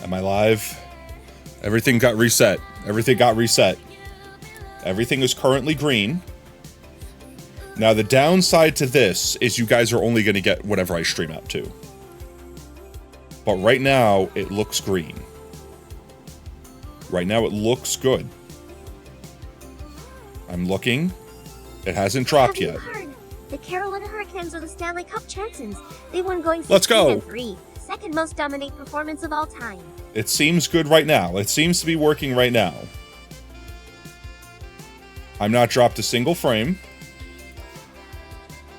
Am I live? Everything got reset. Everything got reset. Everything is currently green. Now, the downside to this is you guys are only going to get whatever I stream out to. But right now, it looks green. Right now, it looks good. I'm looking. It hasn't dropped yet. The Carolina Hurricanes are the Stanley Cup champions. They won going 16-3. Second most dominant performance of all time. It seems good right now. It seems to be working right now. I'm not dropped a single frame.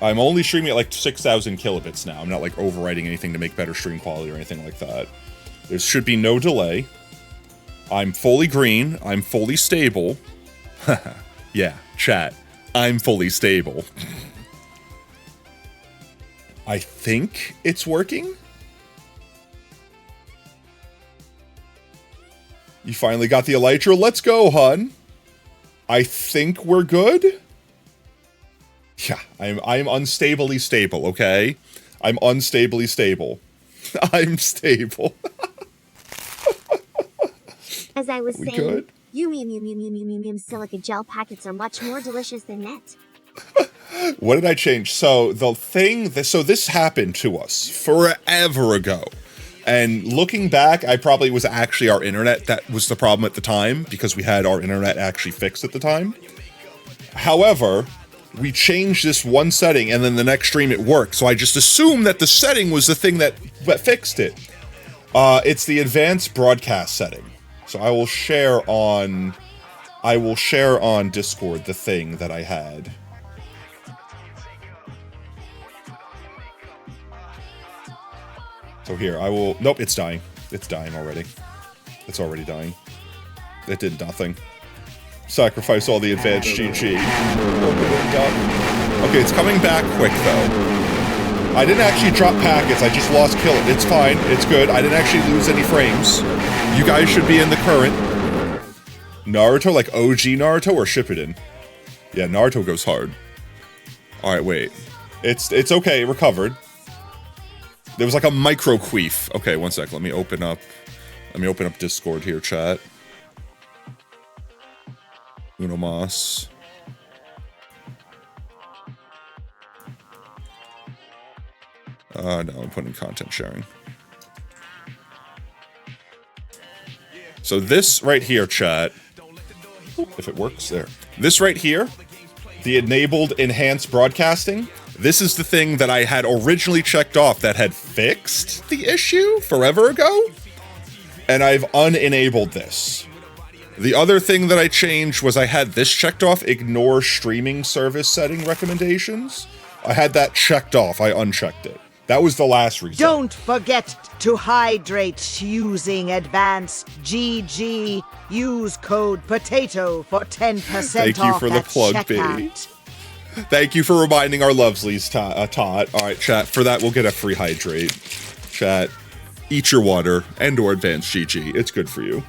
I'm only streaming at like 6,000 kilobits now. I'm not like overwriting anything to make better stream quality or anything like that. There should be no delay. I'm fully green. I'm fully stable. Yeah, chat. I'm fully stable. I think it's working. You finally got the elytra. Let's go, hun. I think we're good. Yeah, I'm unstably stable, okay? I'm unstably stable. I'm stable. As I was saying, good? Yum silica gel packets are much more delicious than net. What did I change? So the thing, so this happened to us forever ago. And looking back, I probably was actually our internet that was the problem at the time because we had our internet actually fixed at the time. However, we changed this one setting and then the next stream it worked. So I just assumed that the setting was the thing that fixed it. It's the advanced broadcast setting. So I will share on Discord the thing that I had. So here, I will... Nope, it's dying. It's dying already. It's already dying. It did nothing. Sacrifice all the advanced GG. Okay, it's coming back quick, though. I didn't actually drop packets, I just lost kill. It's fine, it's good. I didn't actually lose any frames. You guys should be in the current. Naruto, like OG Naruto or Shippuden? Yeah, Naruto goes hard. Alright, wait. It's okay, it recovered. There was like a micro queef. Okay, one sec. Let me open up Discord here, chat. Uno mas. No, I'm putting content sharing. So this right here, chat. If it works, there. This right here, the enabled enhanced broadcasting. This is the thing that I had originally checked off that had fixed the issue forever ago, and I've unenabled this. The other thing that I changed was I had this checked off, ignore streaming service setting recommendations. I had that checked off, I unchecked it. That was the last reason. Don't forget to hydrate using advanced GG. Use code POTATO for 10% Thank you off for the plug, baby. Thank you for reminding our lovelies, Todd. Alright, chat, for that we'll get a free hydrate. Chat, eat your water and or advanced GG. It's good for you.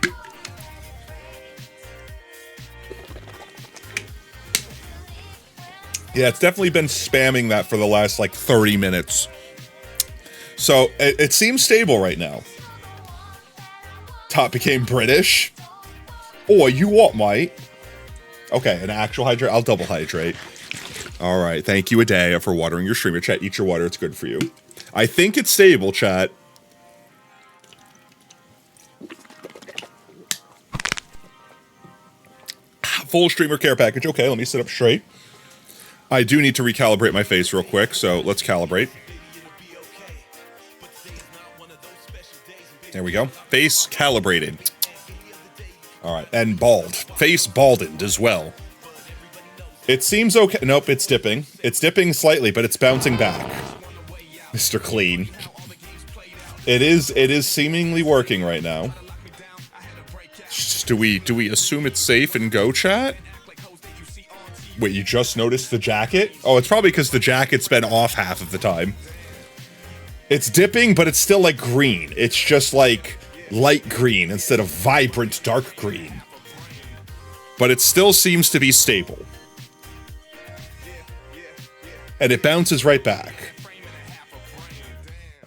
Yeah, it's definitely been spamming that for the last, like, 30 minutes. So, it seems stable right now. Top became British. Oh, you what, mate? Okay, an actual hydrate. I'll double hydrate. All right, thank you, Adea, for watering your streamer. Chat, eat your water. It's good for you. I think it's stable, chat. Full streamer care package. Okay, let me sit up straight. I do need to recalibrate my face real quick, so let's calibrate. There we go. Face calibrated. All right, and bald. Face baldened as well. It seems okay. Nope, it's dipping. It's dipping slightly, but it's bouncing back. Mr. Clean. It is seemingly working right now. Do we assume it's safe and go, chat? Wait, you just noticed the jacket? Oh, it's probably because the jacket's been off half of the time. It's dipping, but it's still like green. It's just like light green instead of vibrant dark green. But it still seems to be stable. And it bounces right back.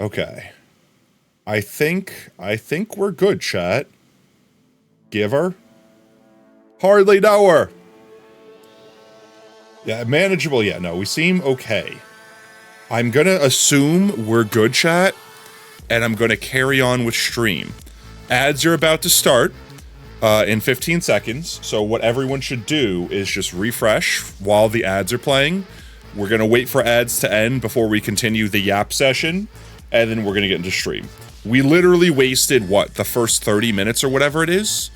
Okay. I think we're good, chat. Give her. Hardly know her. Yeah, manageable. Yeah, no, we seem okay. I'm gonna assume we're good, chat, and I'm gonna carry on with stream. Ads are about to start in 15 seconds, so what everyone should do is just refresh while the ads are playing. We're gonna wait for ads to end before we continue the yap session, and then we're gonna get into stream. We literally wasted, what, the first 30 minutes or whatever it is?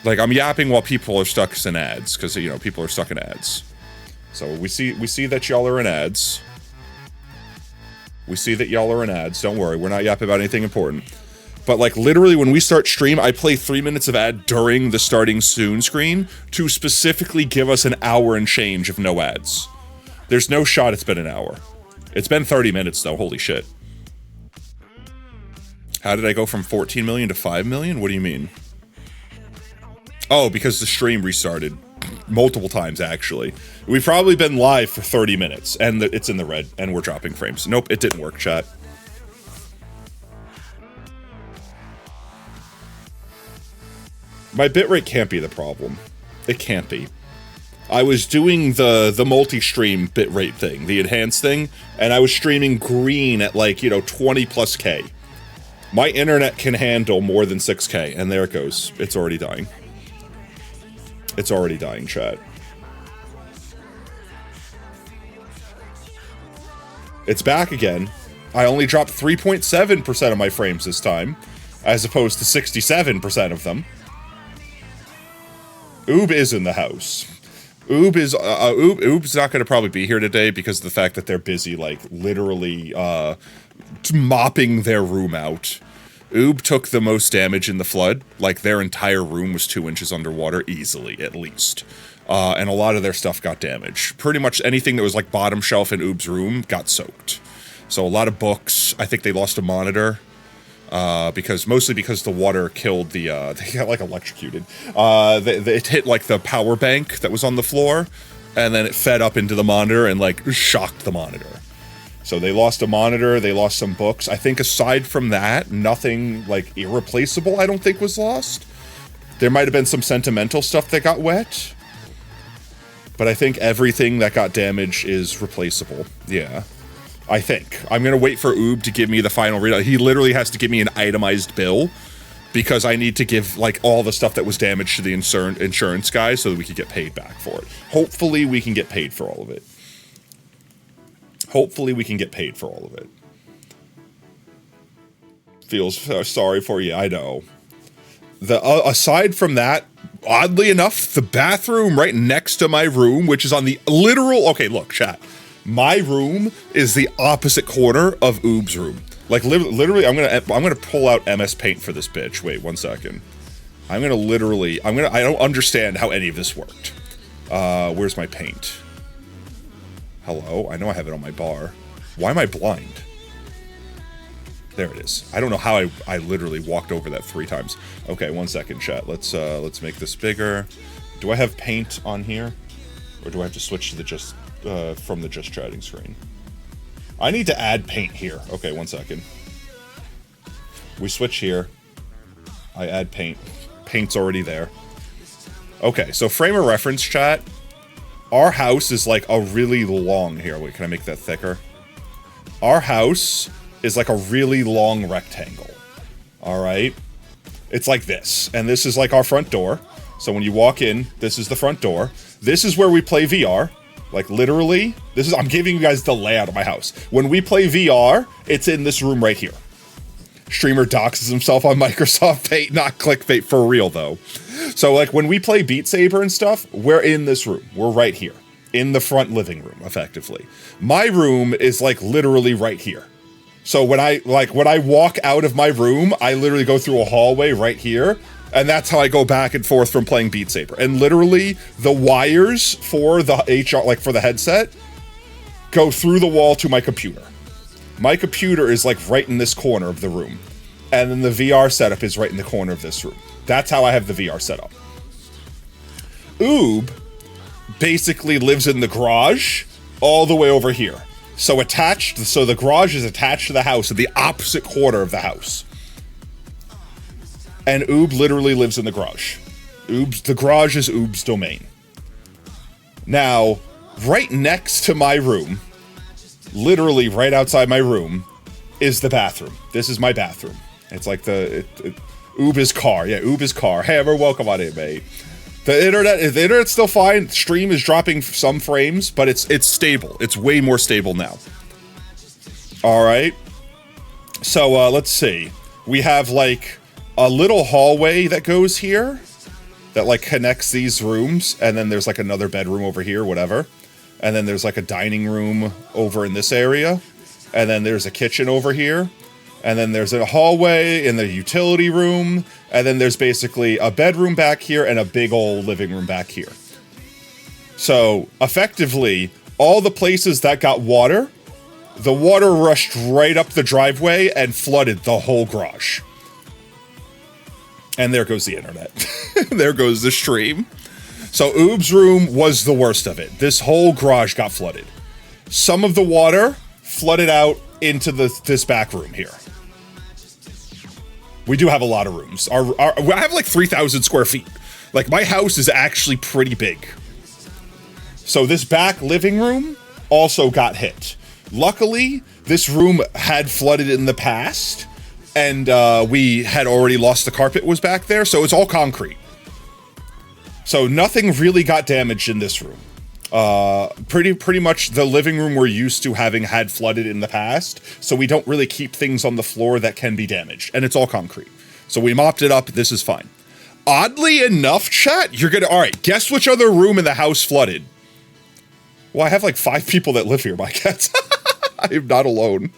Like, I'm yapping while people are stuck in ads, because, you know, people are stuck in ads. So we see that y'all are in ads. We see that y'all are in ads. Don't worry, we're not yapping about anything important. But, like, literally, when we start stream, I play 3 minutes of ad during the starting soon screen to specifically give us an hour and change of no ads. There's no shot it's been an hour. It's been 30 minutes, though. Holy shit. How did I go from 14 million to 5 million? What do you mean? Oh, because the stream restarted multiple times, actually. We've probably been live for 30 minutes, and it's in the red, and we're dropping frames. Nope, it didn't work, chat. My bitrate can't be the problem. It can't be. I was doing the multi-stream bitrate thing, the enhanced thing, and I was streaming green at, like, you know, 20 plus K. My internet can handle more than 6K, and there it goes. It's already dying. It's already dying, chat. It's back again. I only dropped 3.7% of my frames this time, as opposed to 67% of them. Oob is in the house. Oob's not going to probably be here today because of the fact that they're busy, like, literally, mopping their room out. Oob took the most damage in the flood. Like, their entire room was 2 inches underwater, easily, at least. And a lot of their stuff got damaged. Pretty much anything that was, like, bottom shelf in Oob's room got soaked. So a lot of books. I think they lost a monitor. Mostly because the water killed the, they got, like, electrocuted. It hit, like, the power bank that was on the floor, and then it fed up into the monitor and, like, shocked the monitor. So they lost a monitor, they lost some books. I think aside from that, nothing, like, irreplaceable, I don't think, was lost. There might have been some sentimental stuff that got wet. But I think everything that got damaged is replaceable. Yeah. I think. I'm gonna wait for Oob to give me the final readout. He literally has to give me an itemized bill, because I need to give, like, all the stuff that was damaged to the insurance guy so that we could get paid back for it. Hopefully we can get paid for all of it. Hopefully we can get paid for all of it. Feels sorry for you, I know. Aside from that, oddly enough, the bathroom right next to my room, which is on the literal... Okay, look, chat. My room is the opposite corner of Oob's room. Like, literally, I'm gonna pull out MS Paint for this bitch. Wait, 1 second. I don't understand how any of this worked. Where's my paint? Hello? I know I have it on my bar. Why am I blind? There it is. I don't know how I literally walked over that 3 times. Okay, 1 second, chat. Let's make this bigger. Do I have paint on here? Or do I have to switch to the from the just chatting screen? I need to add paint here. Okay, 1 second. We switch here. I add paint. Paint's already there. Okay, so frame of reference, chat. Our house is like a really long... Here, wait, can I make that thicker? Our house is like a really long rectangle. Alright? It's like this. And this is like our front door. So when you walk in, this is the front door. This is where we play VR. Like, literally, I'm giving you guys the layout of my house. When we play VR, it's in this room right here. Streamer doxes himself on Microsoft Paint, not clickbait for real, though. So, like, when we play Beat Saber and stuff, we're in this room. We're right here. In the front living room, effectively. My room is, like, literally right here. So when I walk out of my room, I literally go through a hallway right here, and that's how I go back and forth from playing Beat Saber. And literally, the wires for the HR, like, for the headset, go through the wall to my computer. My computer is, like, right in this corner of the room. And then the VR setup is right in the corner of this room. That's how I have the VR set up. Oob basically lives in the garage all the way over here. So the garage is attached to the house at the opposite corner of the house. And Oob literally lives in the garage. The garage is Oob's domain. Now, right next to my room, literally right outside my room, is the bathroom. This is my bathroom. It's like Oob's car. Yeah, Oob's car. Hey, everyone, welcome on in, mate. The internet's still fine. The stream is dropping some frames, but it's stable. It's way more stable now. All right. So let's see. We have like a little hallway that goes here that like connects these rooms, and then there's like another bedroom over here, whatever. And then there's like a dining room over in this area, and then there's a kitchen over here. And then there's a hallway in the utility room, and then there's basically a bedroom back here and a big old living room back here. So, effectively, all the places that got water, the water rushed right up the driveway and flooded the whole garage. And there goes the internet. There goes the stream. So, Oob's room was the worst of it. This whole garage got flooded. Some of the water flooded out into this back room here. We do have a lot of rooms. I have like 3,000 square feet. Like, my house is actually pretty big. So this back living room also got hit. Luckily, this room had flooded in the past, and we had already lost the carpet was back there, so it's all concrete. So nothing really got damaged in this room. Pretty much the living room we're used to having had flooded in the past, so we don't really keep things on the floor that can be damaged, and it's all concrete. So we mopped it up. This is fine. Oddly enough, chat, all right, guess which other room in the house flooded? Well, I have like 5 people that live here, my cats. I am not alone.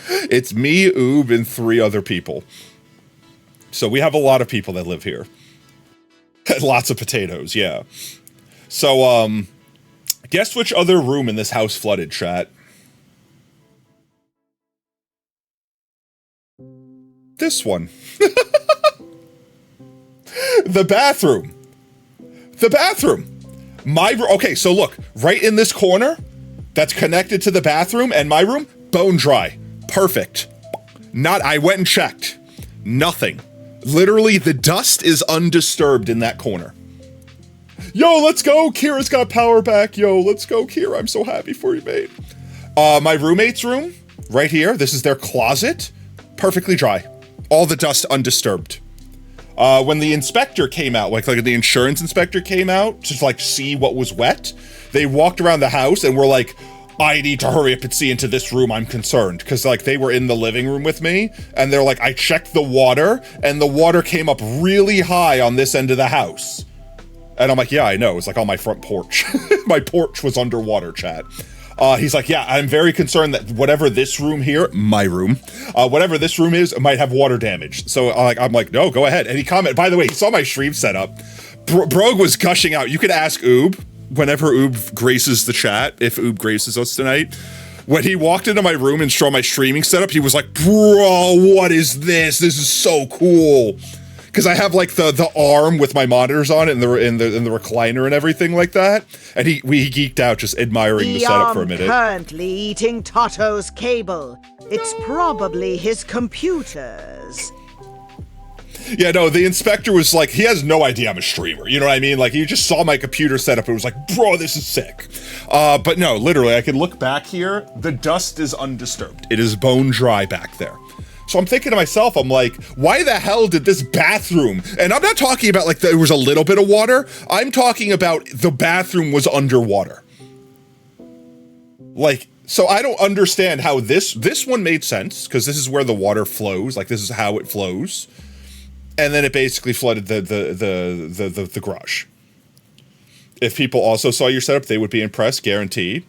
It's me, Oob, and 3 other people. So we have a lot of people that live here. Lots of potatoes, yeah. So, guess which other room in this house flooded, chat? This one. The bathroom. The bathroom. Okay, so look, right in this corner, that's connected to the bathroom and my room, bone dry. Perfect. I went and checked. Nothing. Literally, the dust is undisturbed in that corner. Yo, let's go. Kira's got power back. Yo, let's go, Kira. I'm so happy for you, mate. My roommate's room, right here. This is their closet. Perfectly dry. All the dust undisturbed. When the inspector came out, like the insurance inspector came out to like see what was wet, they walked around the house and were like, I need to hurry up and see into this room. I'm concerned. Because like they were in the living room with me and they're like, I checked the water and the water came up really high on this end of the house. And I'm like, yeah, I know. It's like on my front porch. My porch was underwater, chat. He's like, yeah, I'm very concerned that whatever this room here, my room, whatever this room is, might have water damage. So I'm like, no, go ahead. And he commented, by the way, he saw my stream setup. Brogue was gushing out. You could ask Oob whenever Oob graces the chat, if Oob graces us tonight. When he walked into my room and saw my streaming setup, he was like, bro, what is this? This is so cool. Because I have like the arm with my monitors on it and the recliner and everything like that, and we geeked out just admiring the setup for a minute. Currently eating Toto's cable. It's probably his computers. Yeah, no, the inspector was like, he has no idea I'm a streamer. You know what I mean? Like, he just saw my computer setup and was like, bro, this is sick. But no, literally, I can look back here. The dust is undisturbed. It is bone dry back there. So I'm thinking to myself, I'm like, why the hell did this bathroom, and I'm not talking about like there was a little bit of water, I'm talking about the bathroom was underwater. Like, so I don't understand how this one made sense, because this is where the water flows, like this is how it flows. And then it basically flooded the garage. If people also saw your setup, they would be impressed, guaranteed.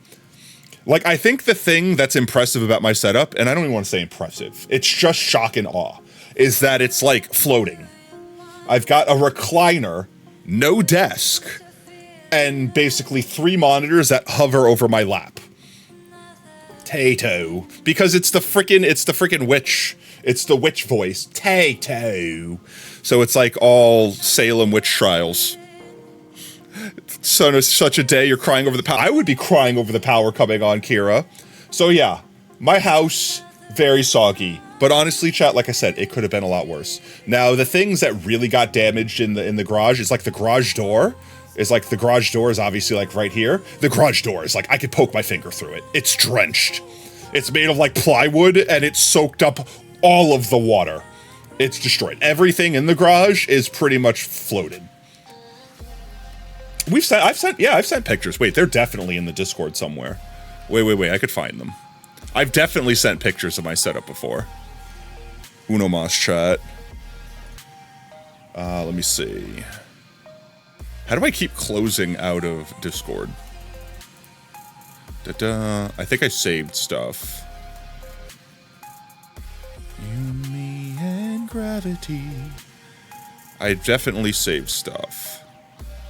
Like, I think the thing that's impressive about my setup, and I don't even want to say impressive, it's just shock and awe, is that it's like floating. I've got a recliner, no desk, and basically 3 monitors that hover over my lap. Tato. Because it's the frickin' witch. It's the witch voice. Tato. So it's like all Salem witch trials. Son, it's such a day you're crying over the power. I would be crying over the power coming on, Kira. So yeah, my house, very soggy. But honestly, chat, like I said, it could have been a lot worse. Now, the things that really got damaged in the garage is like the garage door. The garage door is obviously like right here. The garage door is like, I could poke my finger through it. It's drenched. It's made of like plywood and it's soaked up all of the water. It's destroyed. Everything in the garage is pretty much floated. I've sent pictures. Wait, they're definitely in the Discord somewhere. Wait, I could find them. I've definitely sent pictures of my setup before. Uno Mas chat. Let me see. How do I keep closing out of Discord? I think I saved stuff. You, me, and gravity. I definitely saved stuff.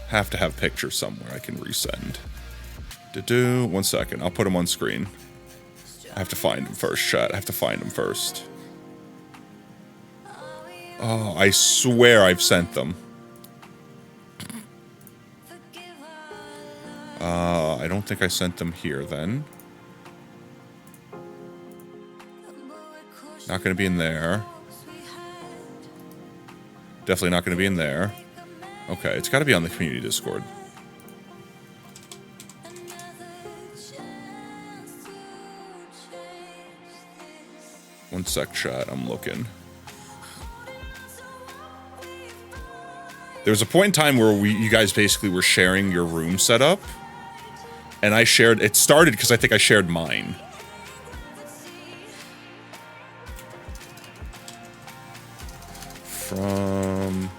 Have to have pictures somewhere I can resend. 1 second, I'll put them on screen. I have to find them first, chat. I have to find them first. Oh, I swear I've sent them. I don't think I sent them here then. Not gonna be in there. Definitely not gonna be in there. Okay, it's gotta be on the community Discord. One sec, chat, I'm looking. There was a point in time where you guys basically were sharing your room setup. And I shared, it started because I think I shared mine. From...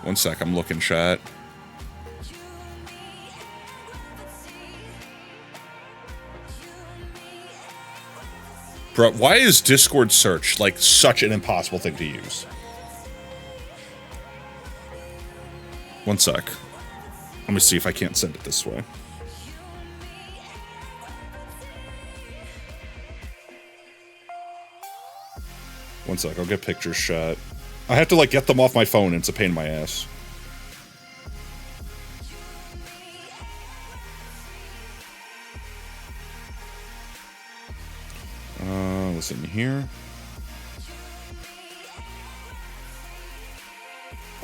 One sec, I'm looking, chat. Bro, why is Discord search like such an impossible thing to use? One sec. Let me see if I can't send it this way. One sec, I'll get pictures shot. I have to like get them off my phone and it's a pain in my ass. Listen here.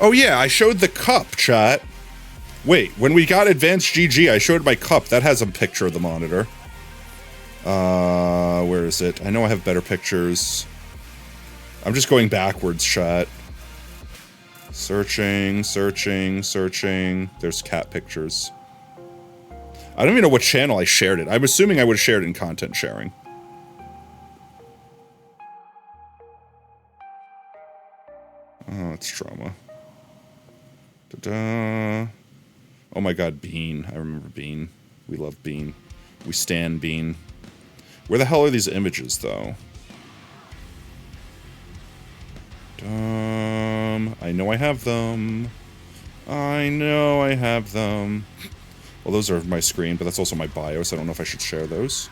Oh yeah, I showed the cup, chat. Wait, when we got Advanced GG, I showed my cup. That has a picture of the monitor. Where is it? I know I have better pictures. I'm just going backwards, chat. Searching. There's cat pictures. I don't even know what channel I shared it. I'm assuming I would have shared it in content sharing. Oh, it's trauma. Da-da. Oh my god, Bean. I remember Bean. We love Bean. We stan Bean. Where the hell are these images, though? I know I have them. Well, those are my screen, but that's also my BIOS. I don't know if I should share those.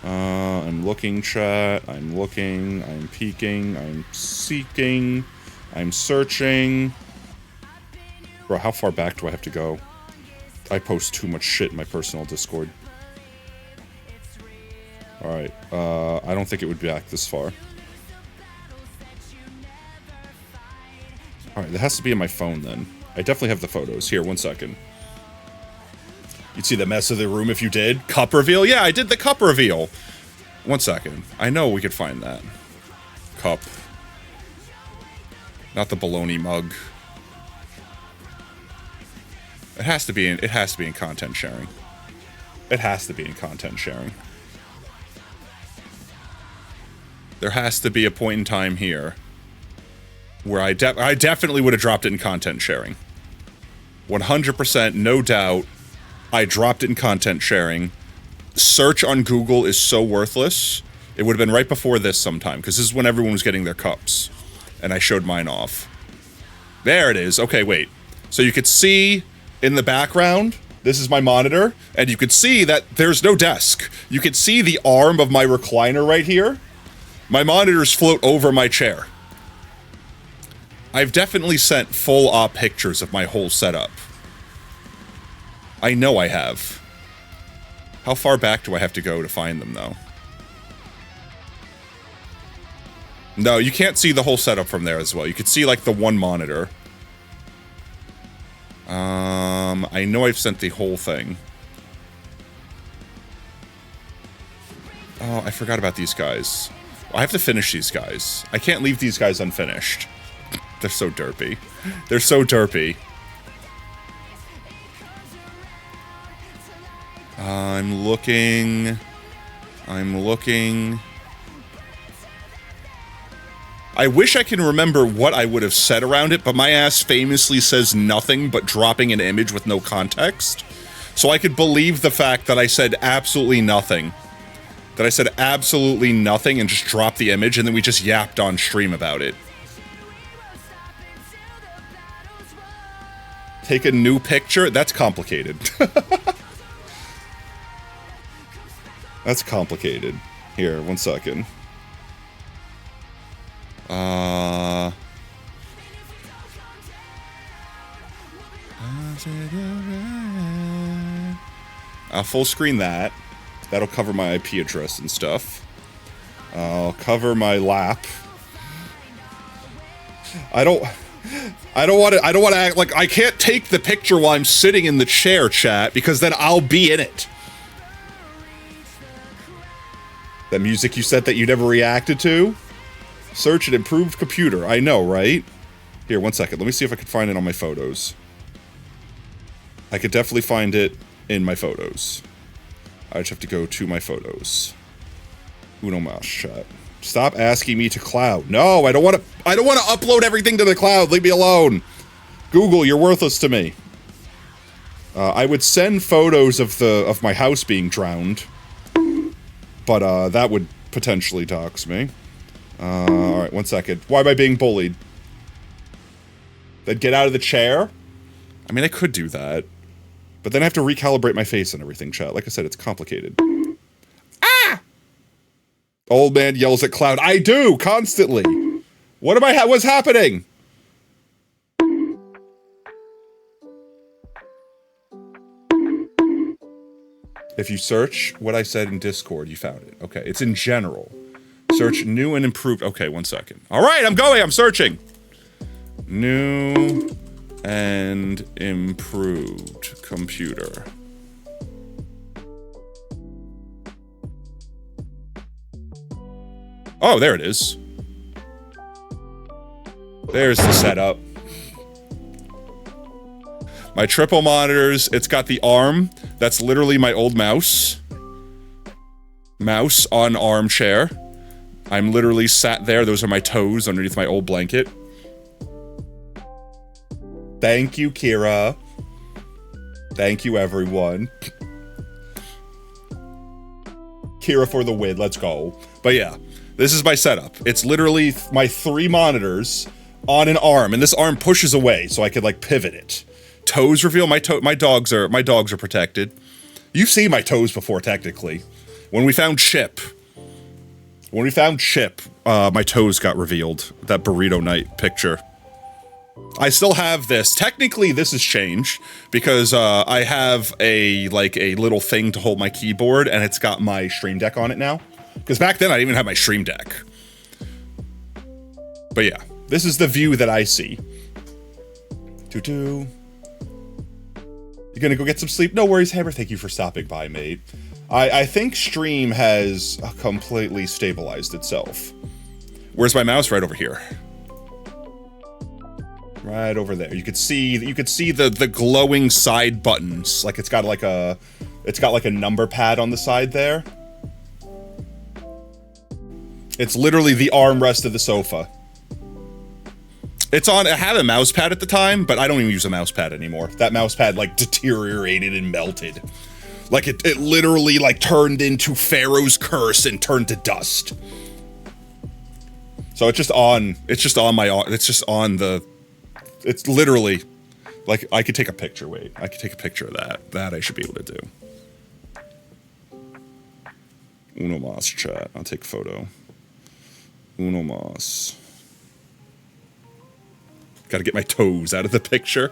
I'm looking, chat. I'm looking. I'm peeking. I'm seeking. I'm searching. Bro, how far back do I have to go? I post too much shit in my personal Discord. Alright, I don't think it would be back this far. Alright, that has to be in my phone then. I definitely have the photos. Here, 1 second. You'd see the mess of the room if you did. Cup reveal? Yeah, I did the cup reveal. 1 second. I know we could find that. Cup. Not the baloney mug. It has to be in content sharing. It has to be in content sharing. There has to be a point in time here where I definitely would have dropped it in content sharing. 100%, no doubt, I dropped it in content sharing. Search on Google is so worthless. It would have been right before this sometime, because this is when everyone was getting their cups. And I showed mine off. There it is. Okay, wait. So you could see in the background, this is my monitor, and you could see that there's no desk. You could see the arm of my recliner right here. My monitors float over my chair. I've definitely sent full-op pictures of my whole setup. I know I have. How far back do I have to go to find them, though? No, you can't see the whole setup from there as well. You could see, like, the one monitor. I know I've sent the whole thing. Oh, I forgot about these guys. I have to finish these guys. I can't leave these guys unfinished. They're so derpy. They're so derpy. I'm looking. I wish I can remember what I would have said around it, but my ass famously says nothing but dropping an image with no context. So I could believe the fact that I said absolutely nothing. That I said absolutely nothing and just dropped the image, and then we just yapped on stream about it. Take a new picture? That's complicated. That's complicated. Here, 1 second. I'll full screen that. That'll cover my IP address and stuff. I'll cover my lap. I don't want to act like I can't take the picture while I'm sitting in the chair, chat, because then I'll be in it. That music you said that you never reacted to? Search an improved computer. I know, right? Here, 1 second. Let me see if I can find it on my photos. I could definitely find it in my photos. I just have to go to my photos. Uno mas, chat. Stop asking me to cloud. No, I don't want to upload everything to the cloud. Leave me alone. Google, you're worthless to me. I would send photos of my house being drowned, but that would potentially dox me. All right, 1 second. Why am I being bullied? Then get out of the chair? I mean, I could do that, but then I have to recalibrate my face and everything, chat. Like I said, it's complicated. Ah! Old man yells at cloud. I do, constantly. What am I what's happening? If you search what I said in Discord, you found it. Okay, it's in general. Search new and improved. Okay, 1 second. All right, I'm going. I'm searching. New and improved computer. Oh, there it is. There's the setup. My triple monitors, it's got the arm. That's literally my old mouse. Mouse on armchair. I'm literally sat there. Those are my toes underneath my old blanket. Thank you, Kira. Thank you, everyone. Kira for the win. Let's go. But yeah, this is my setup. It's literally my 3 monitors on an arm, and this arm pushes away so I could like pivot it. Toes reveal. My dogs are protected. You've seen my toes before, technically. When we found Chip, my toes got revealed. That burrito night picture. I still have this. Technically, this has changed because I have a little thing to hold my keyboard, and it's got my Stream Deck on it now. Because back then I didn't even have my Stream Deck. But yeah, this is the view that I see. You gonna go get some sleep? No worries, Hammer. Thank you for stopping by, mate. I think Stream has completely stabilized itself. Where's my mouse? Right over here. Right over there. You could see the glowing side buttons. Like it's got like a number pad on the side there. It's literally the armrest of the sofa. It's on. I had a mouse pad at the time, but I don't even use a mouse pad anymore. That mouse pad like deteriorated and melted. Like it literally like turned into Pharaoh's curse and turned to dust. So it's just on the. It's literally like I could take a picture. Wait, I could take a picture of that. That I should be able to do. Uno mas, chat. I'll take a photo. Uno mas. Gotta get my toes out of the picture.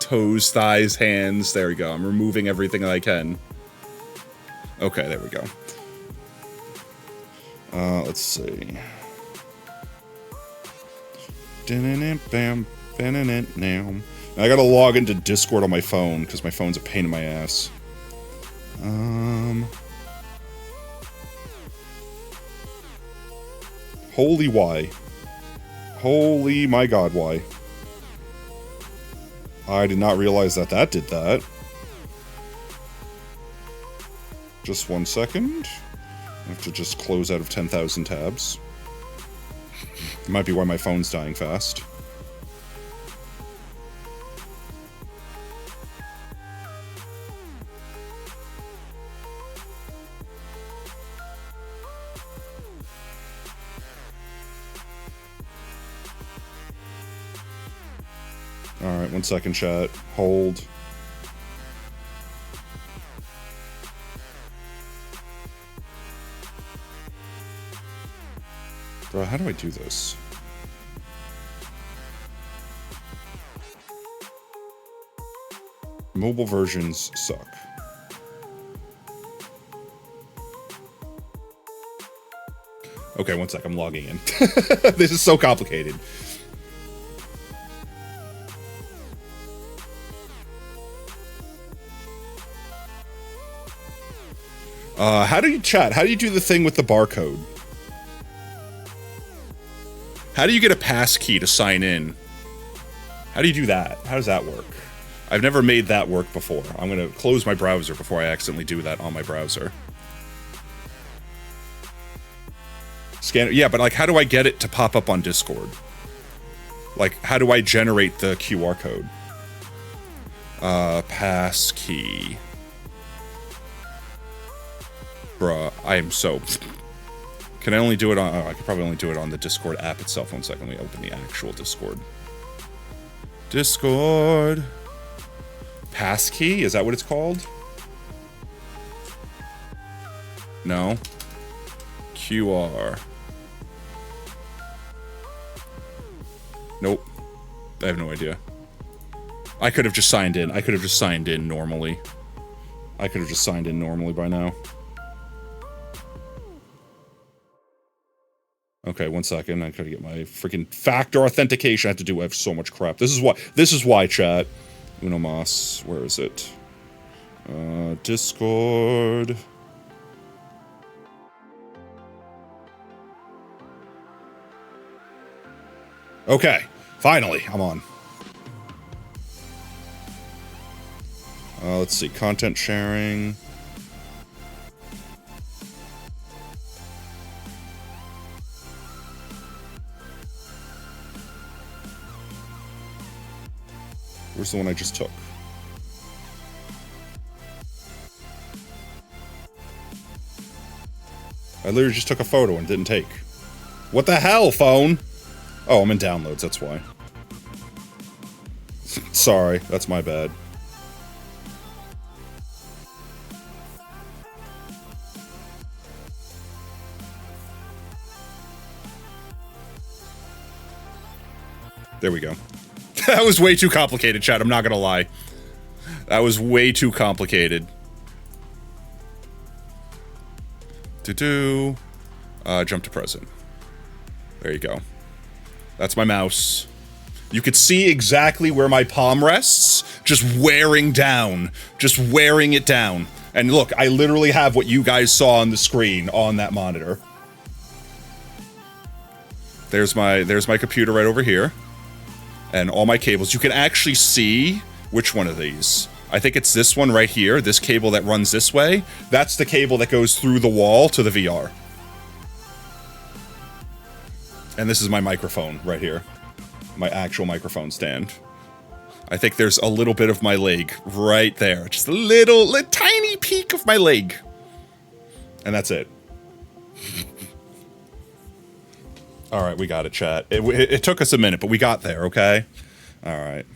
Toes, thighs, hands. There we go. I'm removing everything that I can. Okay, there we go. Let's see. I gotta log into Discord on my phone, because my phone's a pain in my ass. Holy why? Holy my god, why? I did not realize that that did that. Just 1 second. I have to just close out of 10,000 tabs. It might be why my phone's dying fast. Alright, 1 second, chat. Hold. Bro, how do I do this? Mobile versions suck. Okay, 1 sec, I'm logging in. This is so complicated. How do you chat? How do you do the thing with the barcode? How do you get a pass key to sign in? How do you do that? How does that work? I've never made that work before. I'm gonna close my browser before I accidentally do that on my browser. Scan it. Yeah, but like, how do I get it to pop up on Discord? Like, how do I generate the QR code? Pass key. Bruh, I am so... Can I only do it on... Oh, I could probably only do it on the Discord app itself. 1 second, let me open the actual Discord. Discord... Passkey? Is that what it's called? No. QR. Nope. I have no idea. I could have just signed in. I could have just signed in normally. I could have just signed in normally by now. Okay, 1 second. I gotta get my freaking factor authentication. I have so much crap. This is why, chat. Uno mas. Where is it? Discord. Okay, finally, I'm on. Let's see, content sharing. Where's the one I just took? I literally just took a photo and didn't take. What the hell, phone? Oh, I'm in downloads, that's why. Sorry, that's my bad. There we go. That was way too complicated, chat, I'm not gonna lie. That was way too complicated. Jump to present. There you go. That's my mouse. You could see exactly where my palm rests, just wearing down. Just wearing it down. And look, I literally have what you guys saw on the screen on that monitor. There's my computer right over here. And all my cables. You can actually see which one of these. I think it's this one right here, this cable that runs this way. That's the cable that goes through the wall to the VR. And this is my microphone right here. My actual microphone stand. I think there's a little bit of my leg right there. Just a little tiny peek of my leg. And that's it. Alright, we got it, chat. It took us a minute, but we got there, okay? Alright.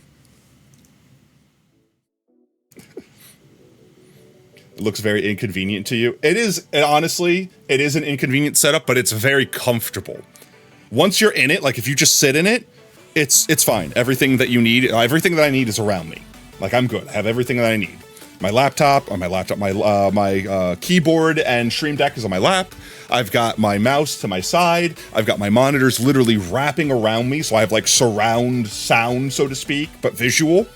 It looks very inconvenient to you. It is, and honestly, it is an inconvenient setup, but it's very comfortable. Once you're in it, like if you just sit in it, it's fine. Everything that you need, everything that I need is around me. Like I'm good. I have everything that I need. My keyboard and Stream Deck is on my lap. I've got my mouse to my side. I've got my monitors literally wrapping around me, so I have like surround sound, so to speak, but visual.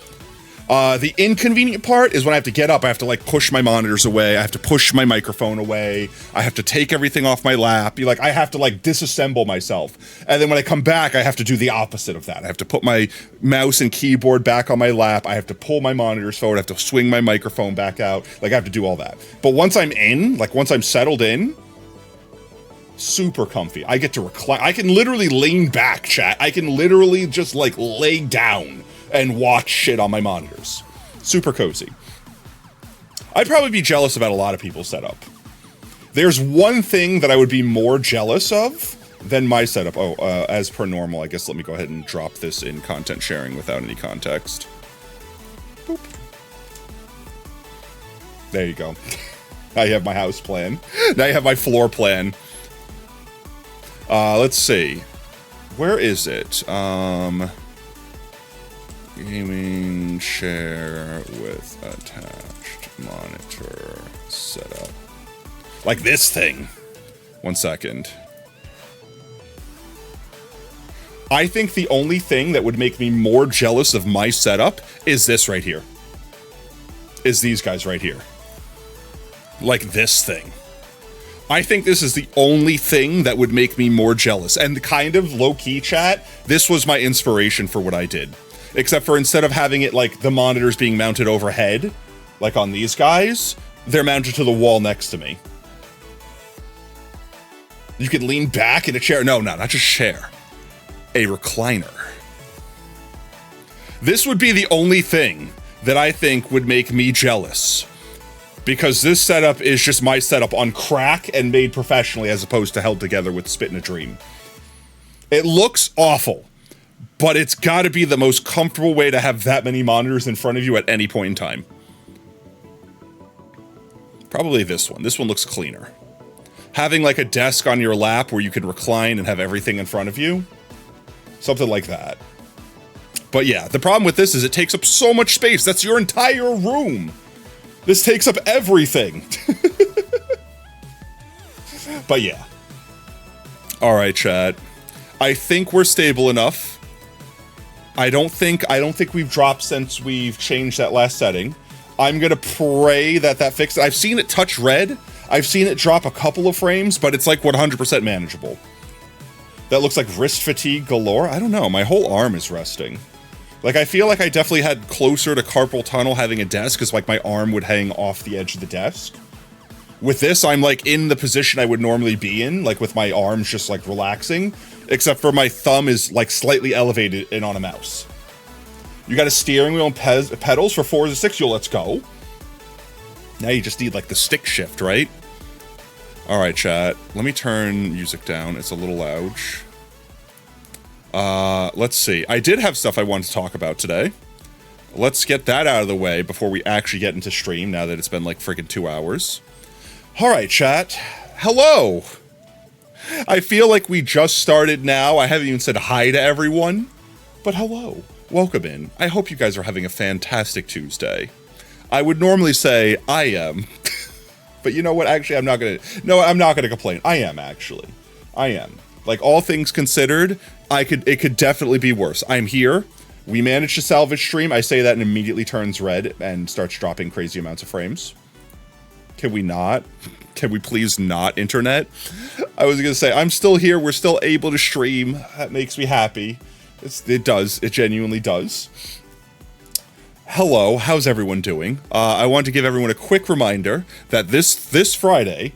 The inconvenient part is when I have to get up, I have to like push my monitors away. I have to push my microphone away. I have to take everything off my lap. I have to like disassemble myself. And then when I come back, I have to do the opposite of that. I have to put my mouse and keyboard back on my lap. I have to pull my monitors forward. I have to swing my microphone back out. Like I have to do all that. But once I'm in, like once I'm settled in, super comfy. I get to recline. I can literally lean back, chat. I can literally just like lay down and watch shit on my monitors. Super cozy. I'd probably be jealous about a lot of people's setup. There's one thing that I would be more jealous of than my setup. As per normal, I guess let me go ahead and drop this in content sharing without any context. Boop. There you go. Now you have my house plan. Now you have my floor plan. Let's see. Where is it? Gaming share with attached monitor setup. Like this thing. 1 second. I think the only thing that would make me more jealous of my setup is this right here. Is these guys right here. Like this thing. I think this is the only thing that would make me more jealous. And kind of low-key, chat, this was my inspiration for what I did. Except for instead of having it like the monitors being mounted overhead, like on these guys, they're mounted to the wall next to me. You can lean back in a chair. No, not just chair. A recliner. This would be the only thing that I think would make me jealous. Because this setup is just my setup on crack and made professionally as opposed to held together with spit in a dream. It looks awful. But it's got to be the most comfortable way to have that many monitors in front of you at any point in time. Probably this one. This one looks cleaner. Having like a desk on your lap where you can recline and have everything in front of you. Something like that. But yeah, the problem with this is it takes up so much space. That's your entire room. This takes up everything. But yeah. All right, chat. I think we're stable enough. I don't think we've dropped since we've changed that last setting. I'm gonna pray that fixes it. I've seen it touch red. I've seen it drop a couple of frames, but it's like 100% manageable. That looks like wrist fatigue galore. I don't know. My whole arm is resting. Like I feel like I definitely had closer to carpal tunnel having a desk, because like my arm would hang off the edge of the desk. With this, I'm like in the position I would normally be in, like with my arms just like relaxing. Except for my thumb is like slightly elevated and on a mouse. You got a steering wheel and pedals for Forza 6. Let's go. Now you just need like the stick shift, right? All right, chat. Let me turn music down. It's a little loud. Let's see. I did have stuff I wanted to talk about today. Let's get that out of the way before we actually get into stream, now that it's been like freaking 2 hours. All right, chat. Hello. I feel like we just started now. I haven't even said hi to everyone. But hello. Welcome in. I hope you guys are having a fantastic Tuesday. I would normally say I am. But you know what? Actually, I'm not going to complain. I am, actually. I am. Like, all things considered, it could definitely be worse. I'm here. We managed to salvage stream. I say that and immediately turns red and starts dropping crazy amounts of frames. Can we not? Can we please not, internet? I was gonna say, I'm still here. We're still able to stream. That makes me happy. It does. It genuinely does. Hello. How's everyone doing? I want to give everyone a quick reminder that this Friday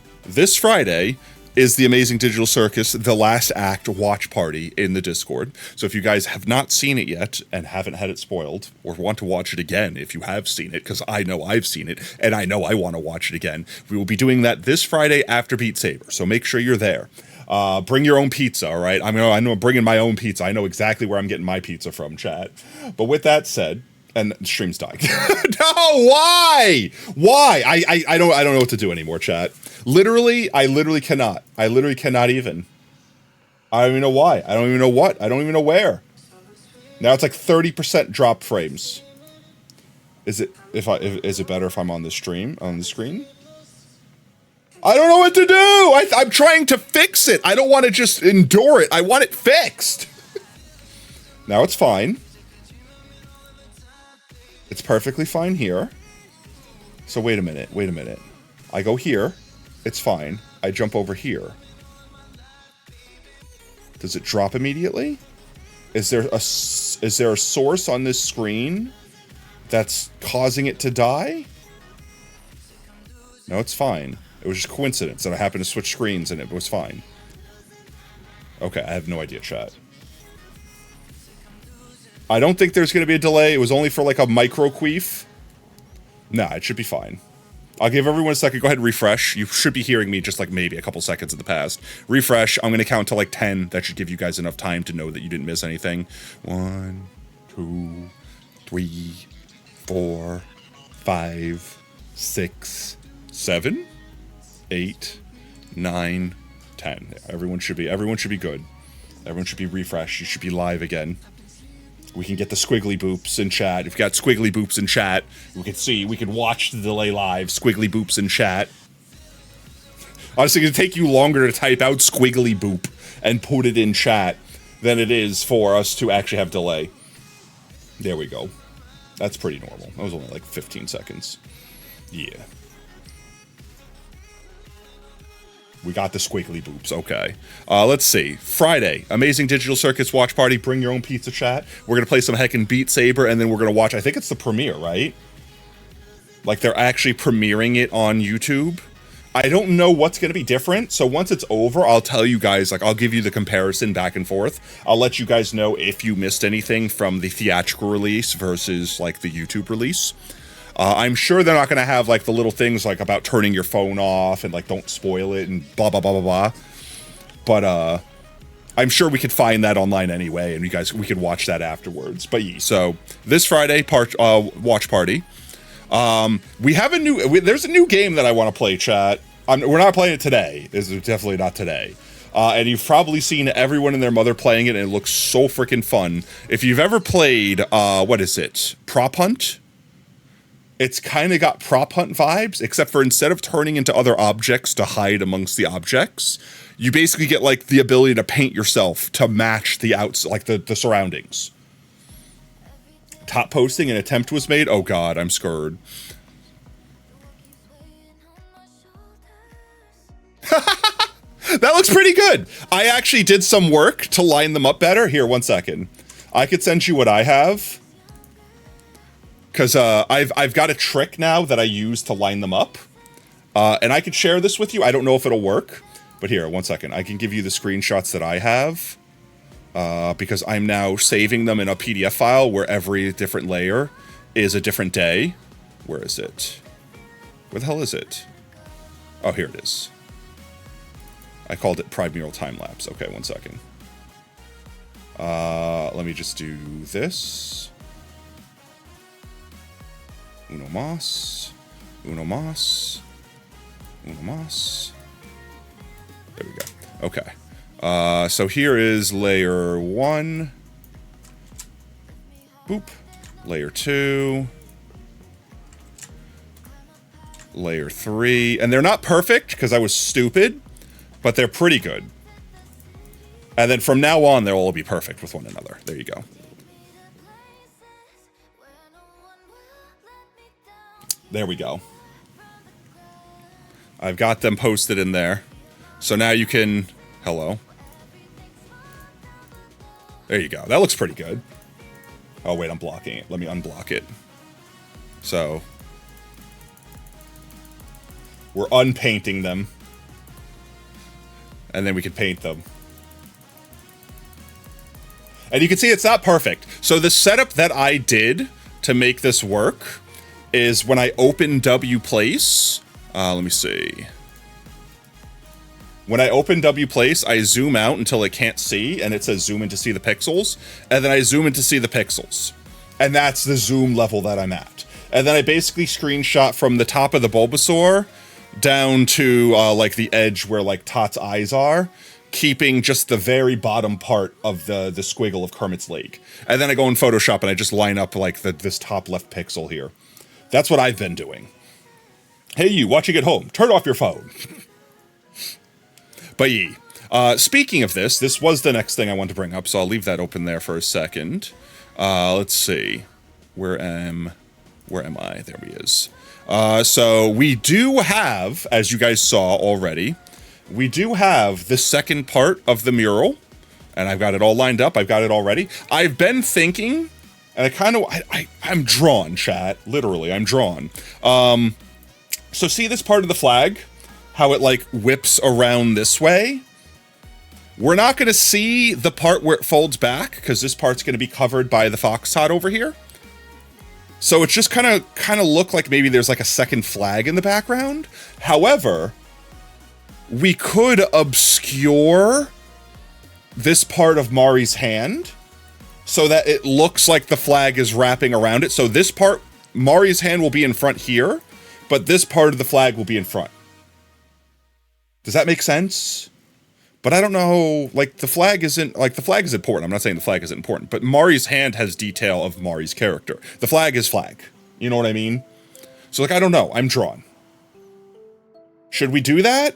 is the Amazing Digital Circus The Last Act watch party in the Discord. So if you guys have not seen it yet and haven't had it spoiled, or want to watch it again if you have seen it, because I know I've seen it, and I know I want to watch it again, we will be doing that this Friday after Beat Saber. So make sure you're there. Bring your own pizza, all right? I know I'm bringing my own pizza. I know exactly where I'm getting my pizza from, chat. But with that said, And the stream's dying. No, why? Why? I don't know what to do anymore, chat. Literally, I literally cannot. I literally cannot even. I don't even know why. I don't even know what. I don't even know where. Now it's like 30% drop frames. Is it is it better if I'm on the stream on the screen? I don't know what to do. I'm trying to fix it. I don't want to just endure it. I want it fixed. Now it's fine. It's perfectly fine here. So wait a minute. Wait a minute. I go here. It's fine. I jump over here. Does it drop immediately? Is there a source on this screen that's causing it to die? No, it's fine. It was just coincidence that I happened to switch screens and it was fine. Okay, I have no idea, chat. I don't think there's going to be a delay. It was only for like a micro queef. Nah, it should be fine. I'll give everyone a second. Go ahead and refresh. You should be hearing me just like maybe a couple seconds in the past. Refresh. I'm going to count to like 10. That should give you guys enough time to know that you didn't miss anything. 1, 2, 3, 4, 5, 6, 7, 8, 9, 10. Everyone should be good. Everyone should be refreshed. You should be live again. We can get the squiggly boops in chat. If you got squiggly boops in chat, we can watch the delay live. Squiggly boops in chat. Honestly, it's going to take you longer to type out squiggly boop and put it in chat than it is for us to actually have delay. There we go. That's pretty normal. That was only like 15 seconds. Yeah. We got the squiggly boops. Okay. Let's see. Friday, Amazing Digital Circuits watch party. Bring your own pizza, chat. We're going to play some heckin' Beat Saber, and then we're going to watch, I think it's the premiere, right? Like, they're actually premiering it on YouTube. I don't know what's going to be different, so once it's over, I'll tell you guys, like, I'll give you the comparison back and forth. I'll let you guys know if you missed anything from the theatrical release versus, like, the YouTube release. I'm sure they're not going to have, like, the little things, like, about turning your phone off and, like, don't spoil it and blah, blah, blah, blah, blah. But, I'm sure we could find that online anyway, and we could watch that afterwards. But, yeah, so, this Friday, watch party. We have there's a new game that I want to play, chat. We're not playing it today. This is definitely not today. And you've probably seen everyone and their mother playing it, and it looks so freaking fun. If you've ever played, what is it? Prop Hunt? It's kind of got Prop Hunt vibes, except for instead of turning into other objects to hide amongst the objects, you basically get, like, the ability to paint yourself to match the the surroundings. Top posting, an attempt was made. Oh god, I'm scared. That looks pretty good. I actually did some work to line them up better. Here, 1 second. I could send you what I have. Because I've got a trick now that I use to line them up. And I could share this with you. I don't know if it'll work. But here, 1 second. I can give you the screenshots that I have. Because I'm now saving them in a PDF file where every different layer is a different day. Where is it? Where the hell is it? Oh, here it is. I called it Primeval Time Lapse. Okay, 1 second. Let me just do this. Uno mas. Uno mas. Uno mas. There we go. Okay. So here is layer 1. Boop. Layer 2. Layer 3. And they're not perfect, because I was stupid, but they're pretty good. And then from now on, they'll all be perfect with one another. There you go. There we go. I've got them posted in there. So now you can... Hello. There you go. That looks pretty good. Oh, wait, I'm blocking it. Let me unblock it. So... We're unpainting them. And then we can paint them. And you can see it's not perfect. So the setup that I did to make this work is when I open Wplace, let me see. When I open Wplace, I zoom out until it can't see, and it says zoom in to see the pixels, and then I zoom in to see the pixels. And that's the zoom level that I'm at. And then I basically screenshot from the top of the Bulbasaur down to like the edge where like Tot's eyes are, keeping just the very bottom part of the squiggle of Kermit's leg. And then I go in Photoshop and I just line up like this top left pixel here. That's what I've been doing. Hey you, watching at home, turn off your phone. But speaking of this was the next thing I want to bring up, so I'll leave that open there for a second. Let's see. Where am I? There he is. So we do have, as you guys saw already, we do have the second part of the mural, and I've got it all lined up. I've got it all ready. I've been thinking, and I'm drawn, chat. Literally, I'm drawn. So see this part of the flag? How it like whips around this way? We're not going to see the part where it folds back, because this part's going to be covered by the fox tot over here. So it's just kind of look like maybe there's like a second flag in the background. However, we could obscure this part of Mari's hand so that it looks like the flag is wrapping around it. So this part, Mari's hand will be in front here, but this part of the flag will be in front. Does that make sense? But I don't know, like the flag is important. I'm not saying the flag isn't important, but Mari's hand has detail of Mari's character. The flag is flag. You know what I mean? So like, I don't know. I'm drawn. Should we do that?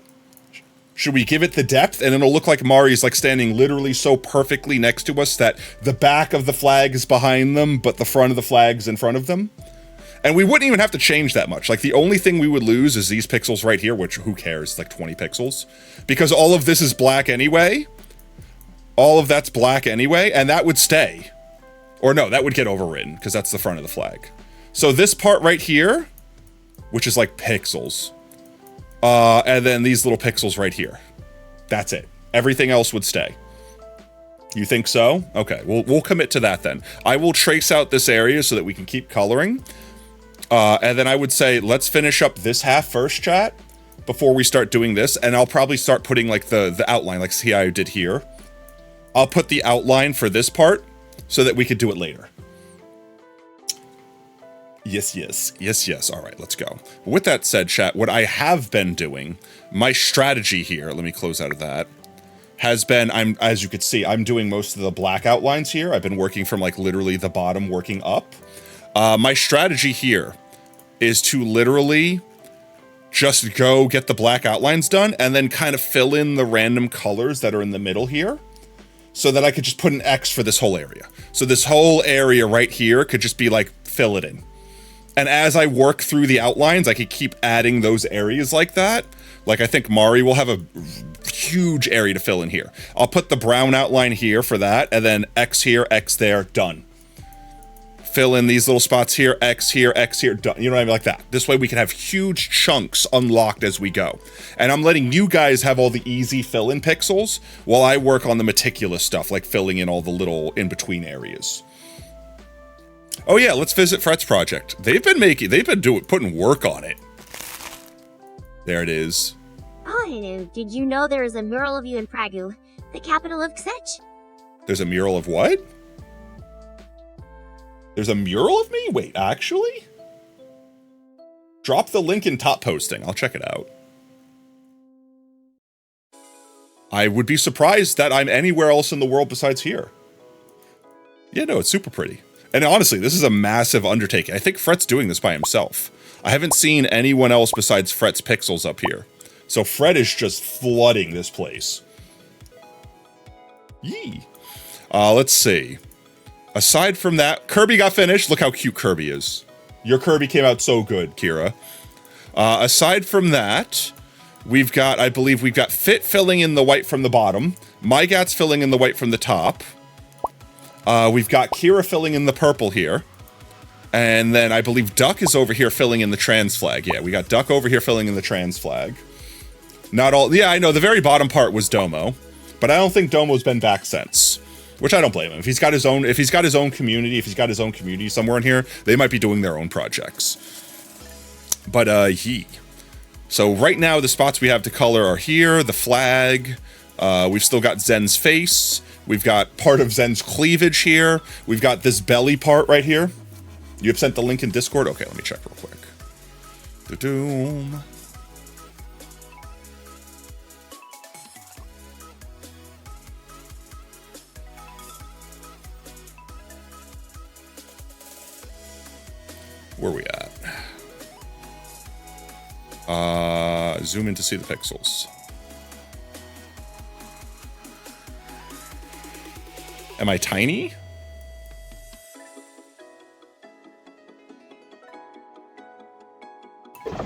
Should we give it the depth and it'll look like Mari's like standing literally so perfectly next to us that the back of the flag is behind them, but the front of the flag's in front of them? And we wouldn't even have to change that much. Like the only thing we would lose is these pixels right here, which who cares, like 20 pixels. Because all of this is black anyway. All of that's black anyway, and that would stay. Or no, that would get overwritten, because that's the front of the flag. So this part right here, which is like pixels. And then these little pixels right here. That's it. Everything else would stay. You think so? Okay, we'll commit to that then. I will trace out this area so that we can keep coloring. And then I would say, let's finish up this half first, chat, before we start doing this. And I'll probably start putting like the outline, like see how I did here. I'll put the outline for this part so that we could do it later. Yes. All right, let's go. With that said, chat, what I have been doing, my strategy here, let me close out of that, has been, as you could see, I'm doing most of the black outlines here. I've been working from like literally the bottom working up. My strategy here is to literally just go get the black outlines done and then kind of fill in the random colors that are in the middle here so that I could just put an X for this whole area. So this whole area right here could just be like, fill it in. And as I work through the outlines, I could keep adding those areas like that. Like I think Mari will have a huge area to fill in here. I'll put the brown outline here for that, and then X here, X there, done. Fill in these little spots here, X here, done. You know what I mean? Like that. This way we can have huge chunks unlocked as we go. And I'm letting you guys have all the easy fill-in pixels while I work on the meticulous stuff, like filling in all the little in-between areas. Oh yeah, let's visit Fret's project. They've been putting work on it. There it is. Oh, Hanu, did you know there is a mural of you in Pragu, the capital of Ksetch? There's a mural of what? There's a mural of me? Wait, actually? Drop the link in top posting. I'll check it out. I would be surprised that I'm anywhere else in the world besides here. Yeah, no, it's super pretty. And honestly, this is a massive undertaking. I think Fret's doing this by himself. I haven't seen anyone else besides Fret's pixels up here. So Fret is just flooding this place. Yee. Let's see. Aside from that, Kirby got finished. Look how cute Kirby is. Your Kirby came out so good, Kira. Aside from that, I believe we've got Fit filling in the white from the bottom. MyGat's filling in the white from the top. We've got Kira filling in the purple here. And then I believe Duck is over here filling in the trans flag. Yeah, we got Duck over here filling in the trans flag. Not all, yeah, I know, the very bottom part was Domo. But I don't think Domo's been back since. Which I don't blame him. If he's got his own community somewhere in here, they might be doing their own projects. But, So right now, the spots we have to color are here, the flag, We've still got Zen's face. We've got part of Zen's cleavage here. We've got this belly part right here. You have sent the link in Discord? Okay, let me check real quick. Da-doom. Where are we at? Zoom in to see the pixels. Am I tiny?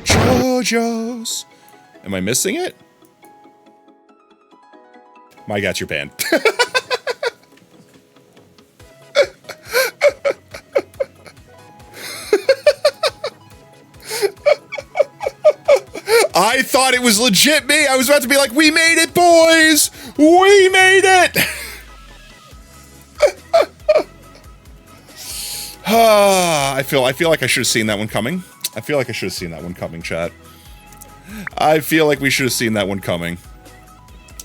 JoJo's. Am I missing it? My got your band. I thought it was legit me. I was about to be like, we made it, boys. We made it. I feel like I should have seen that one coming. I feel like I should have seen that one coming, chat. I feel like we should have seen that one coming.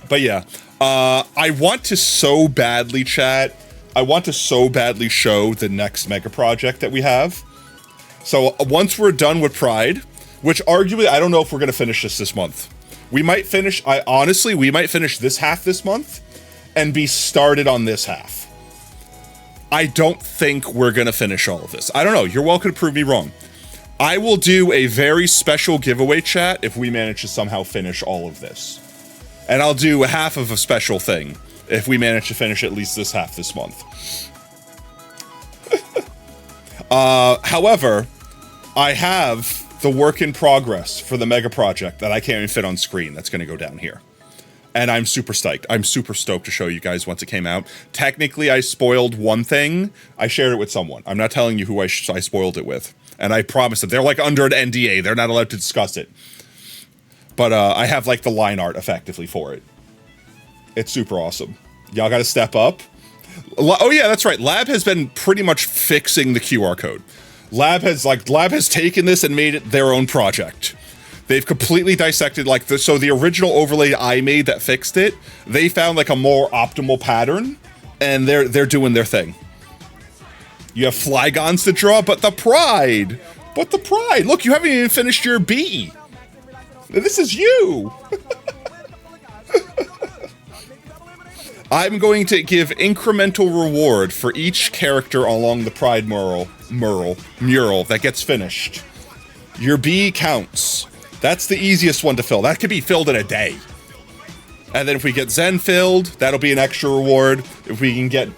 But yeah, I want to so badly, chat. I want to so badly show the next mega project that we have. So once we're done with Pride, which arguably, I don't know if we're going to finish this month. We might finish, honestly, we might finish this half this month and be started on this half. I don't think we're going to finish all of this. I don't know. You're welcome to prove me wrong. I will do a very special giveaway, chat, if we manage to somehow finish all of this. And I'll do half of a special thing if we manage to finish at least this half this month. However, I have the work in progress for the mega project that I can't even fit on screen that's going to go down here. And I'm super stoked. I'm super stoked to show you guys once it came out. Technically, I spoiled one thing. I shared it with someone. I'm not telling you who I spoiled it with. And I promise that they're like under an NDA. They're not allowed to discuss it. But I have like the line art effectively for it. It's super awesome. Y'all got to step up. Oh yeah, that's right. Lab has been pretty much fixing the QR code. Lab has taken this and made it their own project. They've completely dissected so the original overlay I made that fixed it, they found like a more optimal pattern, and they're doing their thing. You have Flygons to draw, but the pride! Look, you haven't even finished your B. This is you! I'm going to give incremental reward for each character along the Pride mural that gets finished. Your B counts. That's the easiest one to fill. That could be filled in a day. And then if we get Zen filled, that'll be an extra reward. If we can get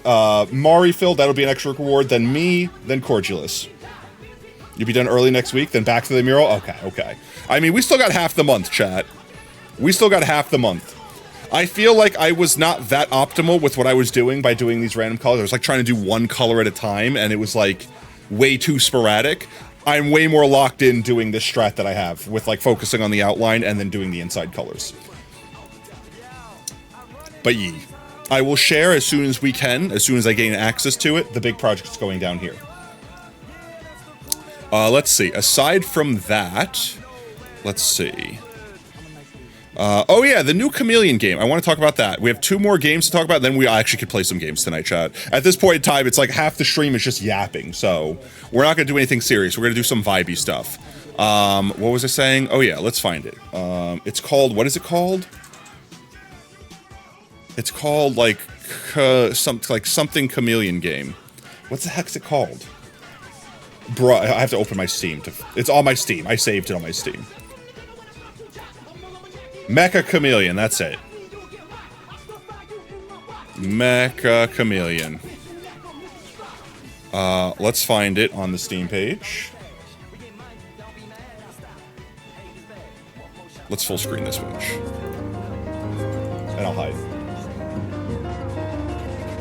Mari filled, that'll be an extra reward. Then me, then Cordulus. You'll be done early next week, then back to the mural? Okay. I mean, we still got half the month, chat. We still got half the month. I feel like I was not that optimal with what I was doing by doing these random colors. I was like trying to do one color at a time, and it was like way too sporadic. I'm way more locked in doing this strat that I have with like focusing on the outline and then doing the inside colors. But I will share as soon as we can, as soon as I gain access to it, the big project's going down here. Let's see. Aside from that, let's see. Oh yeah, the new Chameleon game. I want to talk about that. We have 2 more games to talk about, then we actually could play some games tonight, chat. At this point in time, it's like half the stream is just yapping, so we're not going to do anything serious. We're going to do some vibey stuff. What was I saying? Oh yeah, let's find it. It's called, what is it called? It's called like something Chameleon game. What the heck's it called? Bruh, I have to open my Steam. It's on my Steam. I saved it on my Steam. Mecha Chameleon, that's it. Mecha Chameleon. Let's find it on the Steam page. Let's full screen this bitch. And I'll hide.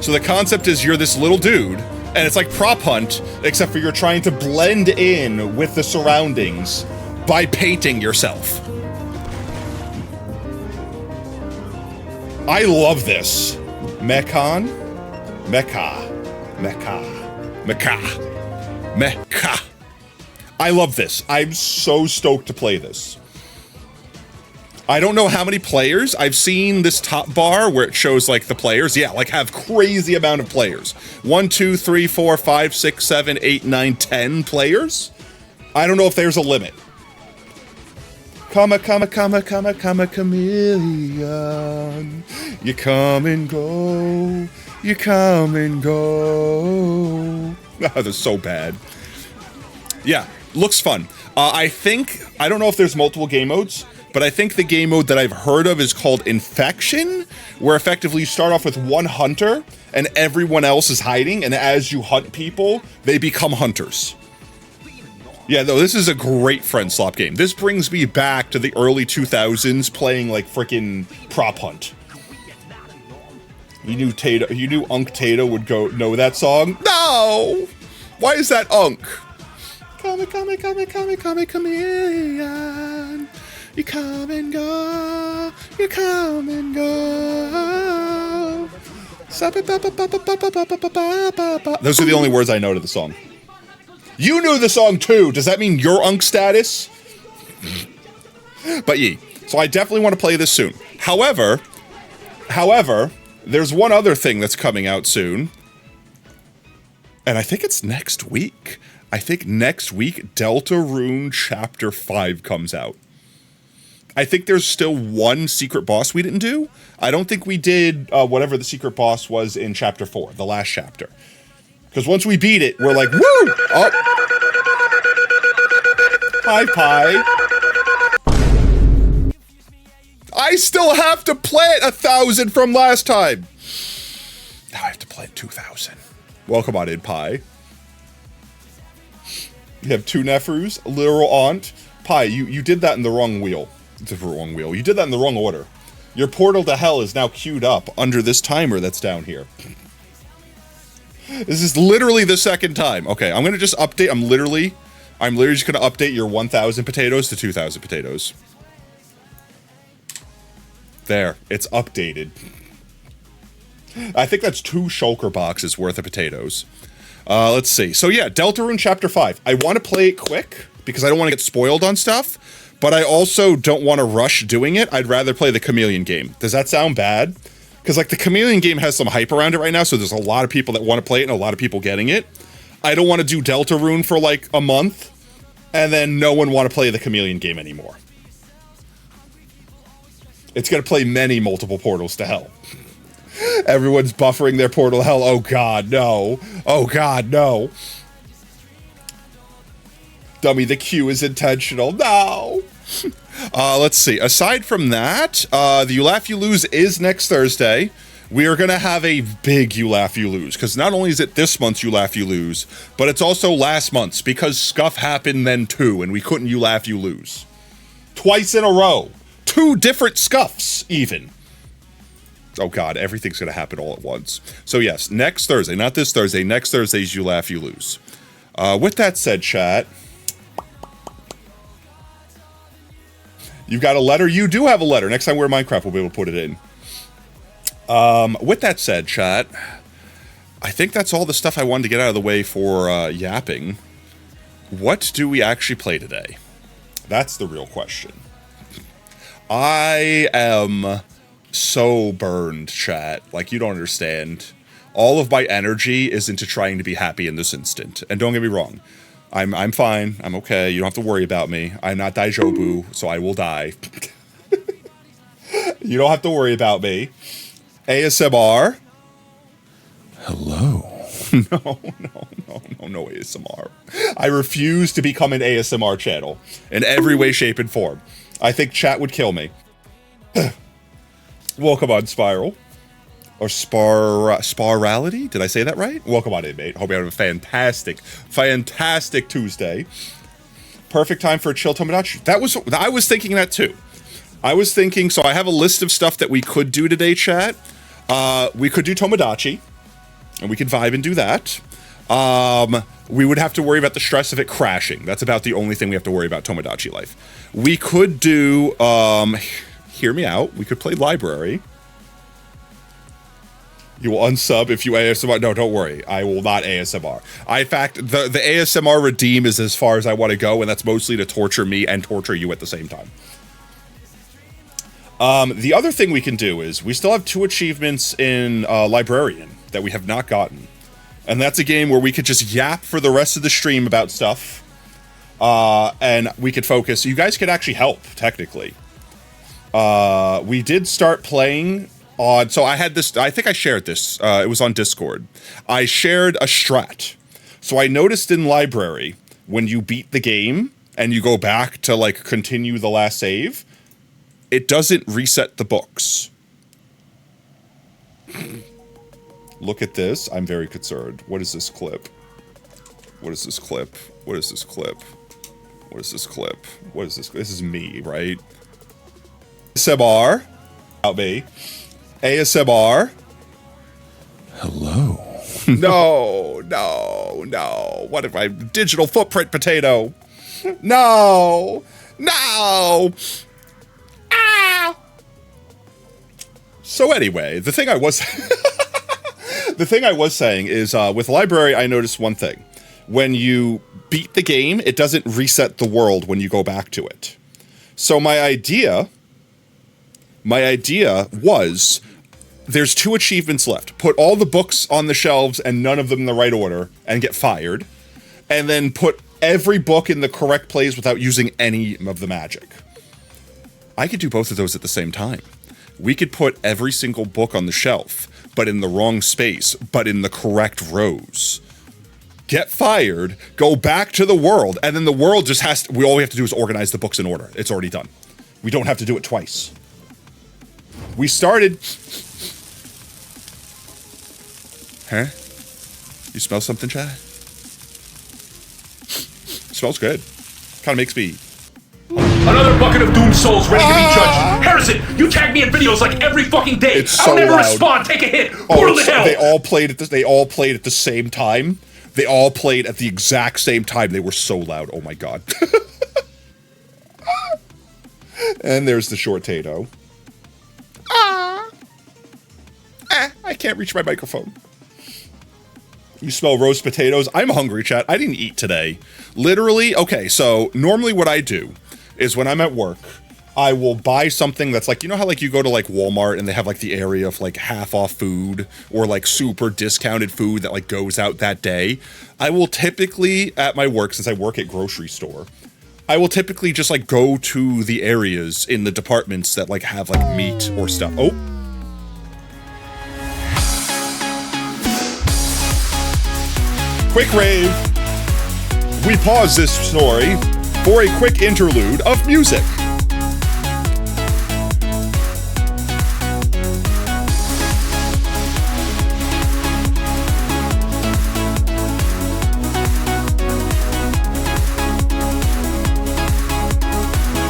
So the concept is you're this little dude, and it's like Prop Hunt, except for you're trying to blend in with the surroundings by painting yourself. I love this. Mecha. I love this. I'm so stoked to play this. I don't know how many players. I've seen this top bar where it shows like the players. Yeah, like have crazy amount of players. 1, 2, 3, 4, 5, 6, 7, 8, 9, 10 players. I don't know if there's a limit. Come a chameleon. You come and go. You come and go. Oh, they're so bad. Yeah, looks fun. I don't know if there's multiple game modes, but I think the game mode that I've heard of is called Infection, where effectively you start off with one hunter and everyone else is hiding, and as you hunt people, they become hunters. Yeah, though, this is a great friend swap game. This brings me back to the early 2000s playing like frickin' Prop Hunt. You knew Unk Tato would know that song? No! Why is that Unk? Come, chameleon. You come and go. You come and go. Those are the only words I know to the song. You knew the song too. Does that mean your Unk status? But so I definitely want to play this soon. However, there's one other thing that's coming out soon. And I think it's next week. I think next week, Deltarune Chapter 5 comes out. I think there's still one secret boss we didn't do. I don't think we did whatever the secret boss was in Chapter 4, the last chapter. Because once we beat it, we're like, woo! Oh. Hi, Pie. I still have to play it 1,000 from last time. Now I have to play it 2,000. Welcome on in, Pie. You have 2 nephews, a literal aunt. Pie, you did that in the wrong wheel. The wrong wheel. You did that in the wrong order. Your portal to hell is now queued up under this timer that's down here. This is literally the second time. Okay, I'm gonna just update. I'm literally just gonna update your 1,000 potatoes to 2,000 potatoes. There, it's updated. I think that's 2 shulker boxes worth of potatoes. Let's see. So yeah, Deltarune Chapter 5. I want to play it quick because I don't want to get spoiled on stuff, but I also don't want to rush doing it. I'd rather play the Chameleon game. Does that sound bad? Because like the Chameleon game has some hype around it right now, so there's a lot of people that want to play it and a lot of people getting it. I don't want to do Deltarune for like a month and then no one want to play the Chameleon game anymore. It's going to play multiple portals to hell. Everyone's buffering their portal to hell. Oh god, no. Oh god, no. Dummy, the queue is intentional. No. Let's see. Aside from that, the You Laugh, You Lose is next Thursday. We are going to have a big You Laugh, You Lose, because not only is it this month's You Laugh, You Lose, but it's also last month's, because Scuff happened then too, and we couldn't You Laugh, You Lose. Twice in a row. 2 different Scuffs, even. Oh god, everything's going to happen all at once. So yes, next Thursday, not this Thursday, next Thursday's You Laugh, You Lose. With that said, chat, you've got a letter? You do have a letter. Next time we're Minecraft, we'll be able to put it in. With that said, chat, I think that's all the stuff I wanted to get out of the way for yapping. What do we actually play today? That's the real question. I am so burned, chat. Like, you don't understand. All of my energy is into trying to be happy in this instant. And don't get me wrong. I'm fine. I'm okay. You don't have to worry about me. I'm not Daijobu, so I will die. You don't have to worry about me. ASMR. Hello. No ASMR. I refuse to become an ASMR channel in every way, shape, and form. I think chat would kill me. Welcome on, Spiral. Or Sparality? Did I say that right? Welcome on in, mate. Hope you have a fantastic Tuesday. Perfect time for a chill Tomodachi. I was thinking that too. I was thinking, so I have a list of stuff that we could do today, chat. We could do Tomodachi, and we could vibe and do that. We would have to worry about the stress of it crashing. That's about the only thing we have to worry about Tomodachi life. We could do, hear me out, we could play Library. You will unsub if you ASMR. No, don't worry. I will not ASMR. In fact, the ASMR redeem is as far as I want to go, and that's mostly to torture me and torture you at the same time. The other thing we can do is we still have 2 achievements in Librarian that we have not gotten. And that's a game where we could just yap for the rest of the stream about stuff. And we could focus. You guys could actually help, technically. We did start playing on... So I had this... I think I shared this. It was on Discord. I shared a strat. So I noticed in Library, when you beat the game and you go back to, like, continue the last save, it doesn't reset the books. Look at this. I'm very concerned. What is this clip? What is this clip? What is this clip? What is this clip? What is this? This is me, right? ASMR. About me. ASMR. Hello. No. What if I... Digital footprint potato. No. Ah. So anyway, the thing I was... The thing I was saying is, with Library, I noticed one thing. When you beat the game, it doesn't reset the world when you go back to it. So my idea was, there's 2 achievements left. Put all the books on the shelves and none of them in the right order and get fired. And then put every book in the correct place without using any of the magic. I could do both of those at the same time. We could put every single book on the shelf, but in the wrong space, but in the correct rows. Get fired, go back to the world, and then the world just has to... all we have to do is organize the books in order. It's already done. We don't have to do it twice. We started... Huh? You smell something, Chad? Smells good. Kind of makes me... Another bucket of doomed souls ready to be judged. Harrison, you tag me in videos like every fucking day. It's so I'll never loud. respond. Take a hit. Portal to hell. They all played at the same time. They all played at the exact same time. They were so loud. Oh my god. And there's the short Tato. I can't reach my microphone. You smell roast potatoes? I'm hungry, chat. I didn't eat today. Literally, okay, so normally what I do is when I'm at work, I will buy something that's like, you know how like you go to like Walmart and they have like the area of like half off food or like super discounted food that like goes out that day. I will typically at my work, since I work at grocery store, I will typically just like go to the areas in the departments that like have like meat or stuff. Oh. Quick rave. We pause this story for a quick interlude of music.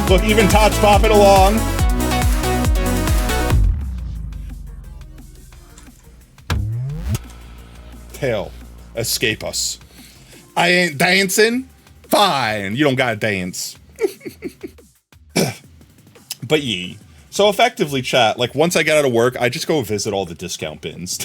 Look, even Todd's popping along. Tail, escape us. I ain't dancing? Fine, you don't gotta dance. But ye. So effectively, chat, like once I get out of work, I just go visit all the discount bins.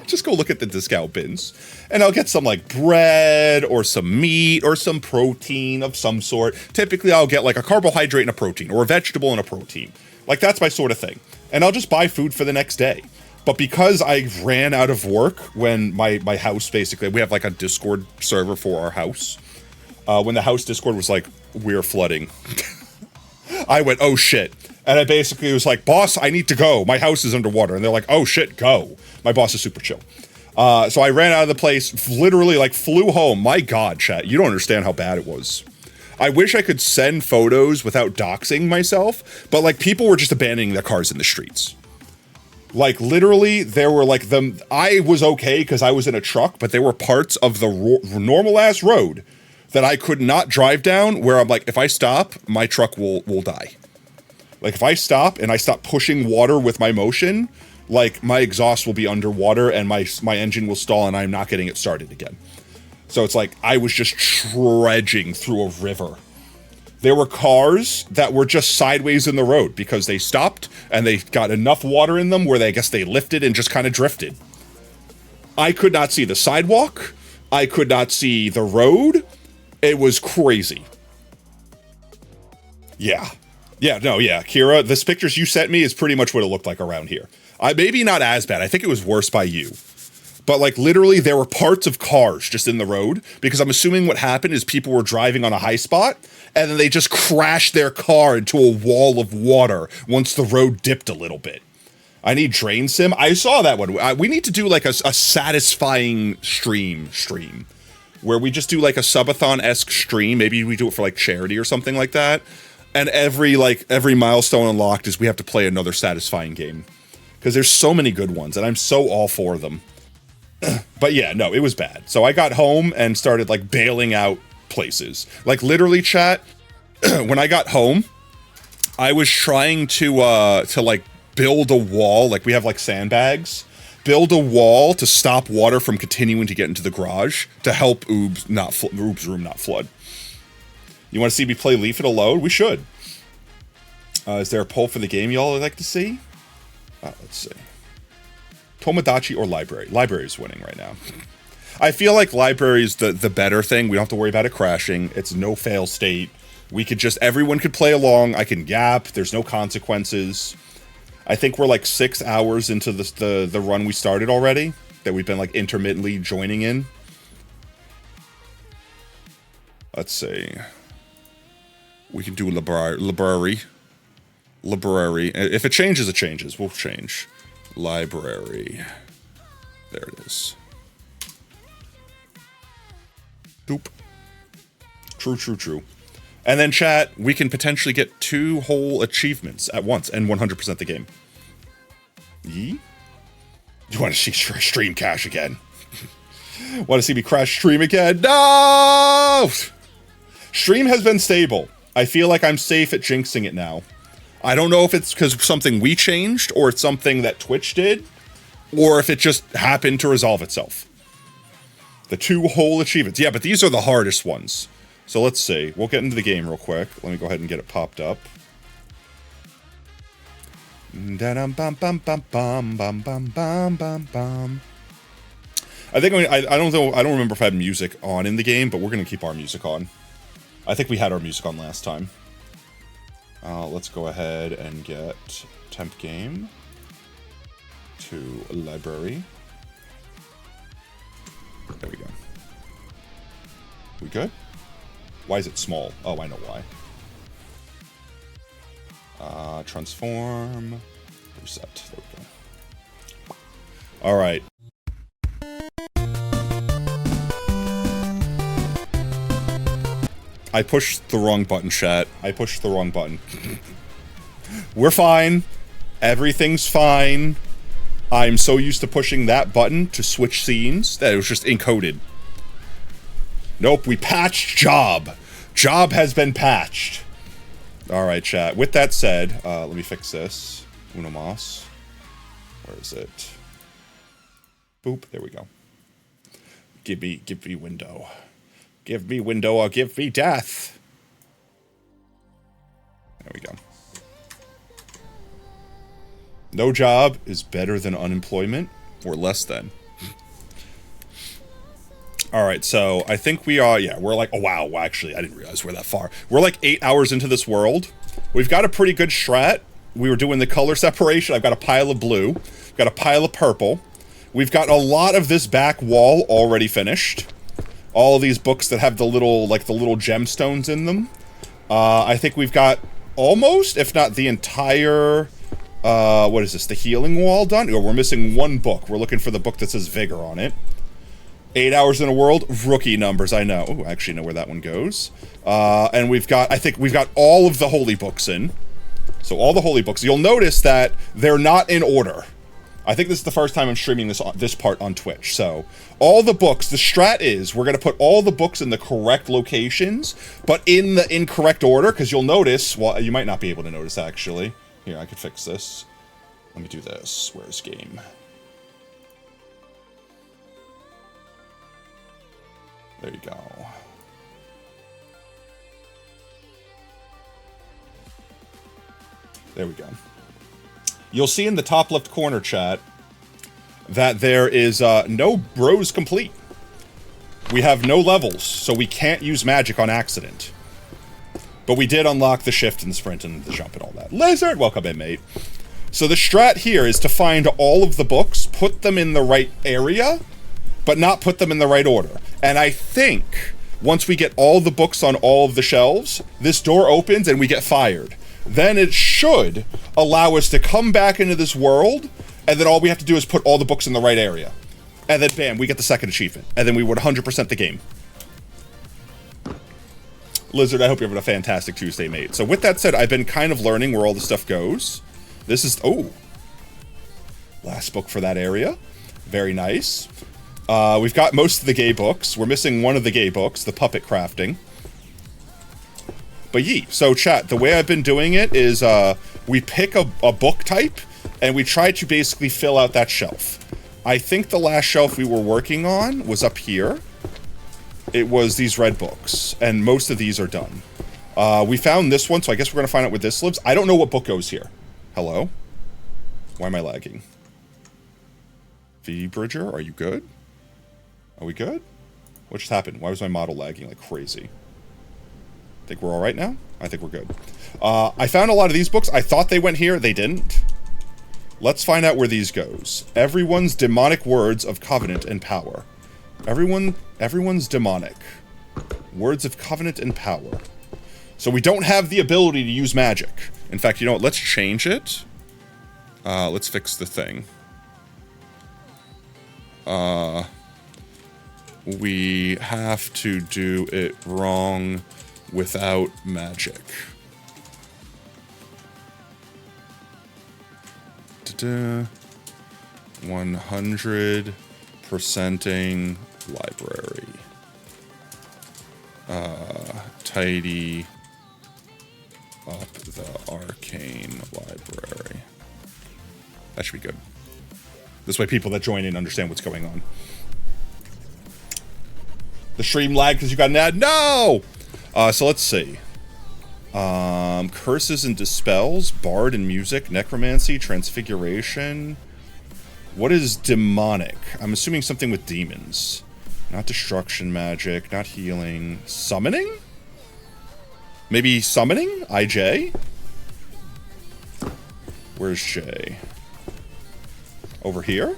Just go look at the discount bins. And I'll get some like bread or some meat or some protein of some sort. Typically, I'll get like a carbohydrate and a protein or a vegetable and a protein. Like that's my sort of thing. And I'll just buy food for the next day. But because I ran out of work when my house, basically, we have like a Discord server for our house. When the house Discord was like, we're flooding. I went, oh shit. And I basically was like, boss, I need to go. My house is underwater. And they're like, oh shit, go. My boss is super chill. So I ran out of the place, literally like flew home. My God, chat, you don't understand how bad it was. I wish I could send photos without doxing myself, but like people were just abandoning their cars in the streets. Like literally there were like I was okay because I was in a truck, but there were parts of the normal ass road that I could not drive down where I'm like, if I stop, my truck will die. Like if I stop and I stop pushing water with my motion, like my exhaust will be underwater and my engine will stall and I'm not getting it started again. So it's like I was just trudging through a river. There were cars that were just sideways in the road because they stopped and they got enough water in them where I guess they lifted and just kind of drifted. I could not see the sidewalk. I could not see the road. It was crazy. Yeah. Yeah, no, yeah, Kira, this pictures you sent me is pretty much what it looked like around here. Maybe not as bad. I think it was worse by you. But like literally there were parts of cars just in the road because I'm assuming what happened is people were driving on a high spot and then they just crashed their car into a wall of water once the road dipped a little bit. I need Drain Sim. I saw that one. We need to do like a satisfying stream where we just do like a subathon-esque stream. Maybe we do it for like charity or something like that. And every milestone unlocked is we have to play another satisfying game. Because there's so many good ones and I'm so all for them. But yeah, no, it was bad. So I got home and started like bailing out places. Like literally, chat, when I got home, I was trying to like build a wall. Like we have like sandbags. Build a wall to stop water from continuing to get into the garage to help Oob's room not flood. You want to see me play Leaf It Alone? We should. Is there a poll for the game y'all would like to see? Let's see. Tomodachi or Library? Library is winning right now. I feel like Library is the better thing. We don't have to worry about it crashing. It's no fail state. We could just, everyone could play along. I can gap. There's no consequences. I think we're like 6 hours into the run we started already that we've been like intermittently joining in. Let's see. We can do library. If it changes, it changes. We'll change. Library. There it is. Doop. True. And then chat, we can potentially get 2 whole achievements at once and 100% the game. Yee? You want to see stream cash again? Want to see me crash stream again? No! Stream has been stable. I feel like I'm safe at jinxing it now. I don't know if it's because something we changed, or it's something that Twitch did, or if it just happened to resolve itself. The 2 whole achievements. Yeah, but these are the hardest ones. So let's see. We'll get into the game real quick. Let me go ahead and get it popped up. I think I don't know. I don't remember if I had music on in the game, but we're gonna keep our music on. I think we had our music on last time. Let's go ahead and get temp game to library. There we go. We good? Why is it small? Oh, I know why. Transform. Reset. There we go. All right. I pushed the wrong button, chat. I pushed the wrong button. We're fine. Everything's fine. I'm so used to pushing that button to switch scenes that it was just encoded. Nope, we patched job. Job has been patched. Alright, chat. With that said, let me fix this. Uno mas. Where is it? Boop, there we go. Give me window. Give me window or give me death. There we go. No job is better than unemployment, or less than. Alright, so I think we are, yeah, we're like, oh wow, actually, I didn't realize we're that far. We're like 8 hours into this world. We've got a pretty good strat. We were doing the color separation. I've got a pile of blue. Got a pile of purple. We've got a lot of this back wall already finished. All of these books that have the little gemstones in them. I think we've got almost, if not the entire, what is this, the healing wall done? Or we're missing one book. We're looking for the book that says Vigor on it. 8 hours in a world, rookie numbers, I know. Oh, I actually know where that one goes. And I think we've got all of the holy books in. So all the holy books. You'll notice that they're not in order. I think this is the first time I'm streaming this part on Twitch. So all the books, the strat is we're going to put all the books in the correct locations, but in the incorrect order, because you'll notice, well, you might not be able to notice actually. Here, I could fix this. Let me do this. Where's game? There you go. There we go. You'll see in the top left corner, chat, that there is no bros complete. We have no levels, so we can't use magic on accident. But we did unlock the shift and the sprint and the jump and all that. Lizard, welcome in, mate. So the strat here is to find all of the books, put them in the right area, but not put them in the right order. And I think once we get all the books on all of the shelves, this door opens and we get fired. Then it should allow us to come back into this world, and then all we have to do is put all the books in the right area. And then bam, we get the second achievement. And then we would 100% the game. Lizard, I hope you're having a fantastic Tuesday, mate. So with that said, I've been kind of learning where all the stuff goes. This is, oh, last book for that area. Very nice. We've got most of the gay books. We're missing one of the gay books, the puppet crafting. But yee, so chat, the way I've been doing it is we pick a book type and we try to basically fill out that shelf. I think the last shelf we were working on was up here. It was these red books, and most of these are done. We found this one, so I guess we're going to find out where this lives. I don't know what book goes here. Hello? Why am I lagging? V-Bridger, are you good? Are we good? What just happened? Why was my model lagging like crazy? Think we're all right now? I think we're good. I found a lot of these books. I thought they went here. They didn't. Let's find out where these goes. Everyone's demonic words of covenant and power. Everyone's demonic. Words of covenant and power. So we don't have the ability to use magic. In fact, you know what? Let's change it. Let's fix the thing. We have to do it wrong without magic. 100%ing library. Tidy up the arcane library. That should be good. This way people that join in understand what's going on. The stream lag because you got an ad? No! So let's see. Curses and dispels, bard and music, necromancy, transfiguration. What is demonic? I'm assuming something with demons. Not destruction magic, not healing. Summoning? Maybe summoning? IJ? Where's J? Over here?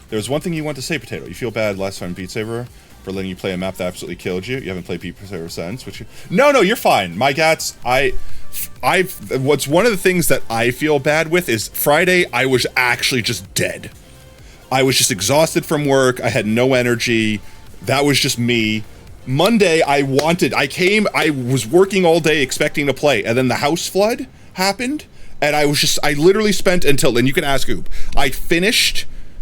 There's one thing you want to say, Potato. You feel bad last time Beat Saber for letting you play a map that absolutely killed you. You haven't played Beat Saber since, which No, you're fine. My gats, what's one of the things that I feel bad with is Friday I was actually just dead. I was just exhausted from work. I had no energy. That was just me. Monday I was working all day expecting to play, and then the house flood happened, and I literally spent until, and you can ask Oop, I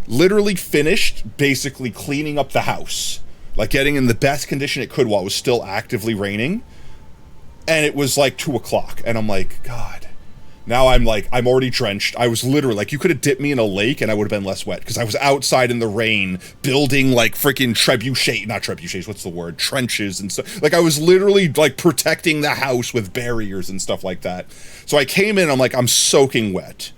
literally finished basically cleaning up the house, like getting in the best condition it could while it was still actively raining. And it was like 2 o'clock, and I'm like, God. Now I'm already drenched. I was literally like, you could have dipped me in a lake and I would have been less wet, because I was outside in the rain building like freaking trenches and stuff. Like I was literally like protecting the house with barriers and stuff like that. So I came in, I'm like, I'm soaking wet.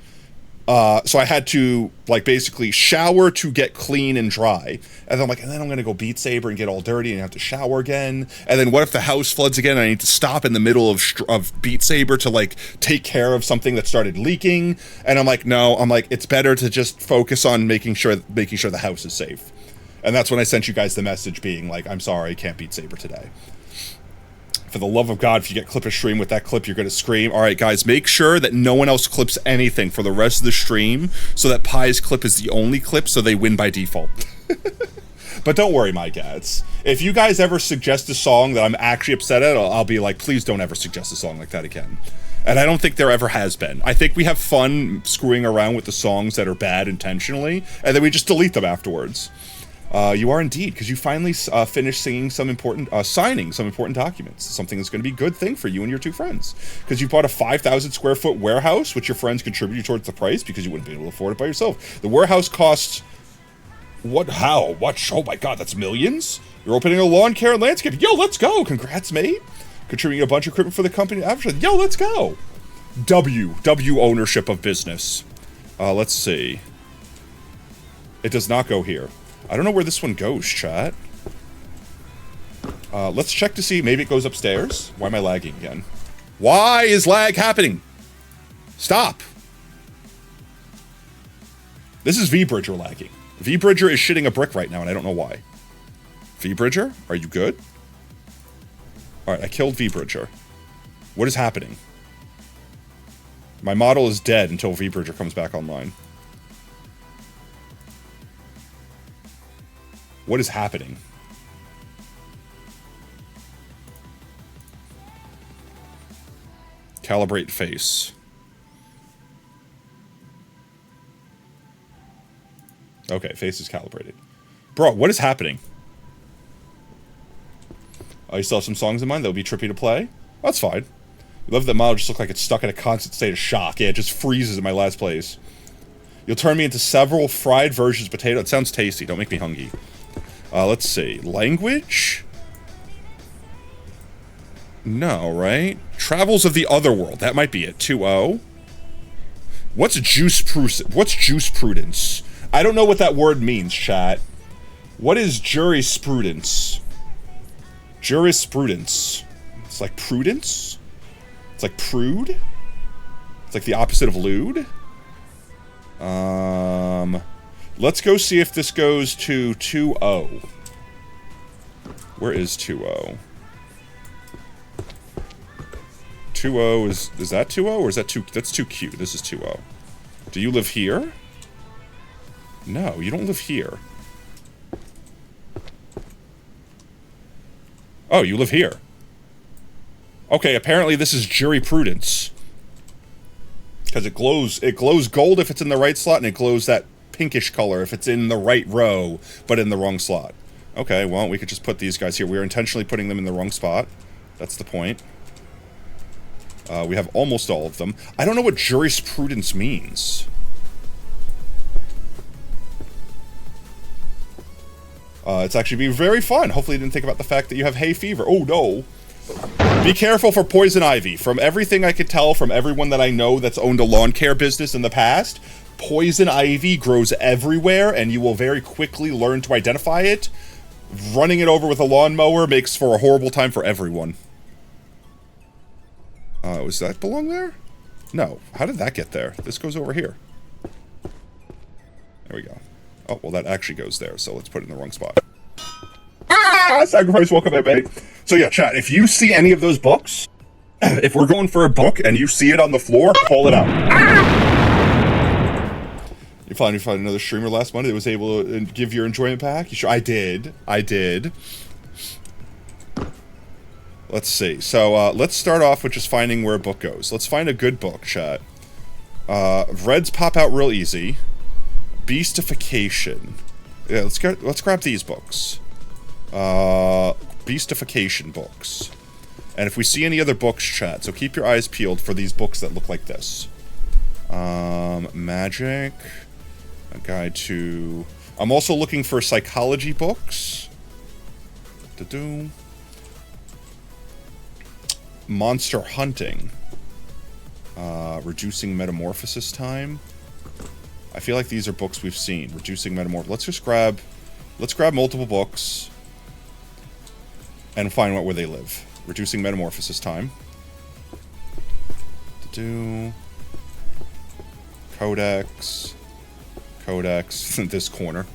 So I had to like basically shower to get clean and dry. And then I'm like, and then I'm going to go Beat Saber and get all dirty and have to shower again. And then what if the house floods again and I need to stop in the middle of Beat Saber to like take care of something that started leaking? And I'm like, no, it's better to just focus on making sure the house is safe. And that's when I sent you guys the message being like, I'm sorry, I can't Beat Saber today. For the love of God, if you get clip a stream with that clip, you're going to scream. All right, guys, make sure that no one else clips anything for the rest of the stream so that Pie's clip is the only clip so they win by default. But don't worry, my gads. If you guys ever suggest a song that I'm actually upset at, I'll be like, please don't ever suggest a song like that again. And I don't think there ever has been. I think we have fun screwing around with the songs that are bad intentionally, and then we just delete them afterwards. You are indeed, because you finally finished signing some important documents. Something that's going to be a good thing for you and your two friends. Because you bought a 5,000 square foot warehouse, which your friends contributed towards the price because you wouldn't be able to afford it by yourself. The warehouse costs, how? Oh my God, that's millions? You're opening a lawn care and landscape. Yo, let's go. Congrats, mate. Contributing a bunch of equipment for the company. Yo, let's go. W ownership of business. Let's see. It does not go here. I don't know where this one goes, chat. Let's check to see. Maybe it goes upstairs. Why am I lagging again? Why is lag happening? Stop. This is V-Bridger lagging. V-Bridger is shitting a brick right now, and I don't know why. V-Bridger, are you good? Alright, I killed V-Bridger. What is happening? My model is dead until V-Bridger comes back online. What is happening? Calibrate face. Okay, face is calibrated. Bro, what is happening? Oh, you still have some songs in mind that would be trippy to play? That's fine. I love that model just looks like it's stuck in a constant state of shock. Yeah, it just freezes in my last place. You'll turn me into several fried versions of potato. It sounds tasty. Don't make me hungry. Let's see. Language? No, right? Travels of the Otherworld. That might be it. 2-0. What's jurisprudence? I don't know what that word means, chat. What is jurisprudence? Jurisprudence. It's like prudence? It's like prude? It's like the opposite of lewd? Let's go see if this goes to 2-0. Where is 2-0? 2-0 is that 2-0 or is that 2? That's 2Q. This is 2-0. Do you live here? No, you don't live here. Oh, you live here. Okay, apparently this is jurisprudence. Because it glows gold if it's in the right slot, and it glows that pinkish color if it's in the right row, but in the wrong slot. Okay, well, we could just put these guys here. We are intentionally putting them in the wrong spot. That's the point. We have almost all of them. I don't know what jurisprudence means. It's actually be very fun. Hopefully you didn't think about the fact that you have hay fever. Oh, no. Be careful for poison ivy. From everything I could tell from everyone that I know that's owned a lawn care business in the past, poison ivy grows everywhere, and you will very quickly learn to identify it. Running it over with a lawnmower makes for a horrible time for everyone. Does that belong there? No. How did that get there? This goes over here. There we go. Oh, well, that actually goes there, so let's put it in the wrong spot. Ah! Sacrifice, welcome, everybody. So yeah, chat, if you see any of those books, if we're going for a book and you see it on the floor, call it out. Ah! You find another streamer last Monday that was able to give your enjoyment back? You sure? I did. Let's see. So, let's start off with just finding where a book goes. Let's find a good book, chat. Reds pop out real easy. Beastification. Yeah, let's grab these books. Beastification books. And if we see any other books, chat, so keep your eyes peeled for these books that look like this. Magic. A guide to... I'm also looking for psychology books. Monster hunting. Reducing metamorphosis time. I feel like these are books we've seen. Reducing metamorphosis. Let's grab multiple books and find out where they live. Reducing metamorphosis time. Codex. This corner.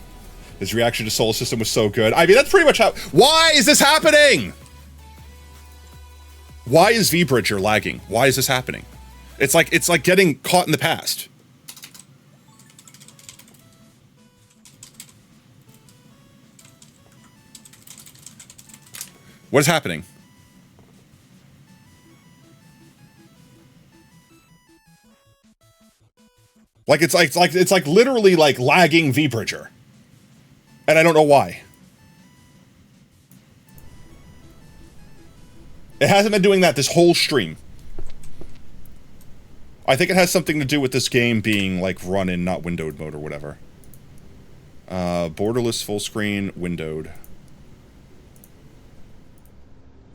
His reaction to Solar System was so good. I mean, that's pretty much how... Why is this happening? Why is V-Bridger lagging? Why is this happening? It's like getting caught in the past. What is happening? Like it's like literally like lagging V-Bridger. And I don't know why. It hasn't been doing that this whole stream. I think it has something to do with this game being like run in not windowed mode or whatever. Borderless full screen windowed.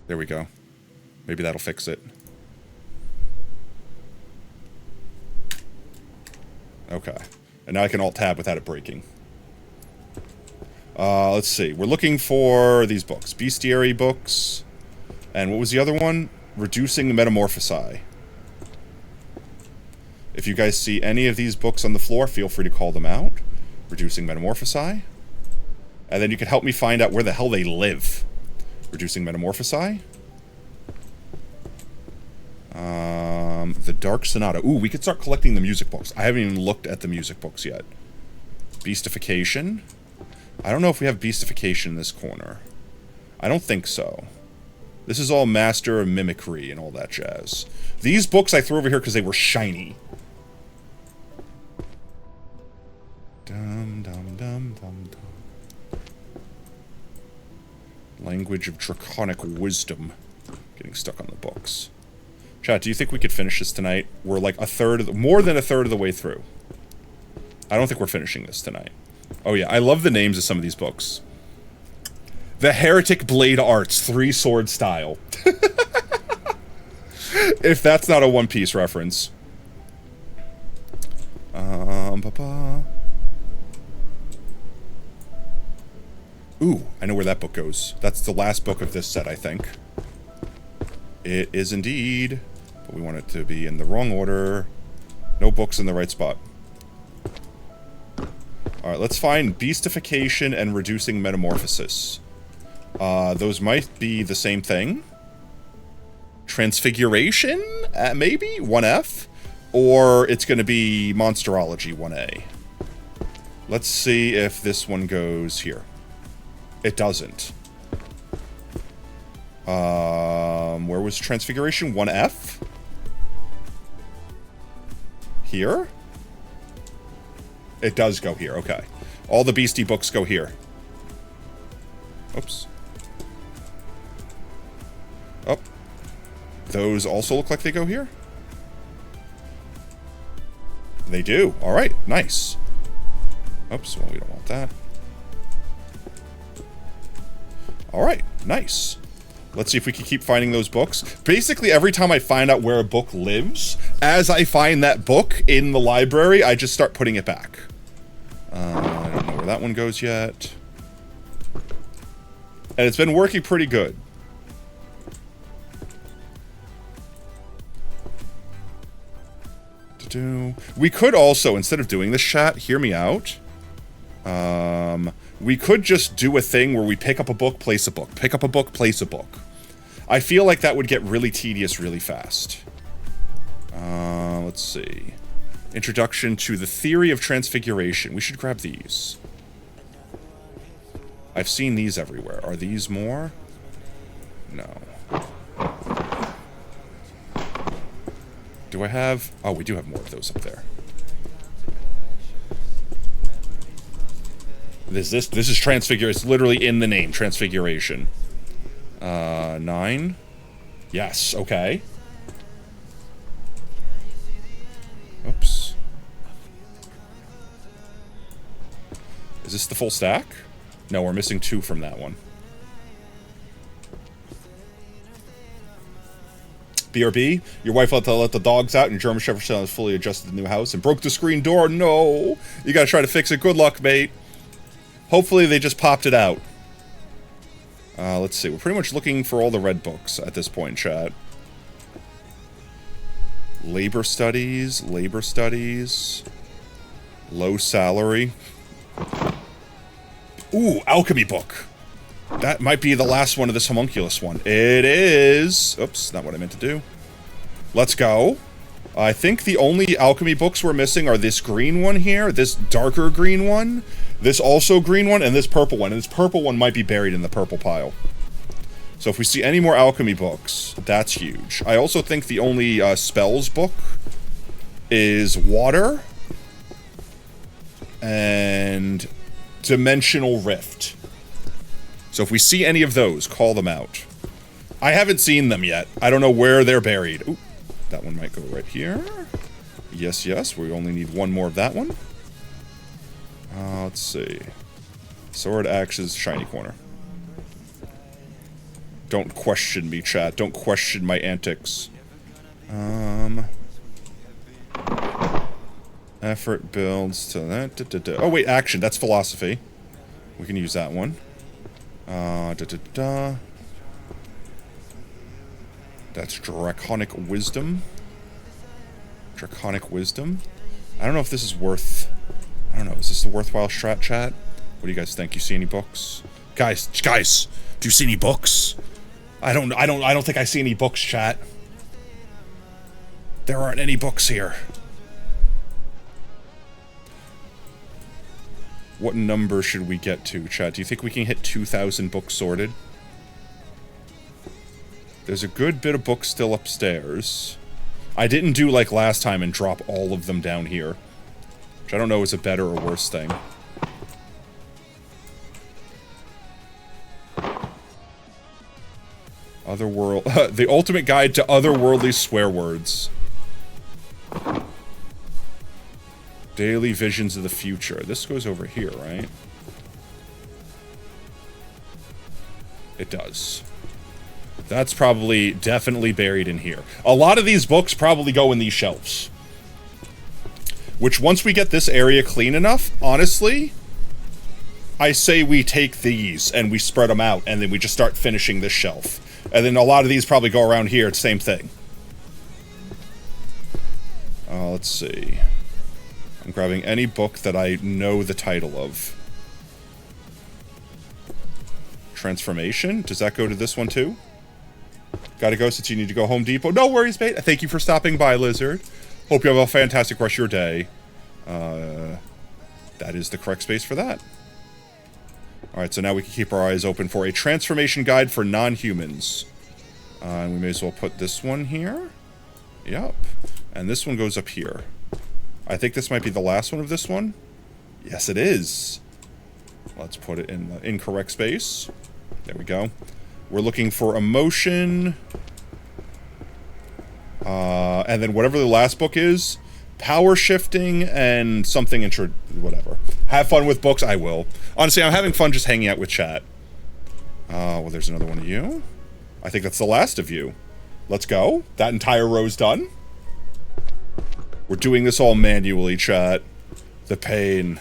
There we go. Maybe that'll fix it. Okay. And now I can alt-tab without it breaking. Let's see. We're looking for these books. Bestiary books. And what was the other one? Reducing Metamorphosi. If you guys see any of these books on the floor, feel free to call them out. Reducing Metamorphosi. And then you can help me find out where the hell they live. Reducing Metamorphosi. The Dark Sonata. Ooh, we could start collecting the music books. I haven't even looked at the music books yet. Beastification. I don't know if we have Beastification in this corner. I don't think so. This is all Master of Mimicry and all that jazz. These books I threw over here because they were shiny. Dum dum dum dum dum. Language of Draconic Wisdom. Getting stuck on the books. Chat, do you think we could finish this tonight? We're like more than a third of the way through. I don't think we're finishing this tonight. Oh yeah, I love the names of some of these books. The Heretic Blade Arts, 3-sword style. If that's not a One Piece reference. Ooh, I know where that book goes. That's the last book of this set, I think. It is indeed. But we want it to be in the wrong order. No books in the right spot. Alright, let's find Beastification and Reducing Metamorphosis. Those might be the same thing. Transfiguration? Maybe? 1F? Or it's going to be Monsterology 1A. Let's see if this one goes here. It doesn't. Where was Transfiguration? 1F? Here? It does go here, okay. All the Beastie books go here. Oops. Oh. Those also look like they go here? They do. Alright, nice. Oops, well, we don't want that. Alright, nice. Let's see if we can keep finding those books. Basically, every time I find out where a book lives, as I find that book in the library, I just start putting it back. I don't know where that one goes yet. And it's been working pretty good. We could also, instead of doing this chat, hear me out. We could just do a thing where we pick up a book, place a book. Pick up a book, place a book. I feel like that would get really tedious really fast. Let's see. Introduction to the Theory of Transfiguration. We should grab these. I've seen these everywhere. Are these more? No. Do I have... Oh, we do have more of those up there. This is Transfiguration. It's literally in the name, Transfiguration. 9. Yes, okay. Oops. Is this the full stack? No, we're missing 2 from that one. BRB, your wife let the dogs out and German Shepherd is fully adjusted to the new house and broke the screen door. No! You gotta try to fix it. Good luck, mate. Hopefully they just popped it out. Let's see. We're pretty much looking for all the red books at this point, chat. Labor studies. Low salary. Ooh, alchemy book. That might be the last one of this homunculus one. It is. Oops, not what I meant to do. Let's go. I think the only alchemy books we're missing are this green one here, this darker green one, this also green one, and this purple one. And this purple one might be buried in the purple pile. So if we see any more alchemy books, that's huge. I also think the only spells book is water and Dimensional Rift. So if we see any of those, call them out. I haven't seen them yet. I don't know where they're buried. Ooh, that one might go right here. Yes, yes, we only need one more of that one. Let's see. Sword, axes, shiny corner. Don't question me, chat. Don't question my antics. Effort builds to that. Oh, wait, action. That's philosophy. We can use that one. That's Draconic Wisdom. Draconic Wisdom. I don't know if this is worth... I don't know. Is this the worthwhile strat, chat? What do you guys think? You see any books? Guys, do you see any books? I don't think I see any books, chat. There aren't any books here. What number should we get to, chat? Do you think we can hit 2,000 books sorted? There's a good bit of books still upstairs. I didn't do like last time and drop all of them down here. Which I don't know is a better or worse thing. Otherworld... The Ultimate Guide to Otherworldly Swear Words. Daily Visions of the Future. This goes over here, right? It does. That's probably definitely buried in here. A lot of these books probably go in these shelves. Which, once we get this area clean enough, honestly, I say we take these and we spread them out, and then we just start finishing this shelf. And then a lot of these probably go around here, same thing. Let's see. I'm grabbing any book that I know the title of. Transformation? Does that go to this one too? Gotta go since you need to go Home Depot. No worries, mate. Thank you for stopping by, Lizard. Hope you have a fantastic rest of your day. That is the correct space for that. Alright, so now we can keep our eyes open for a transformation guide for non-humans. And we may as well put this one here. Yep. And this one goes up here. I think this might be the last one of this one. Yes, it is. Let's put it in the incorrect space. There we go. We're looking for emotion. And then whatever the last book is, power shifting and something whatever. Have fun with books, I will. Honestly, I'm having fun just hanging out with chat. Well, there's another one of you. I think that's the last of you. Let's go. That entire row's done. We're doing this all manually, chat. The pain.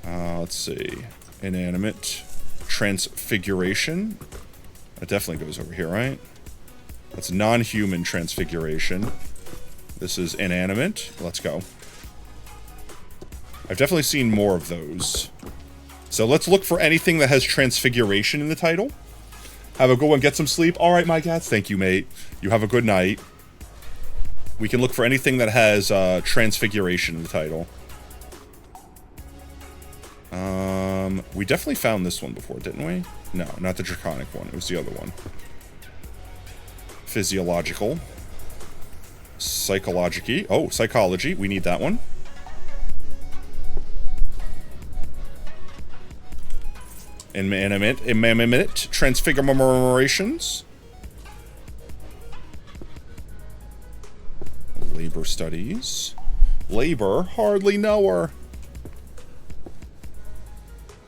Let's see. Inanimate. Transfiguration. That definitely goes over here, right? That's non-human transfiguration. This is inanimate. Let's go. I've definitely seen more of those. So let's look for anything that has transfiguration in the title. Have a good one. Get some sleep. All right, my cats. Thank you, mate. You have a good night. We can look for anything that has transfiguration in the title. We definitely found this one before, didn't we? No, not the Draconic one. It was the other one. Physiological. Psychology. Oh, psychology. We need that one. Inanimate. Transfigurations. Labor studies. Labor? Hardly know her.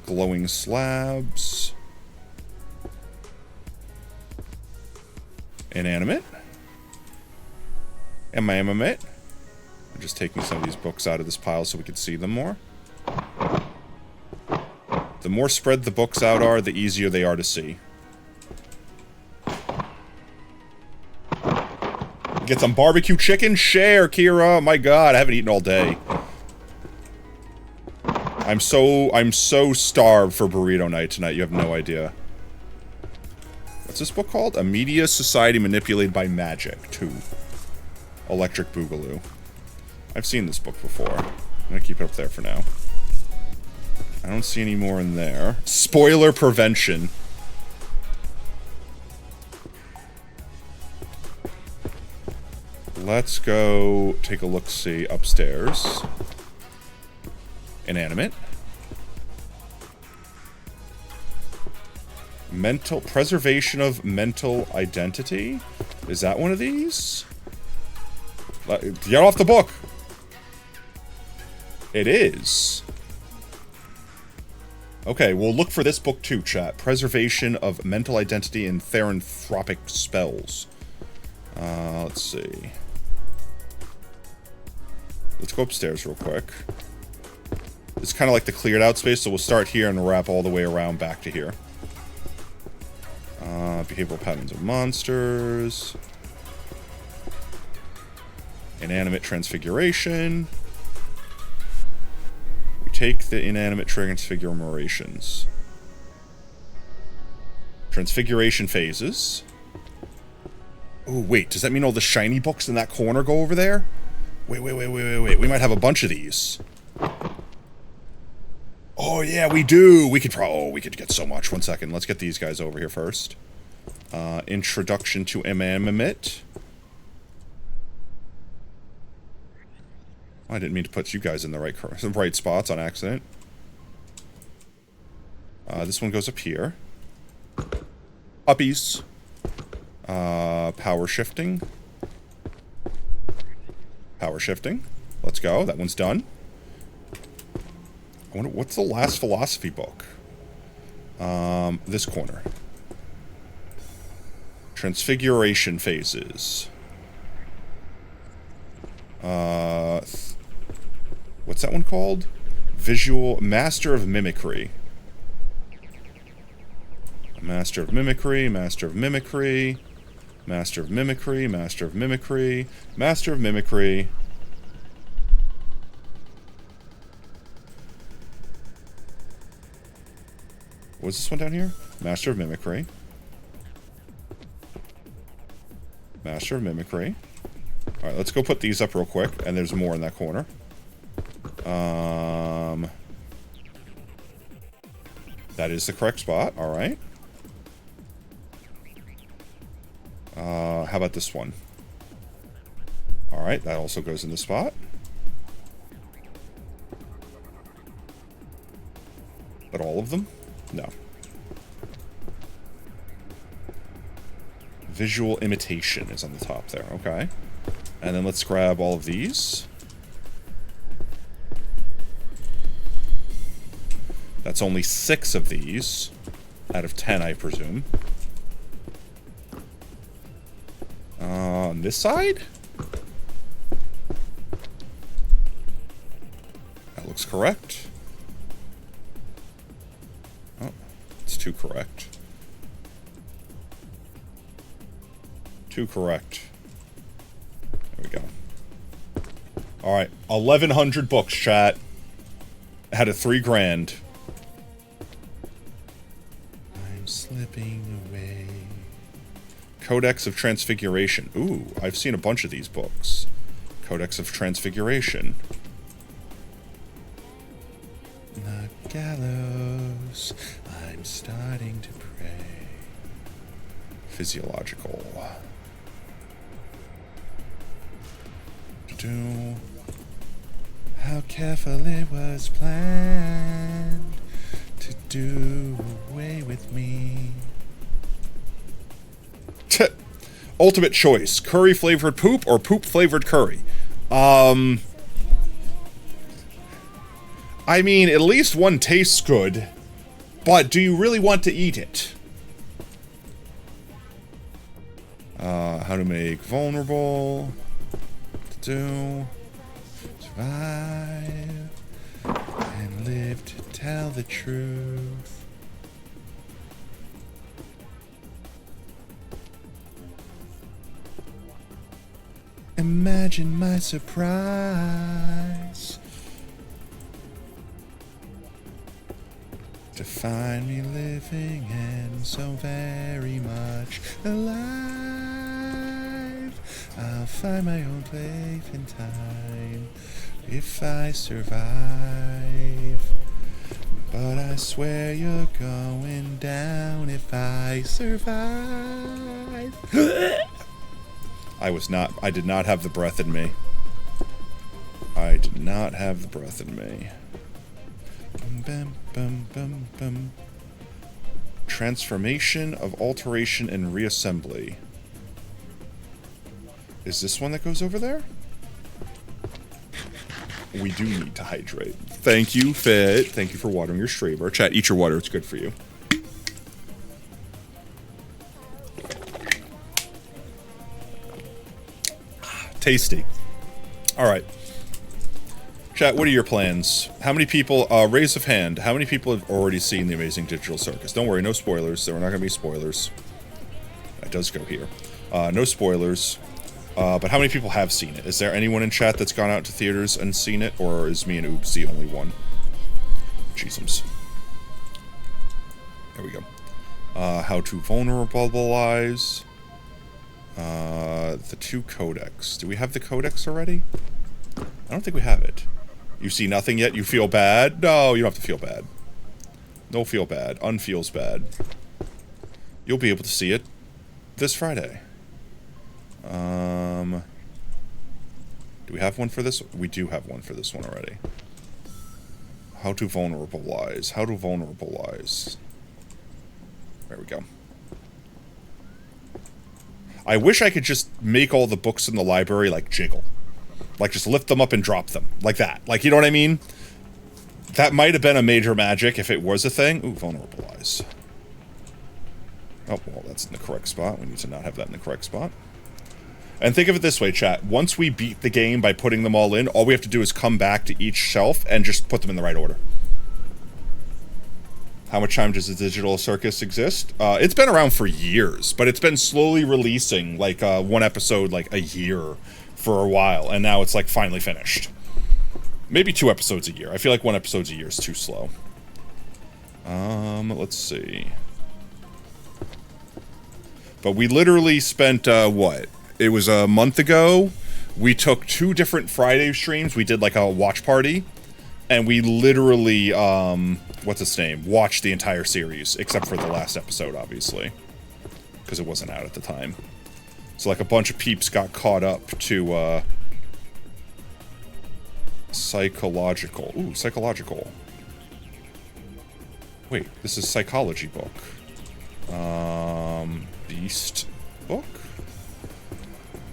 Glowing slabs. Inanimate. Inanimate. I'm just taking some of these books out of this pile so we can see them more. The more spread the books out are, the easier they are to see. Get some barbecue chicken? Share, Kira! My god, I haven't eaten all day. I'm so starved for burrito night tonight, you have no idea. What's this book called? A Media Society Manipulated by Magic 2. Electric Boogaloo. I've seen this book before. I'm gonna keep it up there for now. I don't see any more in there. Spoiler prevention. Let's go take a look-see upstairs. Inanimate. Preservation of mental identity? Is that one of these? Get off the book! It is. Okay, we'll look for this book too, chat. Preservation of mental identity and theranthropic spells. Let's see. Let's go upstairs real quick. It's kind of like the cleared out space, so we'll start here and wrap all the way around back to here. Behavioral patterns of monsters. Inanimate transfiguration. We take the inanimate transfigurations. Transfiguration phases. Oh, wait, does that mean all the shiny books in that corner go over there? Wait. We might have a bunch of these. Oh, yeah, we do. We could get so much. 1 second. Let's get these guys over here first. Introduction to Inanimate. I didn't mean to put you guys in the right spots on accident. This one goes up here. Puppies. Power shifting. Power shifting. Let's go. That one's done. I wonder, what's the last philosophy book? This corner. Transfiguration phases. What's that one called? Master of Mimicry. Master of Mimicry, Master of Mimicry, Master of Mimicry, Master of Mimicry, Master of Mimicry. What's this one down here? Master of Mimicry. Master of Mimicry. Alright, let's go put these up real quick, and there's more in that corner. That is the correct spot, alright. How about this one? Alright, that also goes in the spot. But all of them? No. Visual imitation is on the top there, okay. And then let's grab all of these. That's only 6 of these, out of 10, I presume. On this side? That looks correct. Oh, it's too correct. Too correct. There we go. Alright, 1,100 books, chat. Had a 3 grand. I'm slipping away. Codex of Transfiguration. Ooh, I've seen a bunch of these books. Codex of Transfiguration. The gallows. I'm starting to pray. Physiological. How careful it was planned to do away with me. Ultimate choice: curry flavored poop or poop flavored curry. I mean, at least one tastes good, but do you really want to eat it? How to make vulnerable. To survive and live to tell the truth. Imagine my surprise to find me living and so very much alive. I'll find my own place in time if I survive. But I swear you're going down if I survive. I did not have the breath in me. I did not have the breath in me. Bum, bum, bum, bum. Transformation of alteration and reassembly. Is this one that goes over there? We do need to hydrate. Thank you, Fit. Thank you for watering your streamer. Chat, eat your water. It's good for you. Tasty. All right. Chat, what are your plans? How many people, raise of hand, how many people have already seen The Amazing Digital Circus? Don't worry, no spoilers. There are not going to be spoilers. That does go here. No spoilers. But how many people have seen it? Is there anyone in chat that's gone out to theaters and seen it? Or is me and Oops the only one? Jeezums. There we go. How to vulnerabilize. The 2 codex. Do we have the codex already? I don't think we have it. You see nothing yet? You feel bad? No, you don't have to feel bad. No feel bad. Unfeels bad. You'll be able to see it this Friday. Do we have one for this? We do have one for this one already. How to vulnerabilize. How to vulnerabilize. There we go. I wish I could just make all the books in the library, like, jiggle. Like, just lift them up and drop them. Like that. Like, you know what I mean? That might have been a major magic if it was a thing. Ooh, vulnerabilize. Oh, well, that's in the correct spot. We need to not have that in the correct spot. And think of it this way, chat. Once we beat the game by putting them all in, all we have to do is come back to each shelf and just put them in the right order. How much time does the Digital Circus exist? It's been around for years, but it's been slowly releasing, like, one episode, like, a year for a while, and now it's, like, finally finished. Maybe 2 episodes a year. I feel like 1 episode a year is too slow. Let's see. But we literally spent, what? It was a month ago. We took 2 different Friday streams. We did, like, a watch party. And we literally, what's its name? Watched the entire series, except for the last episode, obviously. Because it wasn't out at the time. So, like, a bunch of peeps got caught up to, psychological. Ooh, psychological. Wait, this is psychology book. Beast book?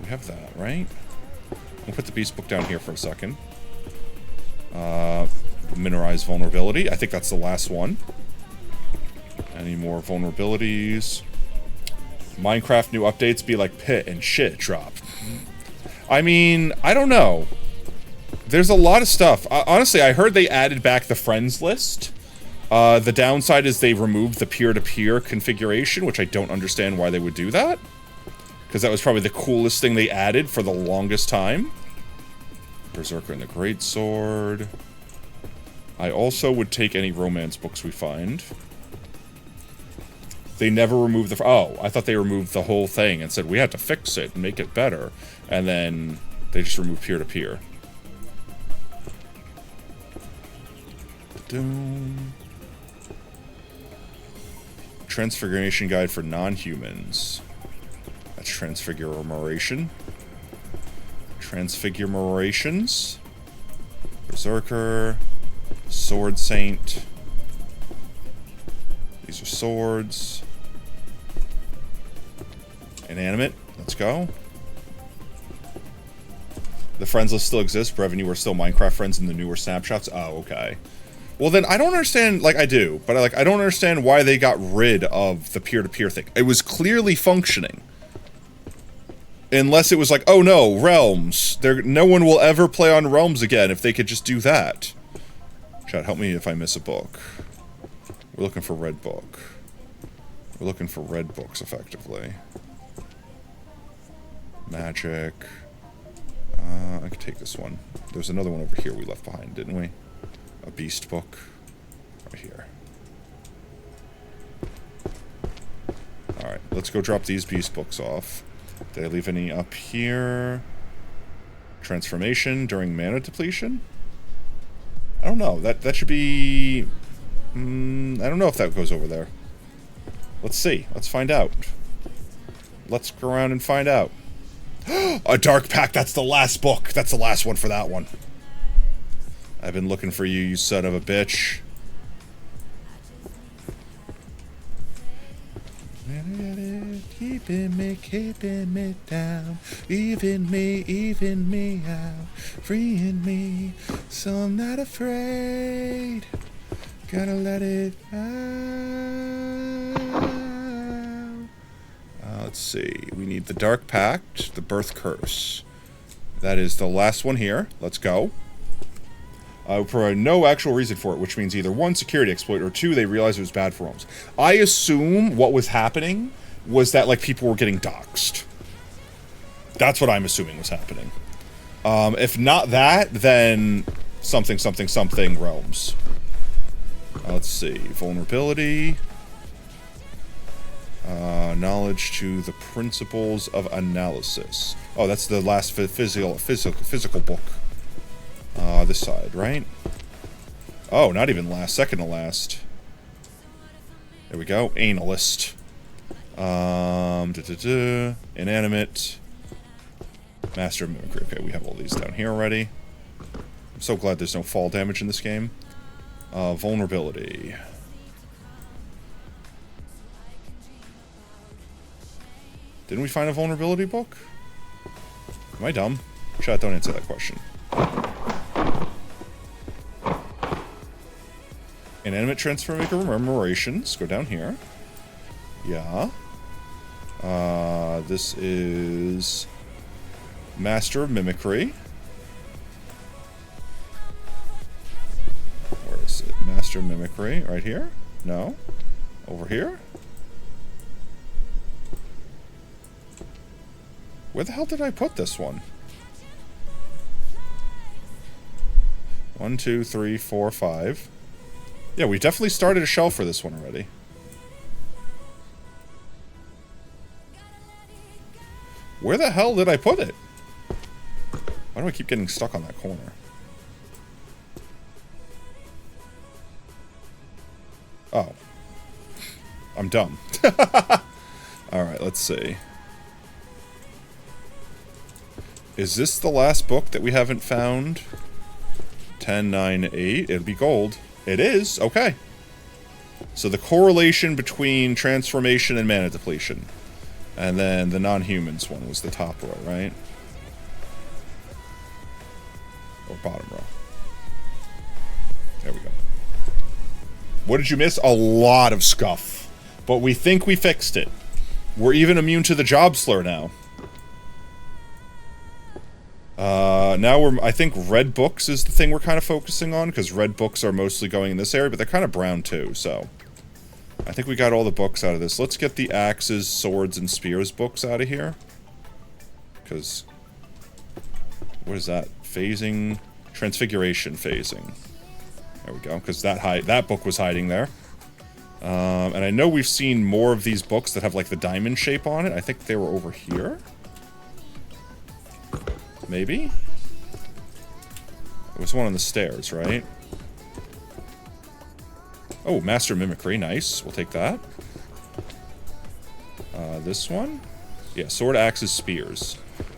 We have that, right? We'll put the beast book down here for a second. Minimize vulnerability. I think that's the last one. Any more vulnerabilities? Minecraft new updates be like pit and shit drop. I mean, I don't know. There's a lot of stuff. Honestly, I heard they added back the friends list. The downside is they removed the peer-to-peer configuration, which I don't understand why they would do that. Because that was probably the coolest thing they added for the longest time. Berserker and the Greatsword. I also would take any romance books we find. They never removed the... Oh, I thought they removed the whole thing and said, we had to fix it and make it better. And then they just removed peer-to-peer. Transfiguration Guide for Non-Humans. That's Transfiguration. Transfigurations. Berserker. Sword Saint. These are swords. Inanimate. Let's go. The friends list still exists. Brevin, you are still Minecraft friends in the newer snapshots. Oh, okay. Well, then I don't understand. Like, I do, but I don't understand why they got rid of the peer-to-peer thing. It was clearly functioning. Unless it was like, oh no, Realms. No one will ever play on Realms again if they could just do that. Chat, help me if I miss a book. We're looking for red book. We're looking for red books, effectively. Magic. I could take this one. There's another one over here we left behind, didn't we? A beast book. Right here. Alright, let's go drop these beast books off. Did I leave any up here? Transformation during mana depletion? I don't know. That should be... I don't know if that goes over there. Let's see. Let's find out. Let's go around and find out. A Dark Pact! That's the last book! That's the last one for that one. I've been looking for you, you son of a bitch. Keeping me down, even me out, freeing me, so I'm not afraid, gotta let it out. Let's see, we need the Dark Pact, the Birth Curse. That is the last one here. Let's go. For no actual reason for it, which means either 1, security exploit, or 2, they realized it was bad for realms. I assume what was happening was that, like, people were getting doxxed. That's what I'm assuming was happening. If not that, then something, something, something realms. Let's see. Vulnerability. Knowledge to the principles of analysis. Oh, that's the last physical book. This side, right? Oh, not even last. Second to last. There we go. Analyst. Inanimate. Master of Mimicry. Okay, we have all these down here already. I'm so glad there's no fall damage in this game. Vulnerability. Didn't we find a vulnerability book? Am I dumb? Chat, don't answer that question. Inanimate transformations. Go down here. Yeah. This is Master of Mimicry. Where is it? Master of Mimicry. Right here? No. Over here? Where the hell did I put this one? 1, 2, 3, 4, 5. Yeah, we definitely started a shelf for this one already. Where the hell did I put it? Why do I keep getting stuck on that corner? Oh. I'm dumb. Alright, let's see. Is this the last book that we haven't found? 10, 9, 8. It'll be gold. It is. Okay. So the correlation between transformation and mana depletion. And then the non-humans one was the top row, right? Or bottom row. There we go. What did you miss? A lot of scuff. But we think we fixed it. We're even immune to the job slur now. Now I think red books is the thing we're kind of focusing on, because red books are mostly going in this area, but they're kind of brown too, so. I think we got all the books out of this. Let's get the axes, swords, and spears books out of here. Because, what is that? Phasing, transfiguration phasing. There we go, because that book was hiding there. And I know we've seen more of these books that have like the diamond shape on it. I think they were over here. Maybe? It was one on the stairs, right? Oh, Master Mimicry, nice. We'll take that. This one? Yeah, sword, axes, spears.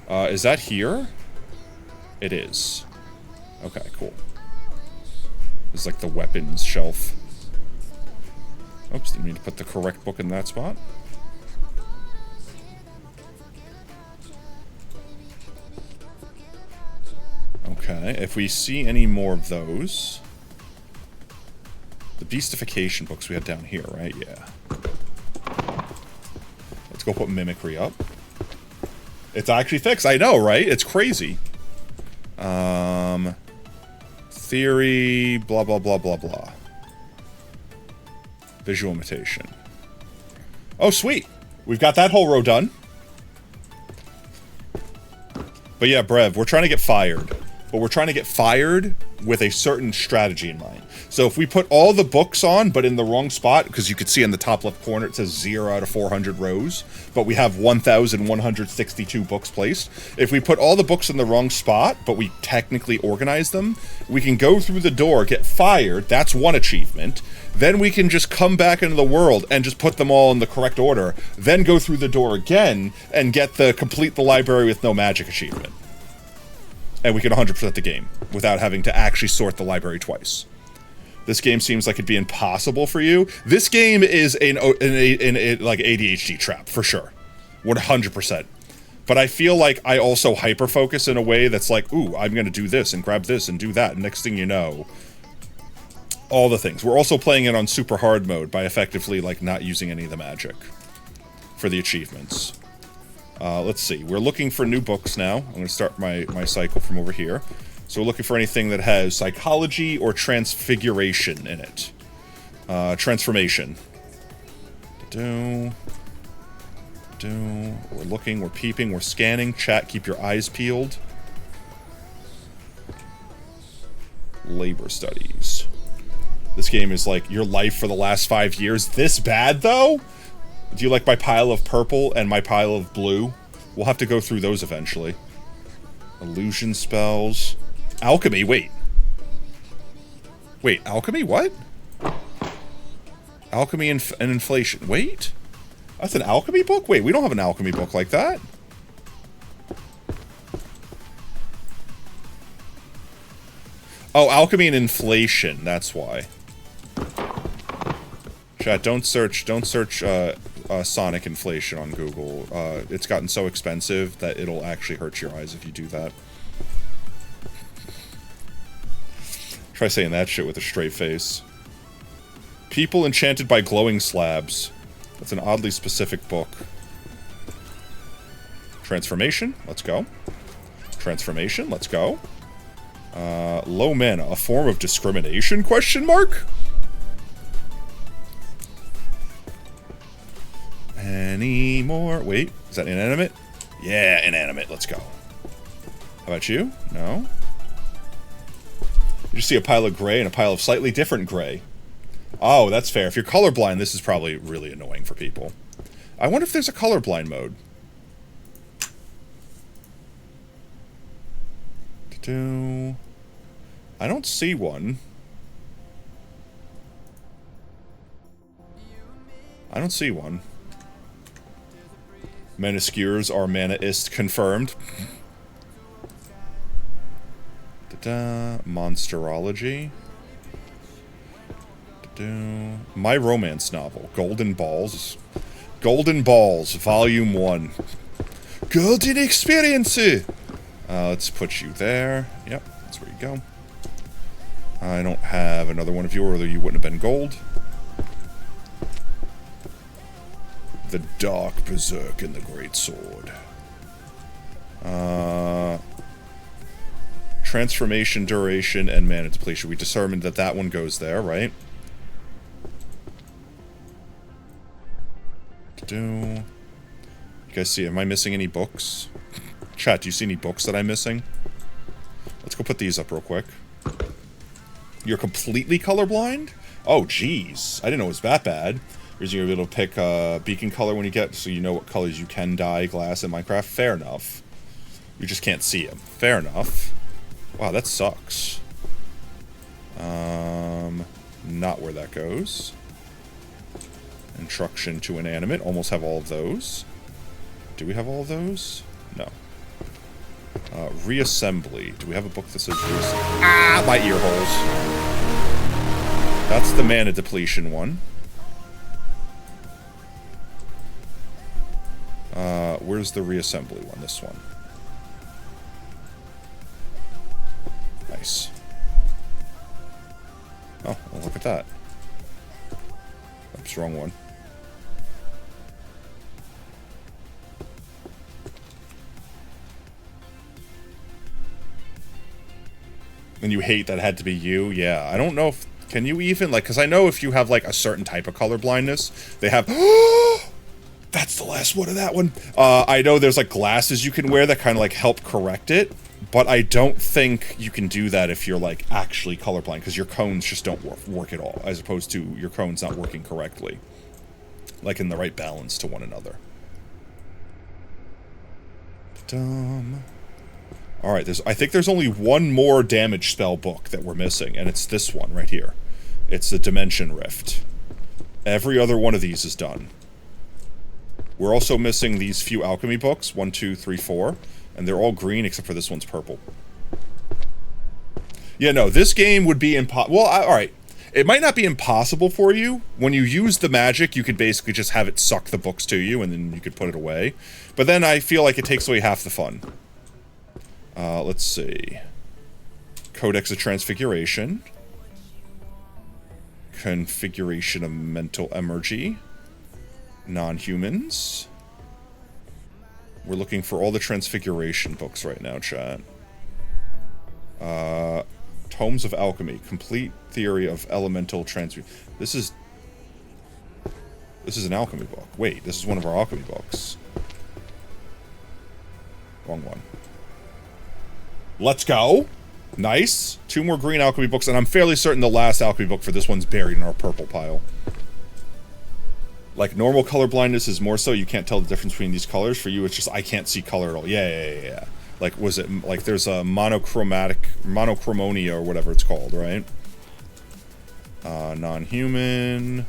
Is that here? It is. Okay, cool. This is like the weapons shelf. Oops, didn't mean to put the correct book in that spot. Okay, if we see any more of those... The beastification books we had down here, right? Yeah. Let's go put Mimicry up. It's actually fixed. I know, right? It's crazy. Theory, blah, blah, blah, blah, blah. Visual imitation. Oh, sweet. We've got that whole row done. But yeah, Brev, we're trying to get fired. But we're trying to get fired with a certain strategy in mind. So if we put all the books on, but in the wrong spot, because you could see in the top left corner it says 0 out of 400 rows, but we have 1,162 books placed. If we put all the books in the wrong spot, but we technically organize them, we can go through the door, get fired, that's one achievement. Then we can just come back into the world and just put them all in the correct order, then go through the door again and get the complete the library with no magic achievement. And we can 100% the game without having to actually sort the library twice. This game seems like it'd be impossible for you. This game is an like ADHD trap, for sure. 100%. But I feel like I also hyper-focus in a way that's like, ooh, I'm going to do this and grab this and do that. And next thing you know, all the things. We're also playing it on super hard mode by effectively like not using any of the magic for the achievements. Let's see. We're looking for new books now. I'm going to start my cycle from over here. So we're looking for anything that has psychology or transfiguration in it. Transformation. We're looking, we're peeping, we're scanning. Chat, keep your eyes peeled. Labor studies. This game is like your life for the last 5 years. This bad, though? Do you like my pile of purple and my pile of blue? We'll have to go through those eventually. Illusion spells. Alchemy, wait. Wait, alchemy, what? Alchemy and inflation. Wait? That's an alchemy book? Wait, we don't have an alchemy book like that. Oh, alchemy and inflation, that's why. Chat, don't search Sonic inflation on Google. It's gotten so expensive that it'll actually hurt your eyes if you do that. Try saying that shit with a straight face. People enchanted by glowing slabs. That's an oddly specific book. Transformation, let's go. Transformation, let's go. Low mana, a form of discrimination, question mark? Any more? Wait, is that inanimate? Yeah, inanimate, let's go. How about you? No? You just see a pile of gray and a pile of slightly different gray. Oh, that's fair. If you're colorblind, this is probably really annoying for people. I wonder if there's a colorblind mode. I don't see one. I don't see one. Meniscures are Manaist confirmed. Monsterology. My romance novel, Golden Balls. Golden Balls, Volume 1. Golden Experience! Let's put you there. Yep, that's where you go. I don't have another one of you, or you wouldn't have been gold. The Dark Berserk and the Great Sword. Transformation, duration, and mana depletion. We determined that that one goes there, right? You guys see, am I missing any books? Chat, do you see any books that I'm missing? Let's go put these up real quick. You're completely colorblind? Oh, jeez. I didn't know it was that bad. You're going to be able to pick beacon color when you get, so you know what colors you can dye glass in Minecraft. Fair enough. You just can't see them. Fair enough. Wow, that sucks. Not where that goes. Instruction to inanimate. Almost have all of those. Do we have all of those? No. Reassembly. Do we have a book that says reassembly? Ah, my ear holes. That's the mana depletion one. Where's the reassembly one? This one. Nice. Oh, well, look at that. Oops, wrong one. And you hate that it had to be you? Yeah, I don't know if... Can you even, like... Because I know if you have, like, a certain type of color blindness, they have... That's the last one of that one. I know there's, like, glasses you can wear that kind of, like, help correct it. But I don't think you can do that if you're, like, actually colorblind. Because your cones just don't work at all. As opposed to your cones not working correctly. Like, in the right balance to one another. Alright, I think there's only one more damage spell book that we're missing, and it's this one right here. It's the Dimension Rift. Every other one of these is done. We're also missing these few alchemy books, 1, 2, 3, 4, and they're all green except for this one's purple. Yeah, no, this game would be impossible. Well, alright. It might not be impossible for you. When you use the magic, you could basically just have it suck the books to you, and then you could put it away. But then I feel like it takes away half the fun. Let's see. Codex of Transfiguration. Configuration of Mental Emergy. Non-humans. We're looking for all the Transfiguration books right now, chat. Tomes of Alchemy. Complete Theory of Elemental Transmute. This is an alchemy book. Wait, this is one of our alchemy books. Wrong one. Let's go. Nice. 2 more green alchemy books, and I'm fairly certain the last alchemy book for this one's buried in our purple pile. Like, normal color blindness is more so you can't tell the difference between these colors. For you, it's just, I can't see color at all. Yeah. Like, was it, like, there's a monochromonia or whatever it's called, right? Non-human.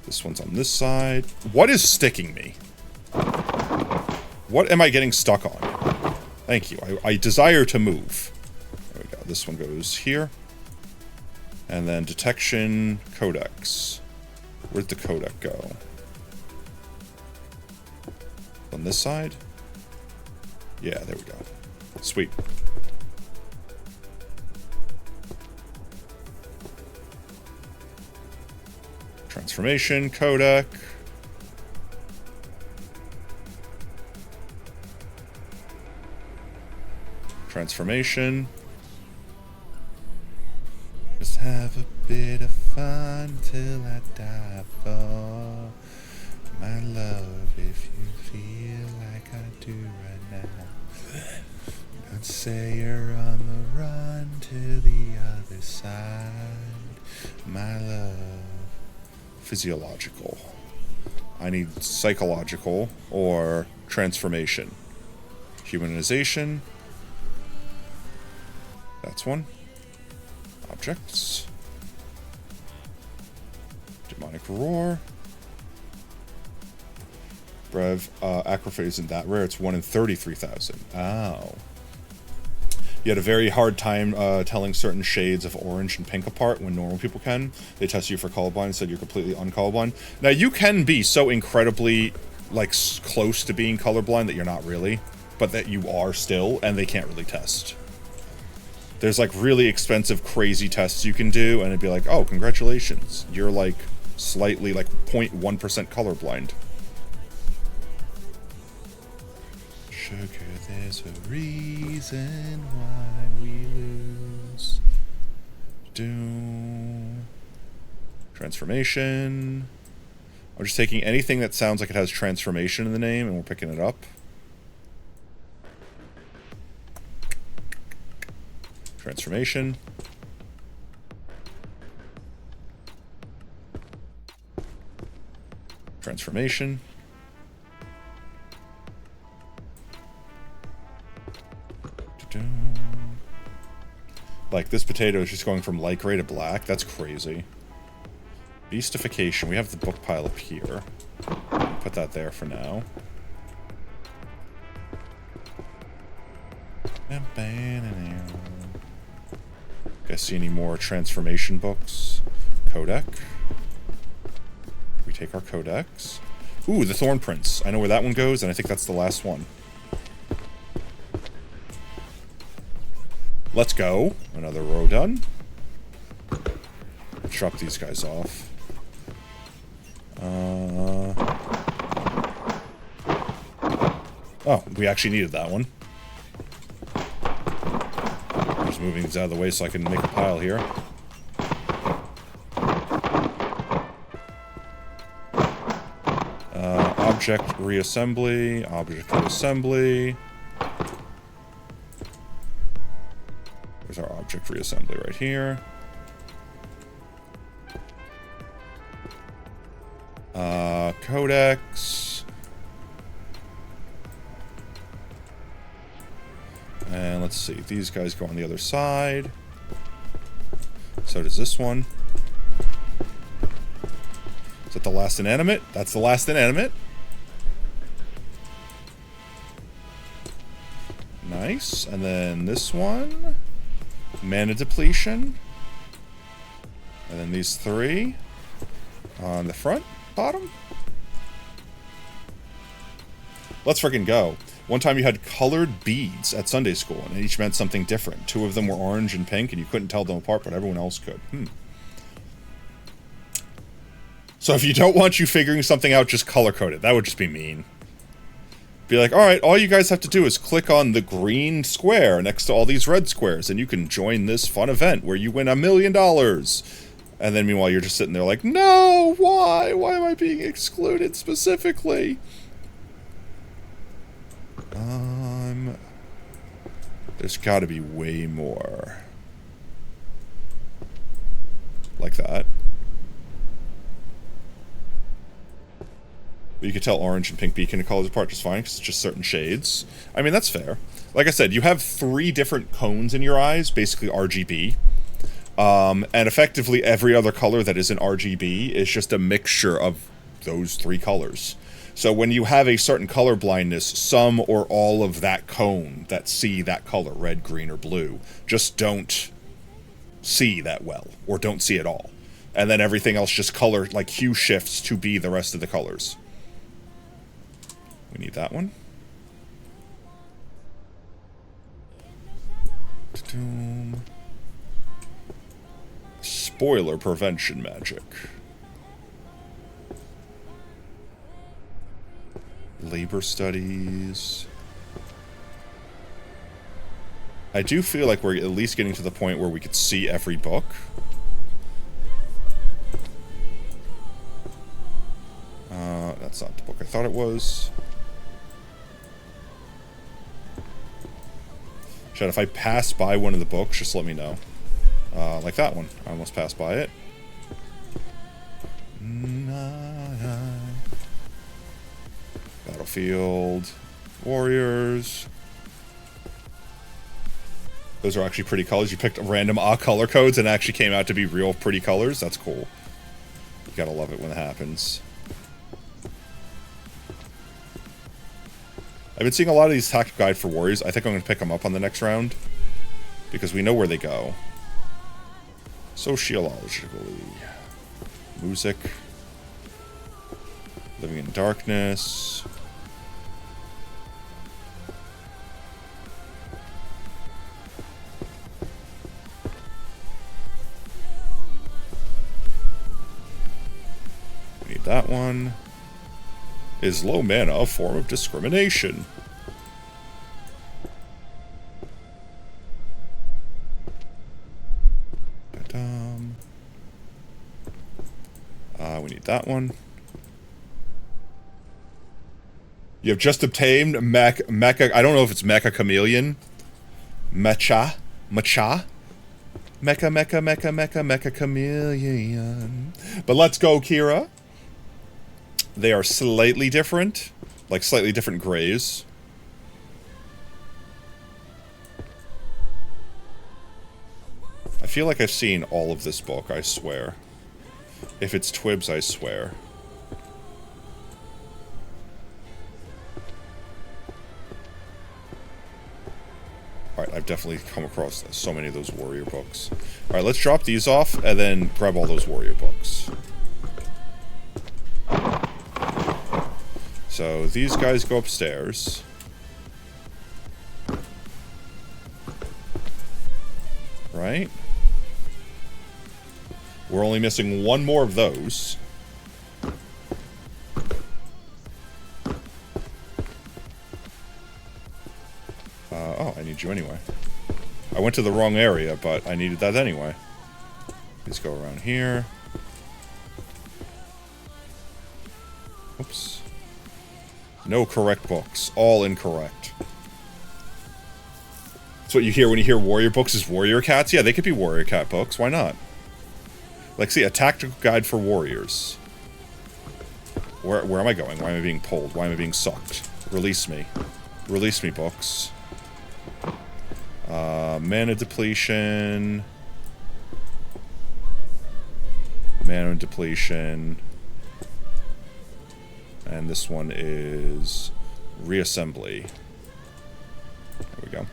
This one's on this side. What is sticking me? What am I getting stuck on? Thank you. I desire to move. There we go. This one goes here. And then detection codex. Where'd the codec go? On this side? Yeah, there we go. Sweet. Transformation codec. Transformation. Just have a bit of fun till I die for my love. If you feel like I do right now, don't say you're on the run to the other side, my love. Physiological. I need psychological or transformation. Humanization. That's one. Objects. Demonic roar. Brev, Acrophase isn't that rare. It's 1 in 33,000. Oh. You had a very hard time telling certain shades of orange and pink apart when normal people can. They test you for colorblind and said you're completely uncolorblind. Now, you can be so incredibly, like, close to being colorblind that you're not really, but that you are still, and they can't really test. There's, like, really expensive, crazy tests you can do, and it'd be like, oh, congratulations. You're, like, slightly, like, 0.1% colorblind. Sugar, there's a reason why we lose. Doom. Transformation. I'm just taking anything that sounds like it has transformation in the name, and we're picking it up. Transformation. Transformation. Like, this potato is just going from light gray to black. That's crazy. Beastification. We have the book pile up here. Put that there for now. Guys, see any more transformation books? Codec. We take our codex. Ooh, the Thorn Prince. I know where that one goes, and I think that's the last one. Let's go. Another row done. Let's drop these guys off. Oh, we actually needed that one. Just moving these out of the way so I can make a pile here. Object reassembly. Object reassembly. There's our object reassembly right here. Codex. And let's see, these guys go on the other side. So does this one. Is that the last inanimate? That's the last inanimate. Nice. And then this one. Mana depletion. And then these three on the front, bottom. Let's freaking go. One time you had colored beads at Sunday school, and each meant something different. 2 of them were orange and pink, and you couldn't tell them apart, but everyone else could. So if you don't want you figuring something out, just color code it. That would just be mean. Be like, alright, all you guys have to do is click on the green square next to all these red squares, and you can join this fun event where you win $1 million. And then meanwhile, you're just sitting there like, no, why? Why am I being excluded specifically? There's gotta be way more. Like that. But you could tell orange and pink beacon colors apart just fine, because it's just certain shades. I mean, that's fair. Like I said, you have 3 different cones in your eyes, basically RGB. And effectively every other color that isn't RGB is just a mixture of those 3 colors. So when you have a certain color blindness, some or all of that cone that see that color, red, green, or blue, just don't see that well, or don't see at all. And then everything else just color, like hue shifts to be the rest of the colors. We need that one. Spoiler prevention magic. Labor studies. I do feel like we're at least getting to the point where we could see every book. That's not the book I thought it was. Chad, if I pass by one of the books, just let me know. Like that one. I almost passed by it. Battlefield. Warriors. Those are actually pretty colors. You picked random color codes and actually came out to be real pretty colors. That's cool. You gotta love it when it happens. I've been seeing a lot of these tactical guide for warriors. I think I'm going to pick them up on the next round. Because we know where they go. Sociologically. Music. Living in darkness. We need that one. Is low mana a form of discrimination? We need that one. You have just obtained Mecha. I don't know if it's Mecha Chameleon. Mecha. Mecha Chameleon. But let's go, Kira. They are slightly different. Like slightly different grays. I feel like I've seen all of this book, I swear. If it's Twibs, I swear. Alright, I've definitely come across so many of those warrior books. Alright, let's drop these off, and then grab all those warrior books. So, these guys go upstairs. Right? We're only missing one more of those. Oh, I need you anyway. I went to the wrong area, but I needed that anyway. Let's go around here. Oops. No correct books. All incorrect. That's what you hear when you hear warrior books is warrior cats? Yeah, they could be warrior cat books. Why not? Like, see, a tactical guide for warriors. Where am I going? Why am I being pulled? Why am I being sucked? Release me. Release me, books. Mana depletion. Mana depletion. And this one is reassembly. There we go.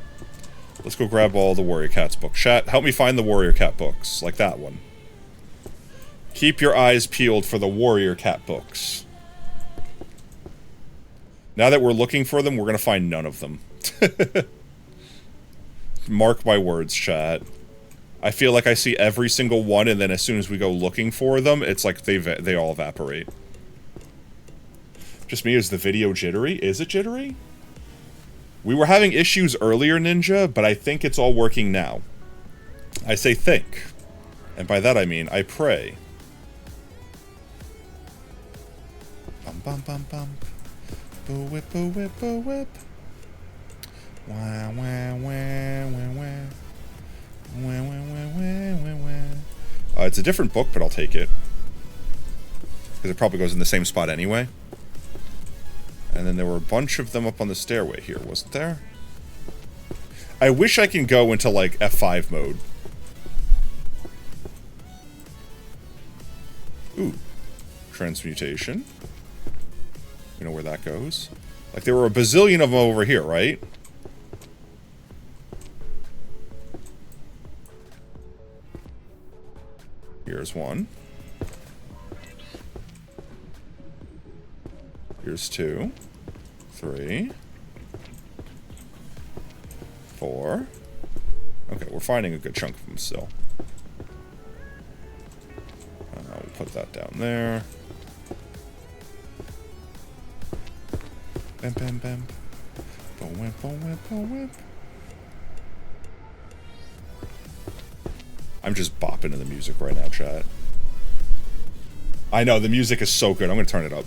Let's go grab all the warrior cats books. Chat, help me find the warrior cat books. Like that one. Keep your eyes peeled for the warrior cat books. Now that we're looking for them, we're going to find none of them. Mark my words, chat. I feel like I see every single one, and then as soon as we go looking for them, it's like they all evaporate. Just me, is the video jittery? Is it jittery? We were having issues earlier, Ninja, but I think it's all working now. I say think. And by that I mean I pray. Bum bum bum bum. Boo whip, boo whip, boo whip. Wah wah wah wah wah. Wah wah wah wah wah wah. It's a different book, but I'll take it. Because it probably goes in the same spot anyway. And then there were a bunch of them up on the stairway here, wasn't there? I wish I can go into, like, F5 mode. Ooh. Transmutation. You know where that goes? Like, there were a bazillion of them over here, right? Here's one. Here's 2. 3. 4. Okay, we're finding a good chunk of them still. We'll put that down there. Bam, bam, bam. Boom, whip, boom, whip, boom, whip. I'm just bopping to the music right now, chat. I know, the music is so good. I'm gonna turn it up.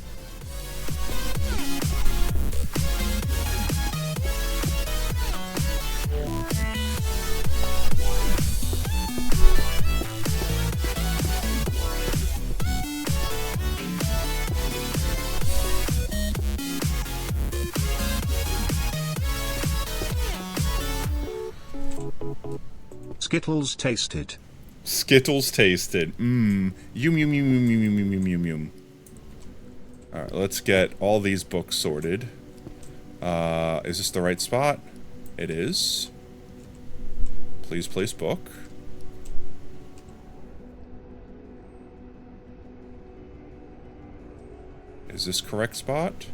Skittles tasted. Skittles tasted. Mmm. Yum yum yum yum yum yum yum yum yum. Alright, let's get all these books sorted. Is this the right spot? It is. Please place book. Is this correct spot?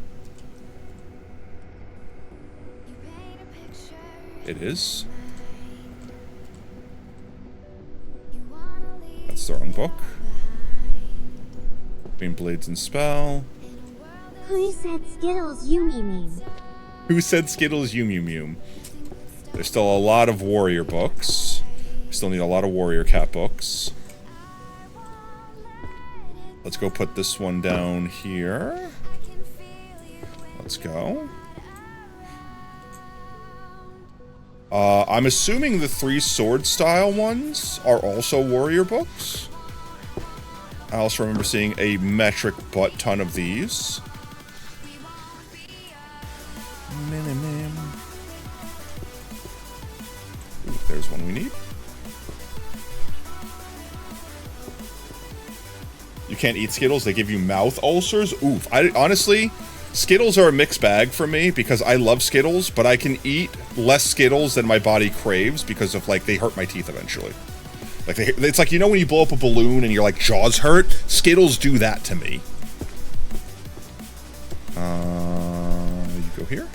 It is. That's the wrong book. Between Blades and Spell. Who said Skittles Yum Yum Yum? Who said Skittles Yum Yum Yum? There's still a lot of warrior books. We still need a lot of warrior cat books. Let's go put this one down here. Let's go. I'm assuming the 3 sword style ones are also warrior books. I also remember seeing a metric butt ton of these. Ooh, there's one we need. You can't eat Skittles, they give you mouth ulcers? Oof. Honestly, Skittles are a mixed bag for me because I love Skittles, but I can eat less Skittles than my body craves because of, like, they hurt my teeth eventually. Like, it's like, you know when you blow up a balloon and your, like, jaws hurt? Skittles do that to me. You go here?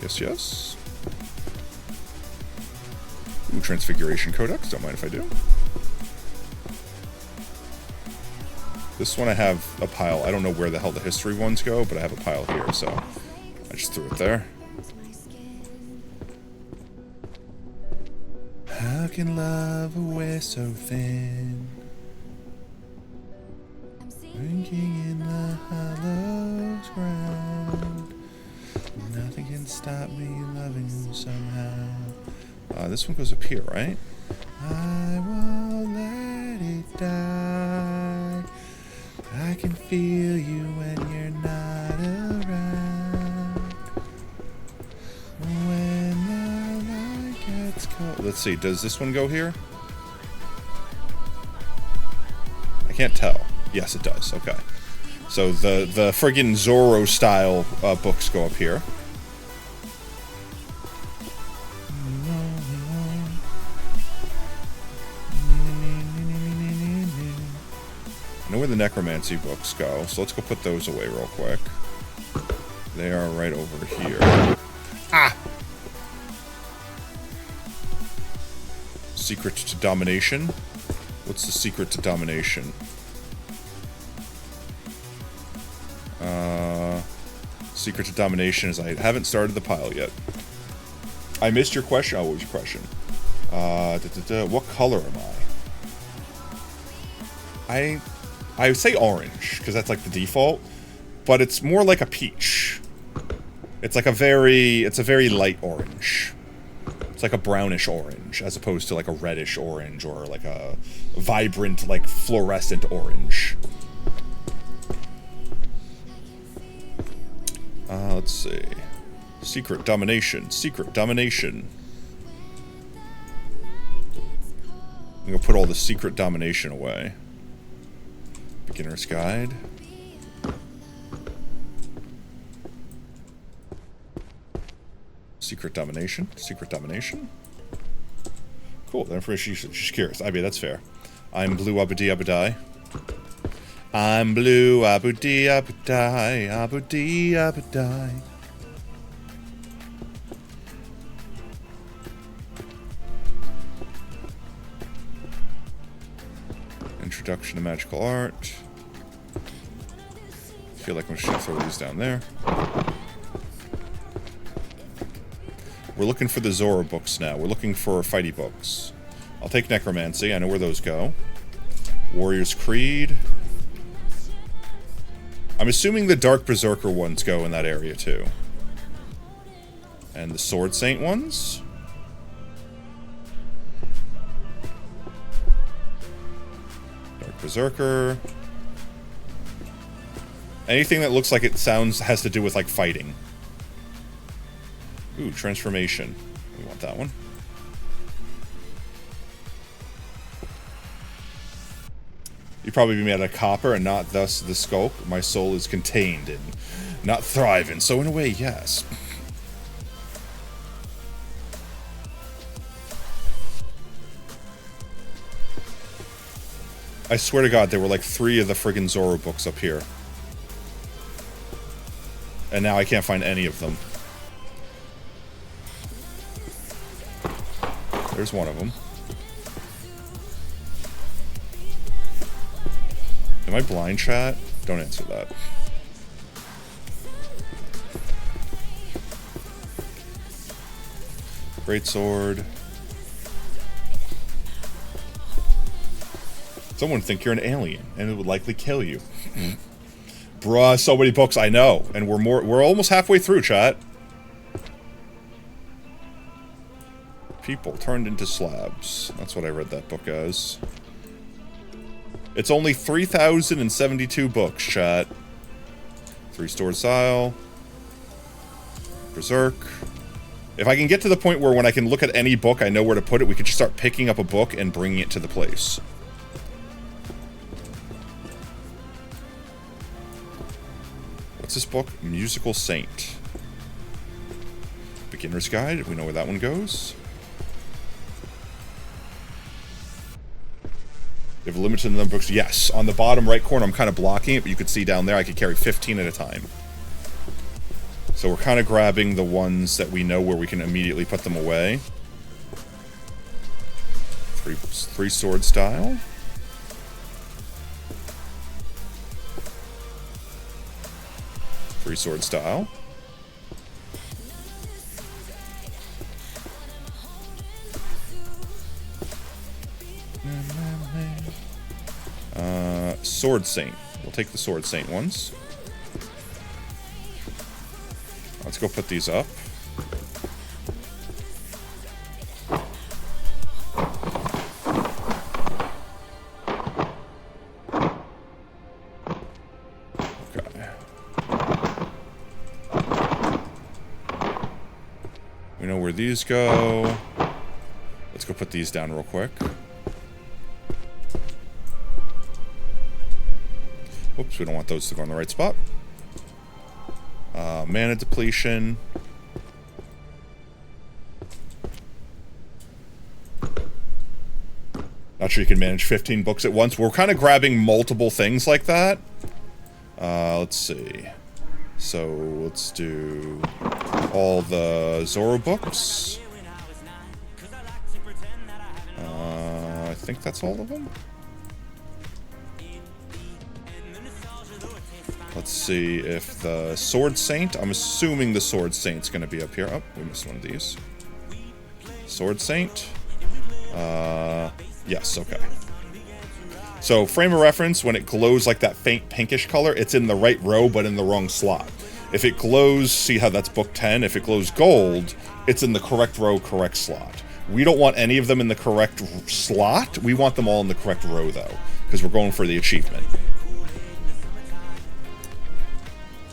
Yes, yes. Ooh, Transfiguration Codex, don't mind if I do. This one I have a pile. I don't know where the hell the history ones go, but I have a pile here, so I just threw it there. How can love wear so thin? Drinking in the hollow ground. Nothing can stop me loving you somehow. This one goes up here, right? I won't let it die. I can feel you when you're not around. When the light gets cold. Let's see, does this one go here? I can't tell. Yes, it does. Okay. So the friggin' Zorro style books go up here. I know where the necromancy books go, so let's go put those away real quick. They are right over here. Ah! Secret to domination? What's the secret to domination? Secret to domination is I haven't started the pile yet. I missed your question. Oh, what was your question? What color am I? I would say orange, because that's like the default, but it's more like a peach. It's like a very light orange. It's like a brownish orange, as opposed to like a reddish orange or like a vibrant, like fluorescent orange. Let's see. Secret domination. Secret domination. I'm gonna put all the secret domination away. Beginner's guide. Secret domination. Secret domination. Cool. The information she's curious. I mean, that's fair. I'm blue abudi abudai. I'm blue abudi abudai. Abudi abudai. Introduction to magical art. I feel like I'm just gonna throw these down there. We're looking for the Zoro books now. We're looking for fighty books. I'll take Necromancy. I know where those go. Warrior's Creed. I'm assuming the Dark Berserker ones go in that area too. And the Sword Saint ones. Dark Berserker. Anything that looks like it has to do with like fighting. Ooh, transformation. We want that one. You probably be made out of copper and not thus the skulk. My soul is contained and not thriving. So in a way, yes. I swear to God, there were like 3 of the friggin' Zoro books up here. And now I can't find any of them. There's one of them. Am I blind, chat? Don't answer that. Great sword. Someone would think you're an alien, and it would likely kill you. Bruh, so many books, I know. And we're almost halfway through, chat. People turned into slabs. That's what I read that book as. It's only 3,072 books, chat. 3 Sword Style. Berserk. If I can get to the point where when I can look at any book, I know where to put it, we could just start picking up a book and bringing it to the place. What's this book? Musical Saint. Beginner's Guide. We know where that one goes. You have a limited number of books? Yes. On the bottom right corner, I'm kind of blocking it, but you could see down there I could carry 15 at a time. So we're kind of grabbing the ones that we know where we can immediately put them away. 3 Sword Style. Three Sword Style. Sword Saint. We'll take the Sword Saint ones. Let's go put these up. Okay. We know where these go. Let's go put these down real quick. Oops, we don't want those to go in the right spot. Mana depletion. Not sure you can manage 15 books at once. We're kind of grabbing multiple things like that. Let's see. So, let's do all the Zoro books. I think that's all of them. Let's see if the Sword Saint, I'm assuming the Sword Saint's going to be up here. Oh, we missed one of these. Sword Saint. Yes, okay. So, frame of reference, when it glows like that faint pinkish color, it's in the right row, but in the wrong slot. If it glows, see how that's book 10? If it glows gold, it's in the correct row, correct slot. We don't want any of them in the correct slot. We want them all in the correct row, though, because we're going for the achievement.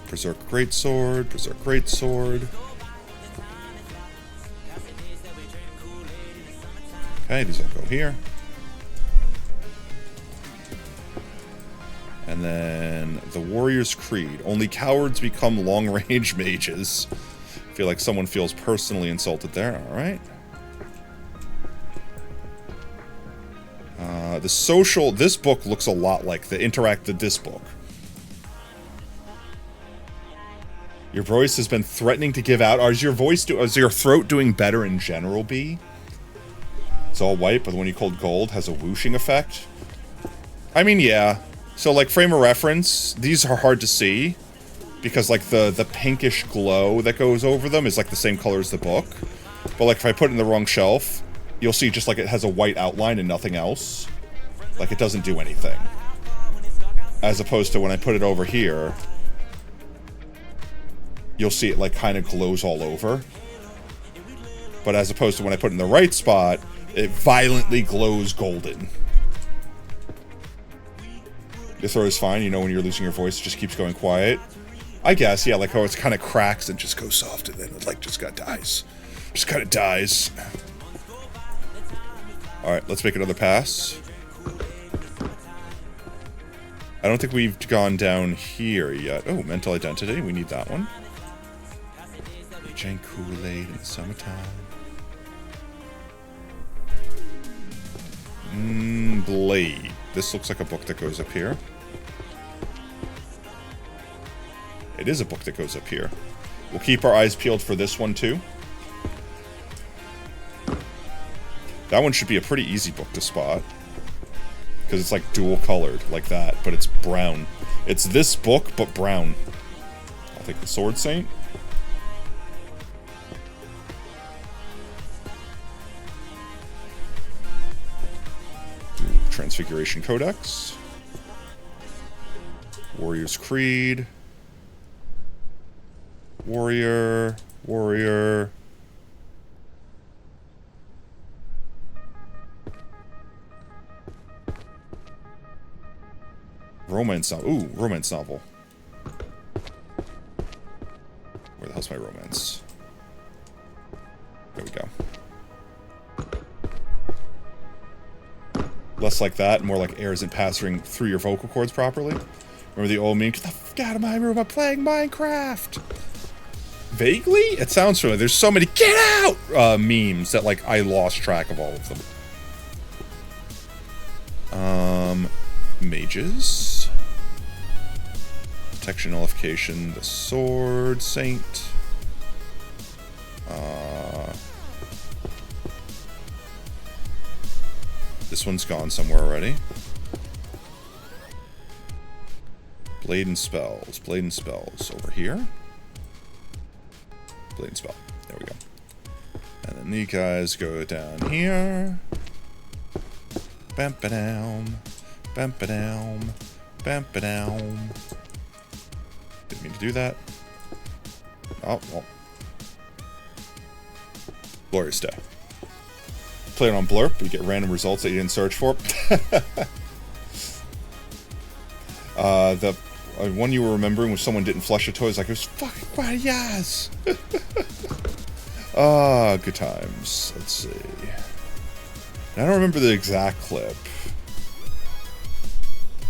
Berserk Greatsword, Berserk Greatsword. Okay, these all go here. And then the Warrior's Creed. Only cowards become long-range mages. I feel like someone feels personally insulted there. Alright. This book looks a lot like this book. Your voice has been threatening to give out. Is your throat doing better in general, B? It's all white, but the one you called gold has a whooshing effect. I mean, yeah. So, like, frame of reference, these are hard to see. Because, like, the pinkish glow that goes over them is, like, the same color as the book. But, like, if I put it in the wrong shelf, you'll see just, like, it has a white outline and nothing else. Like, it doesn't do anything. As opposed to when I put it over here, you'll see it, like, kind of glows all over. But as opposed to when I put it in the right spot, it violently glows golden. Your throat is fine, you know when you're losing your voice, it just keeps going quiet. I guess, yeah, like how it's kind of cracks and just goes soft and then it, like, just kind of dies. Just kind of dies. Alright, let's make another pass. I don't think we've gone down here yet. Oh, mental identity, we need that one. Jane Kool-Aid in the summertime. Blade. This looks like a book that goes up here. It is a book that goes up here. We'll keep our eyes peeled for this one, too. That one should be a pretty easy book to spot. Because it's like dual colored, like that, but it's brown. It's this book, but brown. I'll take the Sword Saint. Transfiguration Codex. Warrior's Creed. Warrior. Romance novel. Ooh, romance novel. Where the hell's my romance? There we go. Less like that, more like air isn't passing through your vocal cords properly. Remember the old meme? Get the fuck out of my room, I'm playing Minecraft! Vaguely? It sounds familiar. There's so many get out memes that, like, I lost track of all of them. Mages. Protection nullification, the Sword Saint. This one's gone somewhere already. Blade and Spells. Blade and Spells. Over here. Blade and Spell. There we go. And then these guys go down here. Bam-ba-down. Bam-ba-down. Bam-ba-down. Didn't mean to do that. Oh, well. Glorious day. Play it on Blurp, you get random results that you didn't search for. The one you were remembering was someone didn't flush a toilet. Like, it was fucking quiet, yes! Ah, good times. Let's see. I don't remember the exact clip.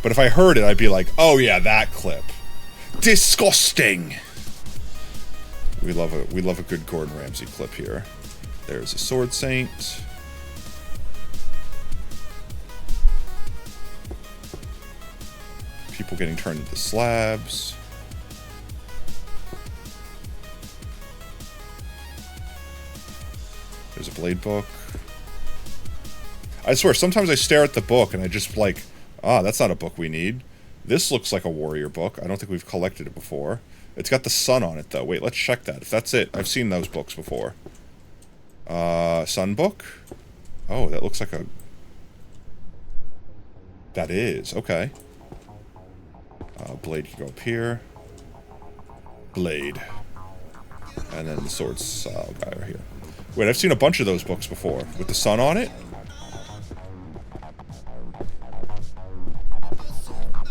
But if I heard it, I'd be like, oh yeah, that clip. Disgusting! We love a good Gordon Ramsay clip here. There's a Sword Saint. People getting turned into slabs. There's a blade book. I swear, sometimes I stare at the book and I just like, ah, that's not a book we need. This looks like a warrior book. I don't think we've collected it before. It's got the sun on it, though. Wait, let's check that. If that's it, I've seen those books before. Sun book? Oh, that looks like a... That is, okay. Blade can go up here. Blade. And then the sword style guy right here. Wait, I've seen a bunch of those books before. With the sun on it?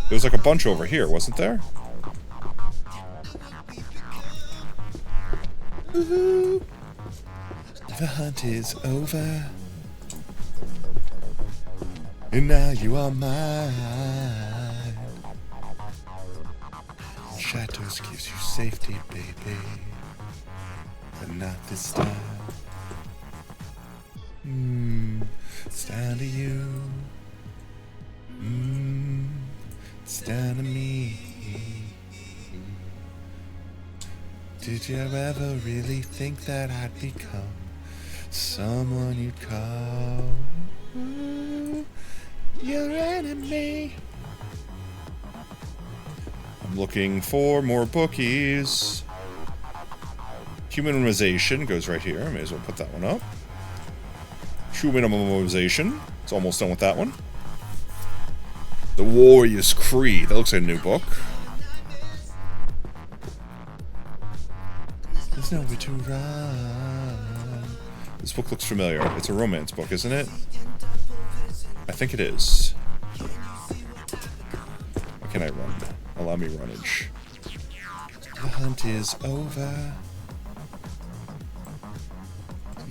There was like a bunch over here, wasn't there? Woohoo! The hunt is over. And now you are mine. Shadows gives you safety, baby. But not this time. It's down to you. It's down to me. Did you ever really think that I'd become someone you'd call your enemy? I'm looking for more bookies. Humanization goes right here. I may as well put that one up. True minimalization. It's almost done with that one. The Warrior's Creed. That looks like a new book. There's nowhere to run. This book looks familiar. It's a romance book, isn't it? I think it is. Why can't I run? Allow me runnage. The hunt is over.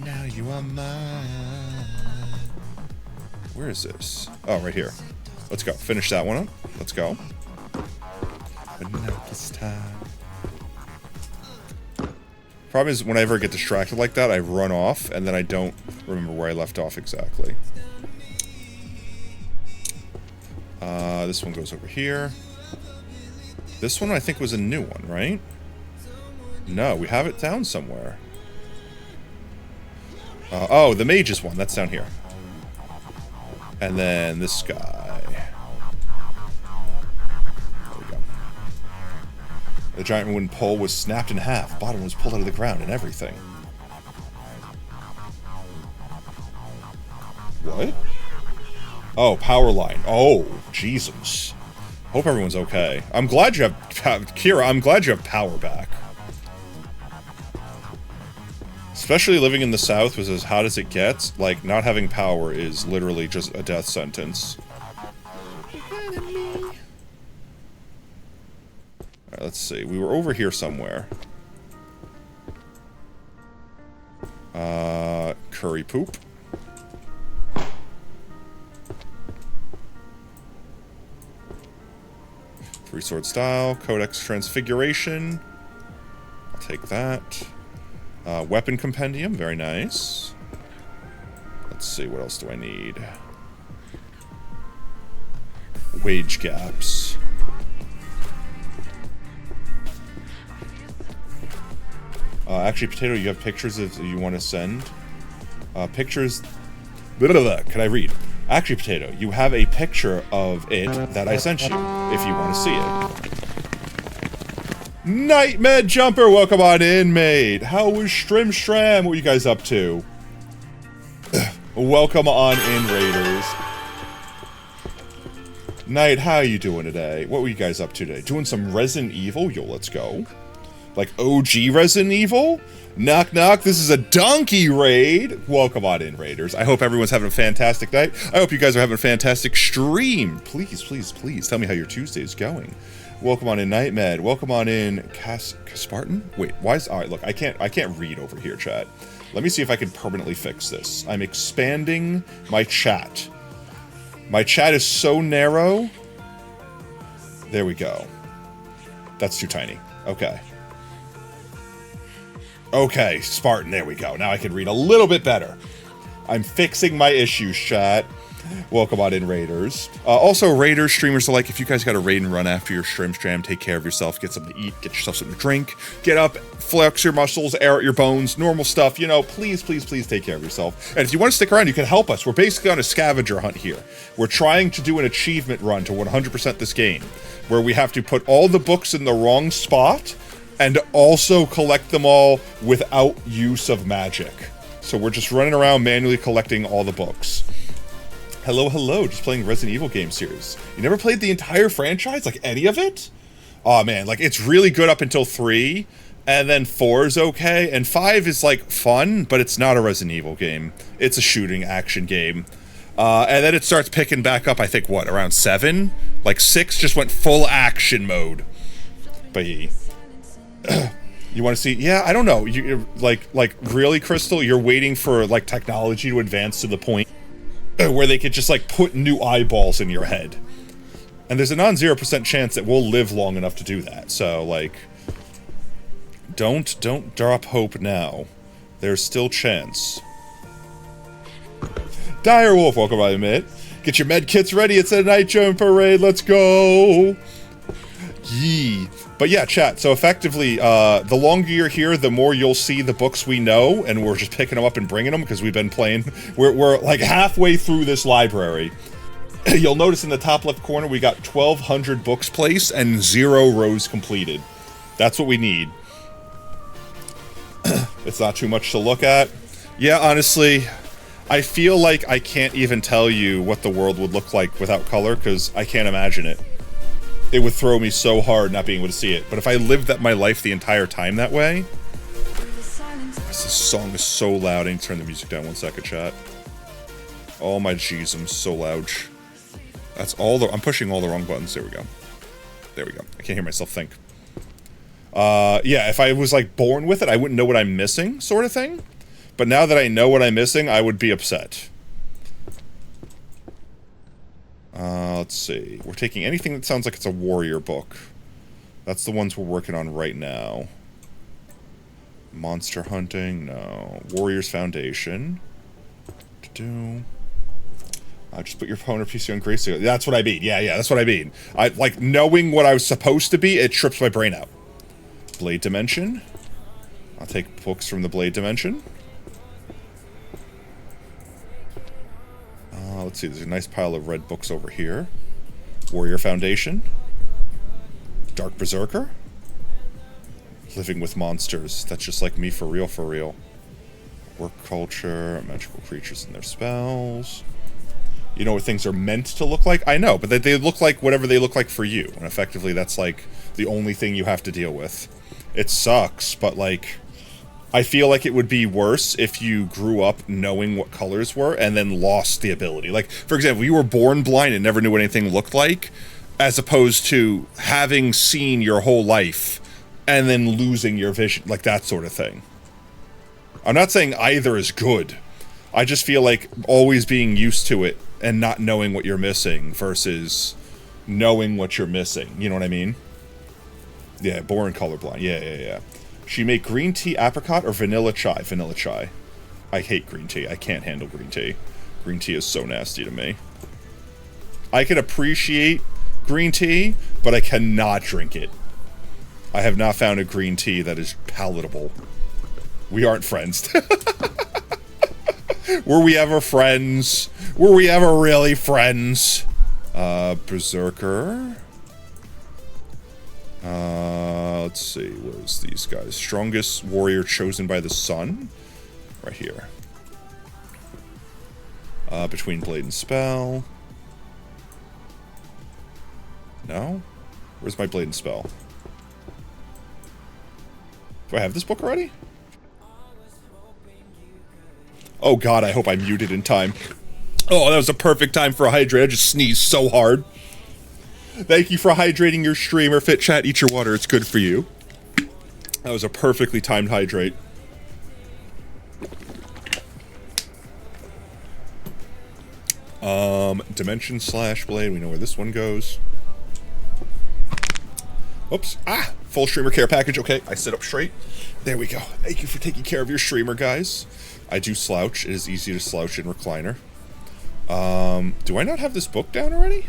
Now you are mine. Where is this? Oh, right here. Let's go. Finish that one up. Let's go. But not this time. Problem is, whenever I get distracted like that, I run off, and then I don't remember where I left off exactly. This one goes over here. This one, I think, was a new one, right? No, we have it down somewhere. Oh, the mage's one. That's down here. And then this guy. There we go. The giant wooden pole was snapped in half. Bottom was pulled out of the ground and everything. What? Oh, power line. Oh, Jesus. Hope everyone's okay. I'm glad you have... Kira, I'm glad you have power back. Especially living in the South was as hot as it gets. Like, not having power is literally just a death sentence. Alright, let's see. We were over here somewhere. Curry poop. Three sword style. Codex transfiguration. I'll take that. Weapon compendium, very nice. Let's see, what else do I need? Wage gaps. Actually, Potato, you have pictures if you want to send? Pictures... Blah, blah, blah. Can I read? Actually, Potato, you have a picture of it that I sent you, if you want to see it. Nightmare Jumper, welcome on in, mate. How was Stram? What were you guys up to? Welcome on in, Raiders. Knight, how are you doing today? What were you guys up to today? Doing some Resident Evil? Yo, let's go. Like OG Resident Evil? Knock, knock. This is a donkey raid. Welcome on in, Raiders. I hope everyone's having a fantastic night. I hope you guys are having a fantastic stream. Please, please, please tell me how your Tuesday is going. Welcome on in, Nightmed. Welcome on in, Caspartan? Wait, why is... Alright, look, I can't read over here, chat. Let me see if I can permanently fix this. I'm expanding my chat. My chat is so narrow. There we go. That's too tiny. Okay. Okay, Spartan, there we go. Now I can read a little bit better. I'm fixing my issues, chat. Welcome on in, Raiders. Also, Raiders, streamers alike, if you guys got a raid and run after your stream, take care of yourself, get something to eat, get yourself something to drink, get up, flex your muscles, air out your bones, normal stuff, you know, please, please, please take care of yourself. And if you want to stick around, you can help us. We're basically on a scavenger hunt here. We're trying to do an achievement run to 100% this game, where we have to put all the books in the wrong spot, and also collect them all without use of magic. So we're just running around manually collecting all the books. Hello, hello, just playing Resident Evil game series. You never played the entire franchise? Like, any of it? Oh man, like, it's really good up until 3, and then 4 is okay, and 5 is, like, fun, but it's not a Resident Evil game. It's a shooting action game. And then it starts picking back up, I think, what, around 7? Like, 6 just went full action mode. But you want to see? Yeah, I don't know. You're like, really, Crystal? You're waiting for, like, technology to advance to the point where they could just, like, put new eyeballs in your head. And there's a non-0% chance that we'll live long enough to do that. So, like, don't drop hope now. There's still chance. Direwolf, welcome by the mid. Get your med kits ready. It's a night jump parade. Let's go. Yee. But yeah, chat. So effectively, the longer you're here, the more you'll see the books we know, and we're just picking them up and bringing them because we've been playing. We're like halfway through this library. You'll notice in the top left corner we got 1,200 books placed and 0 rows completed. That's what we need. It's not too much to look at. Yeah, honestly, I feel like I can't even tell you what the world would look like without color because I can't imagine it. It would throw me so hard not being able to see it. But if I lived my life the entire time that way... This song is so loud. I need to turn the music down 1 second, chat. Oh my jeez, I'm so loud. That's all the... I'm pushing all the wrong buttons. There we go. There we go. I can't hear myself think. Yeah, if I was, like, born with it, I wouldn't know what I'm missing, sort of thing. But now that I know what I'm missing, I would be upset. Let's see. We're taking anything that sounds like it's a warrior book. That's the ones we're working on right now. Monster hunting, no. Warriors Foundation. Just put your phone or PC on grace. That's what I mean. Yeah, that's what I mean. Like, knowing what I was supposed to be, it trips my brain out. Blade Dimension. I'll take books from the Blade Dimension. Let's see, there's a nice pile of red books over here. Warrior Foundation. Dark Berserker. Living with Monsters. That's just like me for real, for real. Work Culture. Magical creatures and their spells. You know what things are meant to look like? I know, but they look like whatever they look like for you. And effectively, that's like the only thing you have to deal with. It sucks, but like... I feel like it would be worse if you grew up knowing what colors were and then lost the ability. Like, for example, you were born blind and never knew what anything looked like, as opposed to having seen your whole life and then losing your vision, like that sort of thing. I'm not saying either is good. I just feel like always being used to it and not knowing what you're missing versus knowing what you're missing. You know what I mean? Yeah, born colorblind. Yeah. Should you make green tea apricot or vanilla chai? Vanilla chai. I hate green tea. I can't handle green tea. Green tea is so nasty to me. I can appreciate green tea, but I cannot drink it. I have not found a green tea that is palatable. We aren't friends. Were we ever friends? Were we ever really friends? Berserker. Let's see, where's these guys? Strongest warrior chosen by the sun? Right here. Between blade and spell. No? Where's my blade and spell? Do I have this book already? Oh god, I hope I muted in time. Oh, that was a perfect time for a hydrate. I just sneezed so hard. Thank you for hydrating your streamer. Fit chat, eat your water. It's good for you. That was a perfectly timed hydrate. Dimension slash blade. We know where this one goes. Oops. Ah! Full streamer care package. Okay, I sit up straight. There we go. Thank you for taking care of your streamer, guys. I do slouch. It is easy to slouch in recliner. Do I not have this book down already?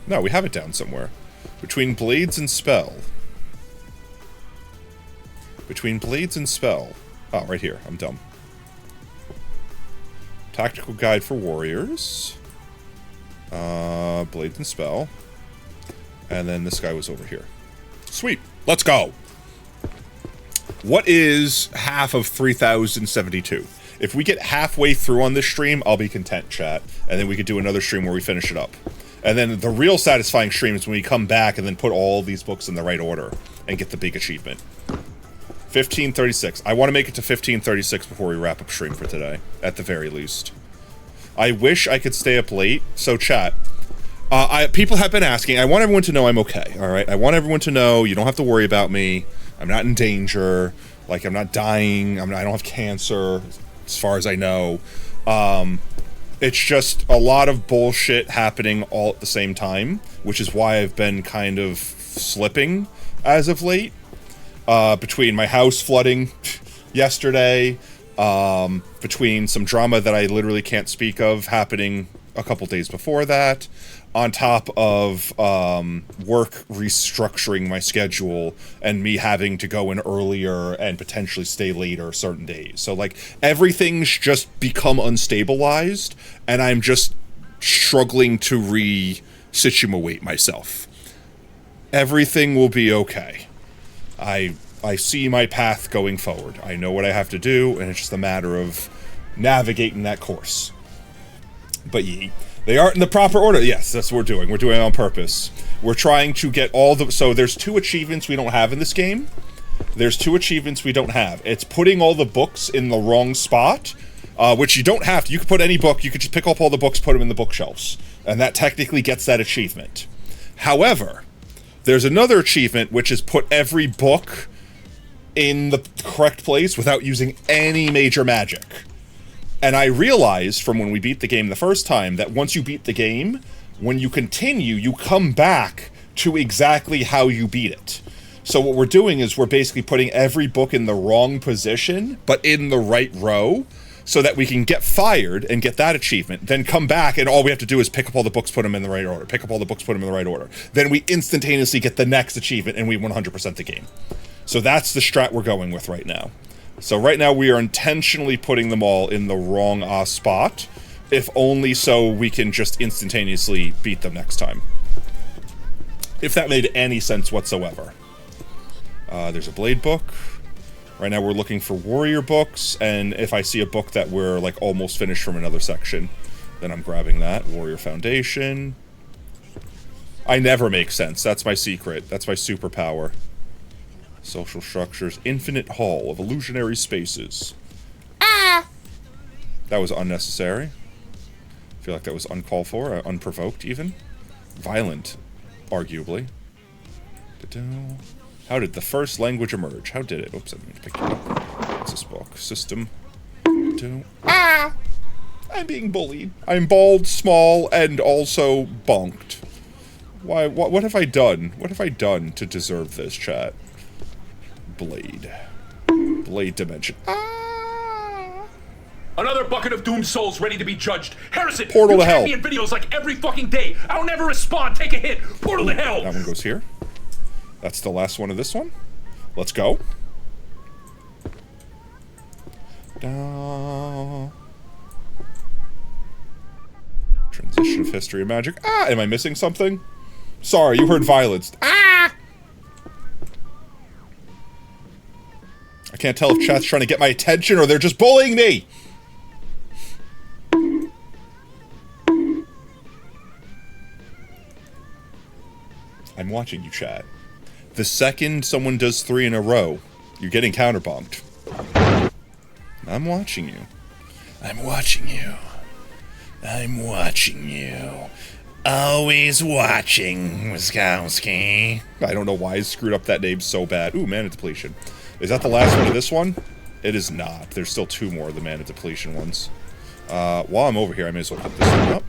No, we have it down somewhere. Between blades and spell. Between blades and spell. Oh, right here. I'm dumb. Tactical guide for warriors. Blades and spell. And then this guy was over here. Sweet. Let's go. What is half of 3072? If we get halfway through on this stream, I'll be content, chat. And then we could do another stream where we finish it up. And then the real satisfying stream is when we come back and then put all these books in the right order and get the big achievement. 1536. I want to make it to 1536 before we wrap up stream for today, at the very least. I wish I could stay up late. So, chat, people have been asking. I want everyone to know I'm okay, all right? I want everyone to know you don't have to worry about me. I'm not in danger. Like, I'm not dying. I don't have cancer, as far as I know. It's just a lot of bullshit happening all at the same time, which is why I've been kind of slipping as of late. Between my house flooding yesterday, between some drama that I literally can't speak of happening a couple days before that, on top of work restructuring my schedule and me having to go in earlier and potentially stay later certain days. So, like, everything's just become unstabilized, and I'm just struggling to re-situate myself. Everything will be okay. I see my path going forward. I know what I have to do, and it's just a matter of navigating that course. But they aren't in the proper order. Yes, that's what we're doing. We're doing it on purpose. We're trying to get all the... So there's 2 achievements we don't have in this game. There's 2 achievements we don't have. It's putting all the books in the wrong spot, which you don't have to. You can put any book. You could just pick up all the books, put them in the bookshelves. And that technically gets that achievement. However, there's another achievement, which is put every book in the correct place without using any major magic. And I realized from when we beat the game the first time that once you beat the game, when you continue, you come back to exactly how you beat it. So what we're doing is we're basically putting every book in the wrong position, but in the right row, so that we can get fired and get that achievement, then come back and all we have to do is pick up all the books, put them in the right order, pick up all the books, put them in the right order. Then we instantaneously get the next achievement and we 100% the game. So that's the strat we're going with right now. So right now we are intentionally putting them all in the wrong spot, if only so we can just instantaneously beat them next time. If that made any sense whatsoever. There's a Blade book. Right now we're looking for warrior books, and if I see a book that we're like almost finished from another section, then I'm grabbing that. Warrior Foundation. I never make sense. That's my secret. That's my superpower. Social structures. Infinite Hall of Illusionary Spaces. Ah! That was unnecessary. I feel like that was uncalled for, unprovoked even. Violent, arguably. How did the first language emerge? How did it? Oops, I didn't pick it up. What's this book? System. Ah! I'm being bullied. I'm bald, small, and also bonked. Why? What have I done? What have I done to deserve this, chat? Blade. Blade dimension. Ah! Another bucket of doomed souls ready to be judged. Harrison, Portal to you tag hell. me in videos like every fucking day. I don't ever respond. Take a hit. Portal to hell. That one goes here. That's the last one of this one. Let's go. Da. Transition of history and magic. Ah, am I missing something? Sorry, you heard violence. Ah! I can't tell if chat's trying to get my attention or they're just bullying me. I'm watching you, chat. The second someone does 3 in a row, you're getting counterbombed. I'm watching you. I'm watching you. I'm watching you. Always watching, Wiskowski. I don't know why I screwed up that name so bad. Ooh, mana depletion. Is that the last one of this one? It is not. There's still 2 more of the mana depletion ones. While I'm over here, I may as well put this one up.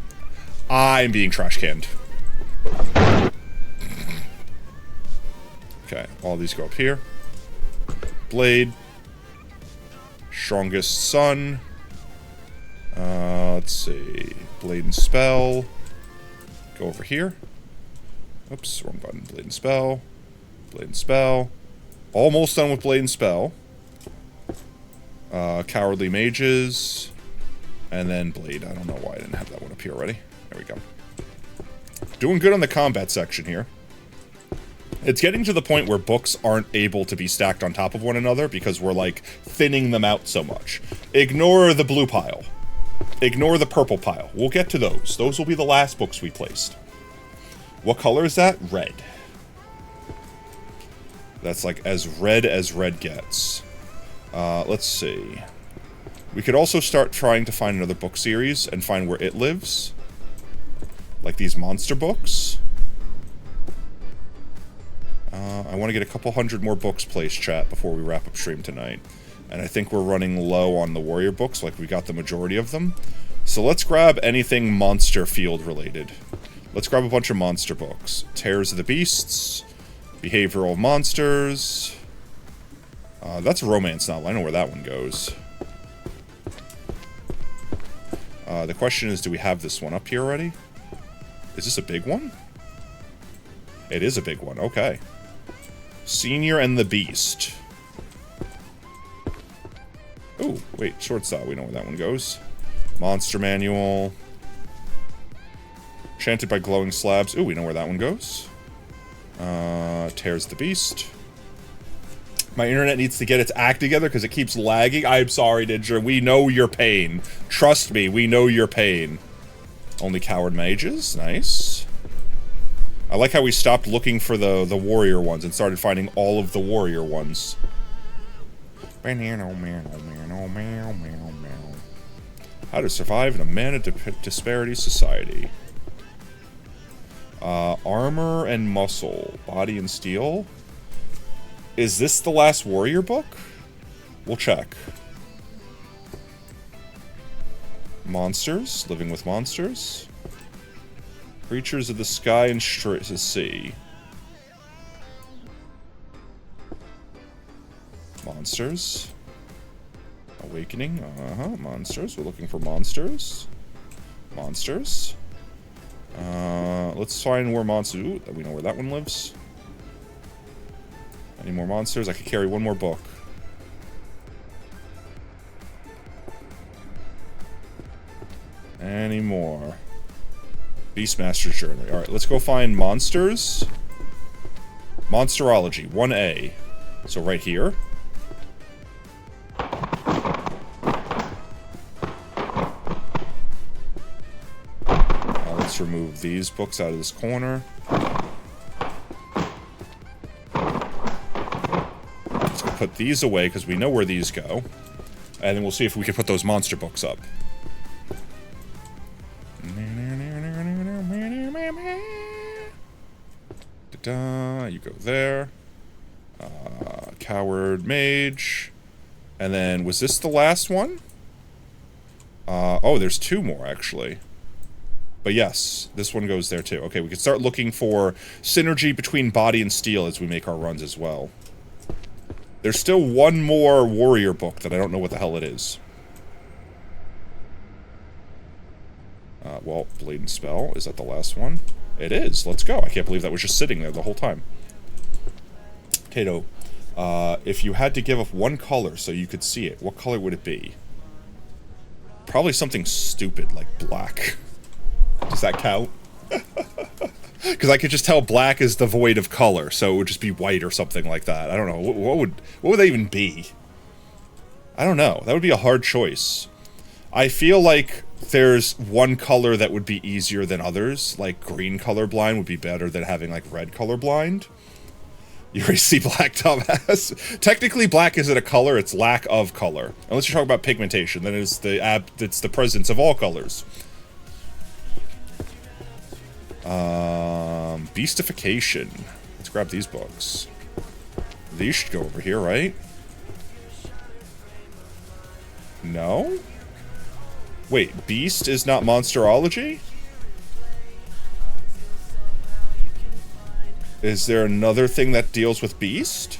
I'm being trash canned. Okay, all these go up here. Blade. Strongest Sun. Let's see. Blade and Spell. Go over here. Oops, wrong button. Blade and Spell. Blade and Spell. Almost done with Blade and Spell. Cowardly Mages. And then Blade. I don't know why I didn't have that one up here already. There we go. Doing good on the combat section here. It's getting to the point where books aren't able to be stacked on top of one another because we're, like, thinning them out so much. Ignore the blue pile. Ignore the purple pile. We'll get to those. Those will be the last books we placed. What color is that? Red. That's, like, as red gets. Let's see. We could also start trying to find another book series and find where it lives. Like these monster books. I want to get a couple hundred more books placed, chat, before we wrap up stream tonight. And I think we're running low on the warrior books, like we got the majority of them. So let's grab anything monster field related. Let's grab a bunch of monster books. Tears of the Beasts, Behavioral Monsters. That's a romance novel. I know where that one goes. The question is, do we have this one up here already? Is this a big one? It is a big one. Okay. Senior and the Beast. Oh, wait. Short style. We know where that one goes. Monster Manual. Enchanted by Glowing Slabs. Ooh, we know where that one goes. Tears the Beast. My internet needs to get its act together because it keeps lagging. I'm sorry, Ninja. We know your pain. Trust me, we know your pain. Only Coward Mages. Nice. I like how we stopped looking for the warrior ones and started finding all of the warrior ones. How to survive in a mana disparity society. Armor and muscle. Body and steel. Is this the last warrior book? We'll check. Monsters. Living with monsters. Creatures of the sky and the sea. Monsters. Awakening. Monsters. We're looking for monsters. Monsters. Let's find more monsters. Ooh, we know where that one lives. Any more monsters? I could carry one more book. Any more? Beastmaster's Journey. Alright, let's go find monsters. Monsterology, 1A. So right here. Now let's remove these books out of this corner. Let's go put these away because we know where these go. And then we'll see if we can put those monster books up. You go there. Coward Mage. And then, was this the last one? Oh, there's two more, actually. But yes, this one goes there, too. Okay, we can start looking for synergy between body and steel as we make our runs as well. There's still one more warrior book that I don't know what the hell it is. Well, Blade and Spell. Is that the last one? It is. Let's go. I can't believe that was just sitting there the whole time. Tato, if you had to give up one color so you could see it, what color would it be? Probably something stupid like black. Does that count? Because I could just tell black is devoid of color, so it would just be white or something like that. I don't know. What would that even be? I don't know. That would be a hard choice. I feel like there's one color that would be easier than others. Like green colorblind would be better than having like red colorblind. You already see black, dumbass. Technically, black isn't a color; it's lack of color. Unless you're talking about pigmentation, then it's the presence of all colors. Beastification. Let's grab these books. These should go over here, right? No? Wait, Beast is not Monsterology? Is there another thing that deals with Beast?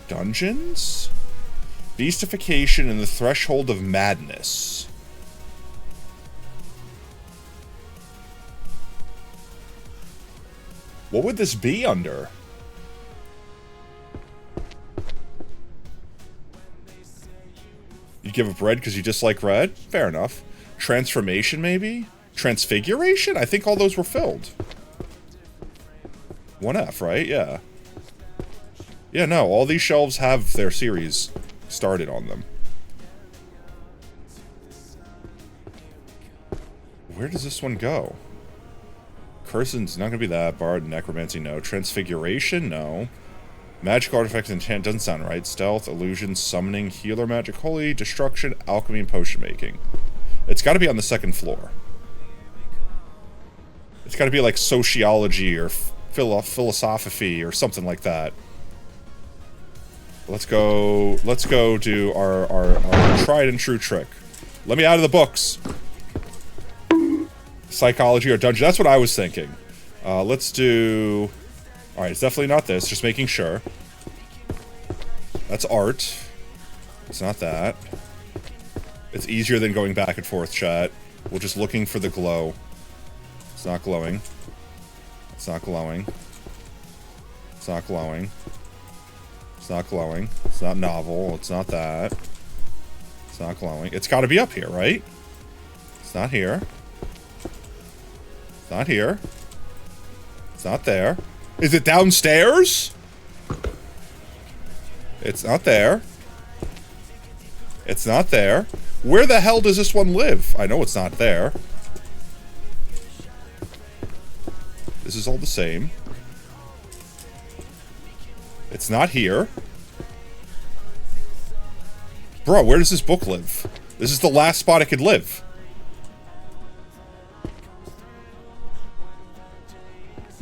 Dungeons? Beastification and the Threshold of Madness. What would this be under? You give up red because you dislike red? Fair enough. Transformation, maybe? Transfiguration? I think all those were filled. 1F, right? Yeah. Yeah, no, all these shelves have their series started on them. Where does this one go? Curson's not gonna be that. Bard, Necromancy, no. Transfiguration, no. Magic artifacts, enchant, doesn't sound right. Stealth, illusion, summoning, healer magic, holy, destruction, alchemy, and potion making. It's gotta be on the second floor. It's gotta be like sociology or philosophy or something like that. Let's go do our tried and true trick. Let me out of the books. Psychology or dungeon. That's what I was thinking. Let's do... Alright, it's definitely not this. Just making sure. That's art. It's not that. It's easier than going back and forth, chat. We're just looking for the glow. It's not glowing. It's not glowing. It's not glowing. It's not glowing. It's not novel. It's not that. It's not glowing. It's got to be up here, right? It's not here. It's not here. It's not there. Is it downstairs? It's not there. It's not there. Where the hell does this one live? I know it's not there. This is all the same. It's not here. Bro, where does this book live? This is the last spot it could live.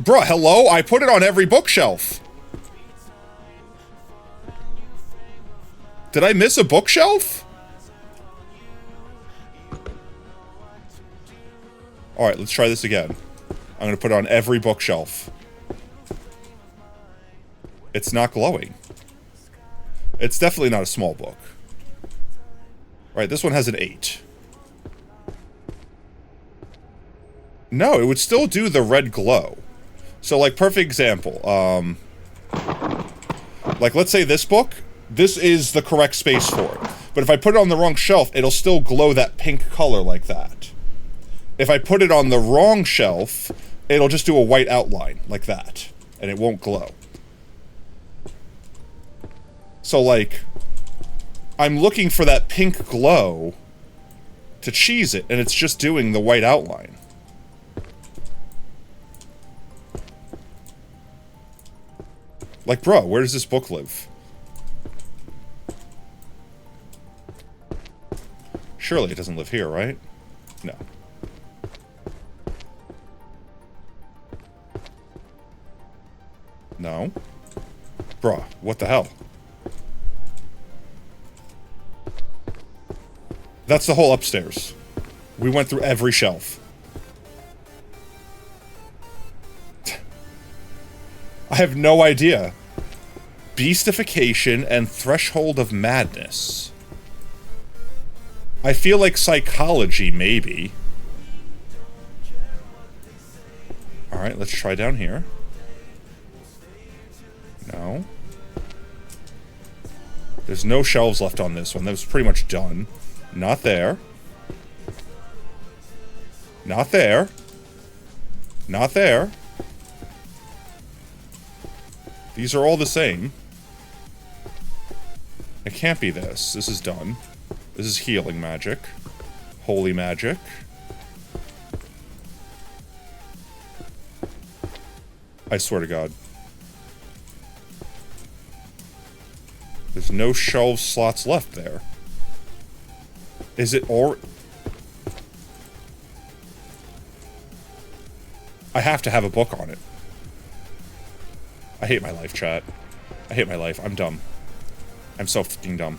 Bro, hello? I put it on every bookshelf. Did I miss a bookshelf? Alright, let's try this again. I'm gonna put it on every bookshelf. It's not glowing. It's definitely not a small book. Right, this one has an 8. No, it would still do the red glow. So, like, perfect example. Like, let's say this book. This is the correct space for it. But if I put it on the wrong shelf, it'll still glow that pink color like that. If I put it on the wrong shelf, it'll just do a white outline like that. And it won't glow. So, like, I'm looking for that pink glow to cheese it, and it's just doing the white outline. Like, bro, where does this book live? Surely it doesn't live here, right? No. No. Bruh, what the hell? That's the whole upstairs. We went through every shelf. I have no idea. Beastification and Threshold of Madness. I feel like psychology, maybe. Alright, let's try down here. No. There's no shelves left on this one. That was pretty much done. Not there. Not there. Not there. These are all the same. It can't be this. This is done. This is healing magic. Holy magic. I swear to God. There's no shelf slots left there. Is it or... I have to have a book on it. I hate my life, chat. I hate my life. I'm dumb. I'm so fucking dumb.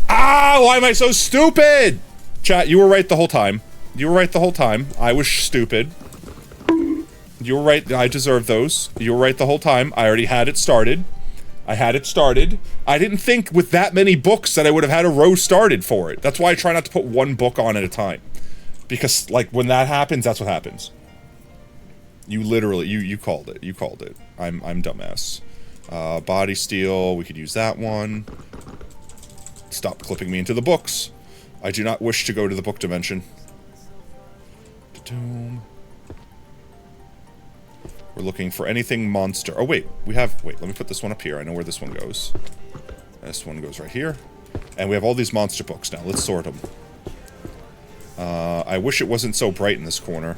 Ah! Why am I so stupid? Chat, you were right the whole time. You were right the whole time. I was stupid. You were right. I deserve those. You were right the whole time. I already had it started. I had it started. I didn't think with that many books that I would have had a row started for it. That's why I try not to put one book on at a time. Because, like, when that happens, that's what happens. You literally, you called it. You called it. I'm dumbass. Body steel, we could use that one. Stop clipping me into the books. I do not wish to go to the book dimension. Doom. We're looking for anything monster. Oh, wait. Wait, let me put this one up here. I know where this one goes. This one goes right here. And we have all these monster books now. Let's sort them. I wish it wasn't so bright in this corner.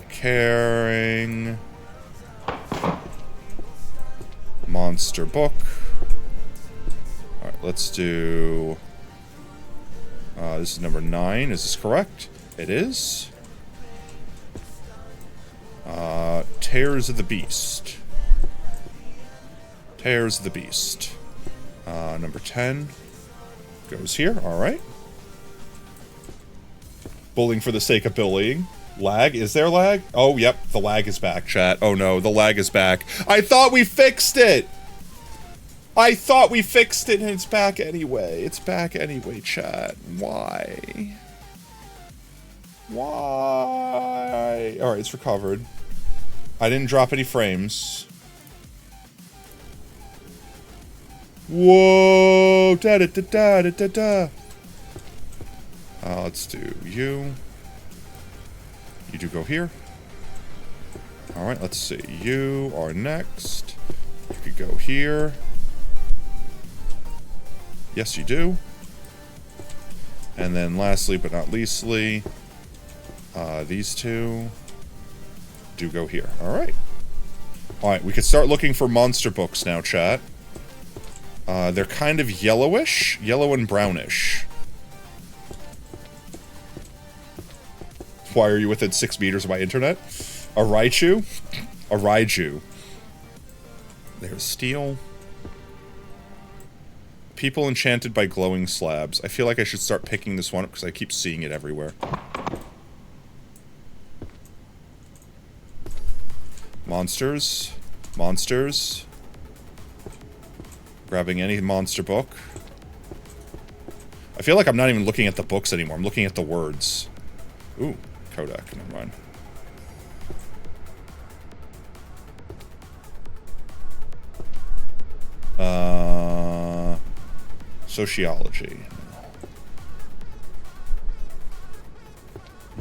Caring. Monster book. Alright, let's do... this is number 9. Is this correct? It is. Tears of the Beast. Tears of the Beast. Number 10 goes here. Alright. Bullying for the sake of bullying. Lag? Is there lag? Oh, yep. The lag is back, chat. Oh no, the lag is back. I thought we fixed it! I thought we fixed it and it's back anyway. It's back anyway, chat. Why? Why? Alright, it's recovered. I didn't drop any frames. Whoa! Da da da da da da da. Let's do you. You do go here. Alright, let's see. You are next. You could go here. Yes, you do. And then lastly, but not leastly, these two do go here. Alright. Alright, we could start looking for monster books now, chat. They're kind of yellowish. Yellow and brownish. Why are you within 6 meters of my internet? A Raichu? A Raiju. There's steel. People enchanted by glowing slabs. I feel like I should start picking this one up because I keep seeing it everywhere. Monsters. Monsters. Grabbing any monster book. I feel like I'm not even looking at the books anymore. I'm looking at the words. Ooh, Kodak. Never mind. Sociology.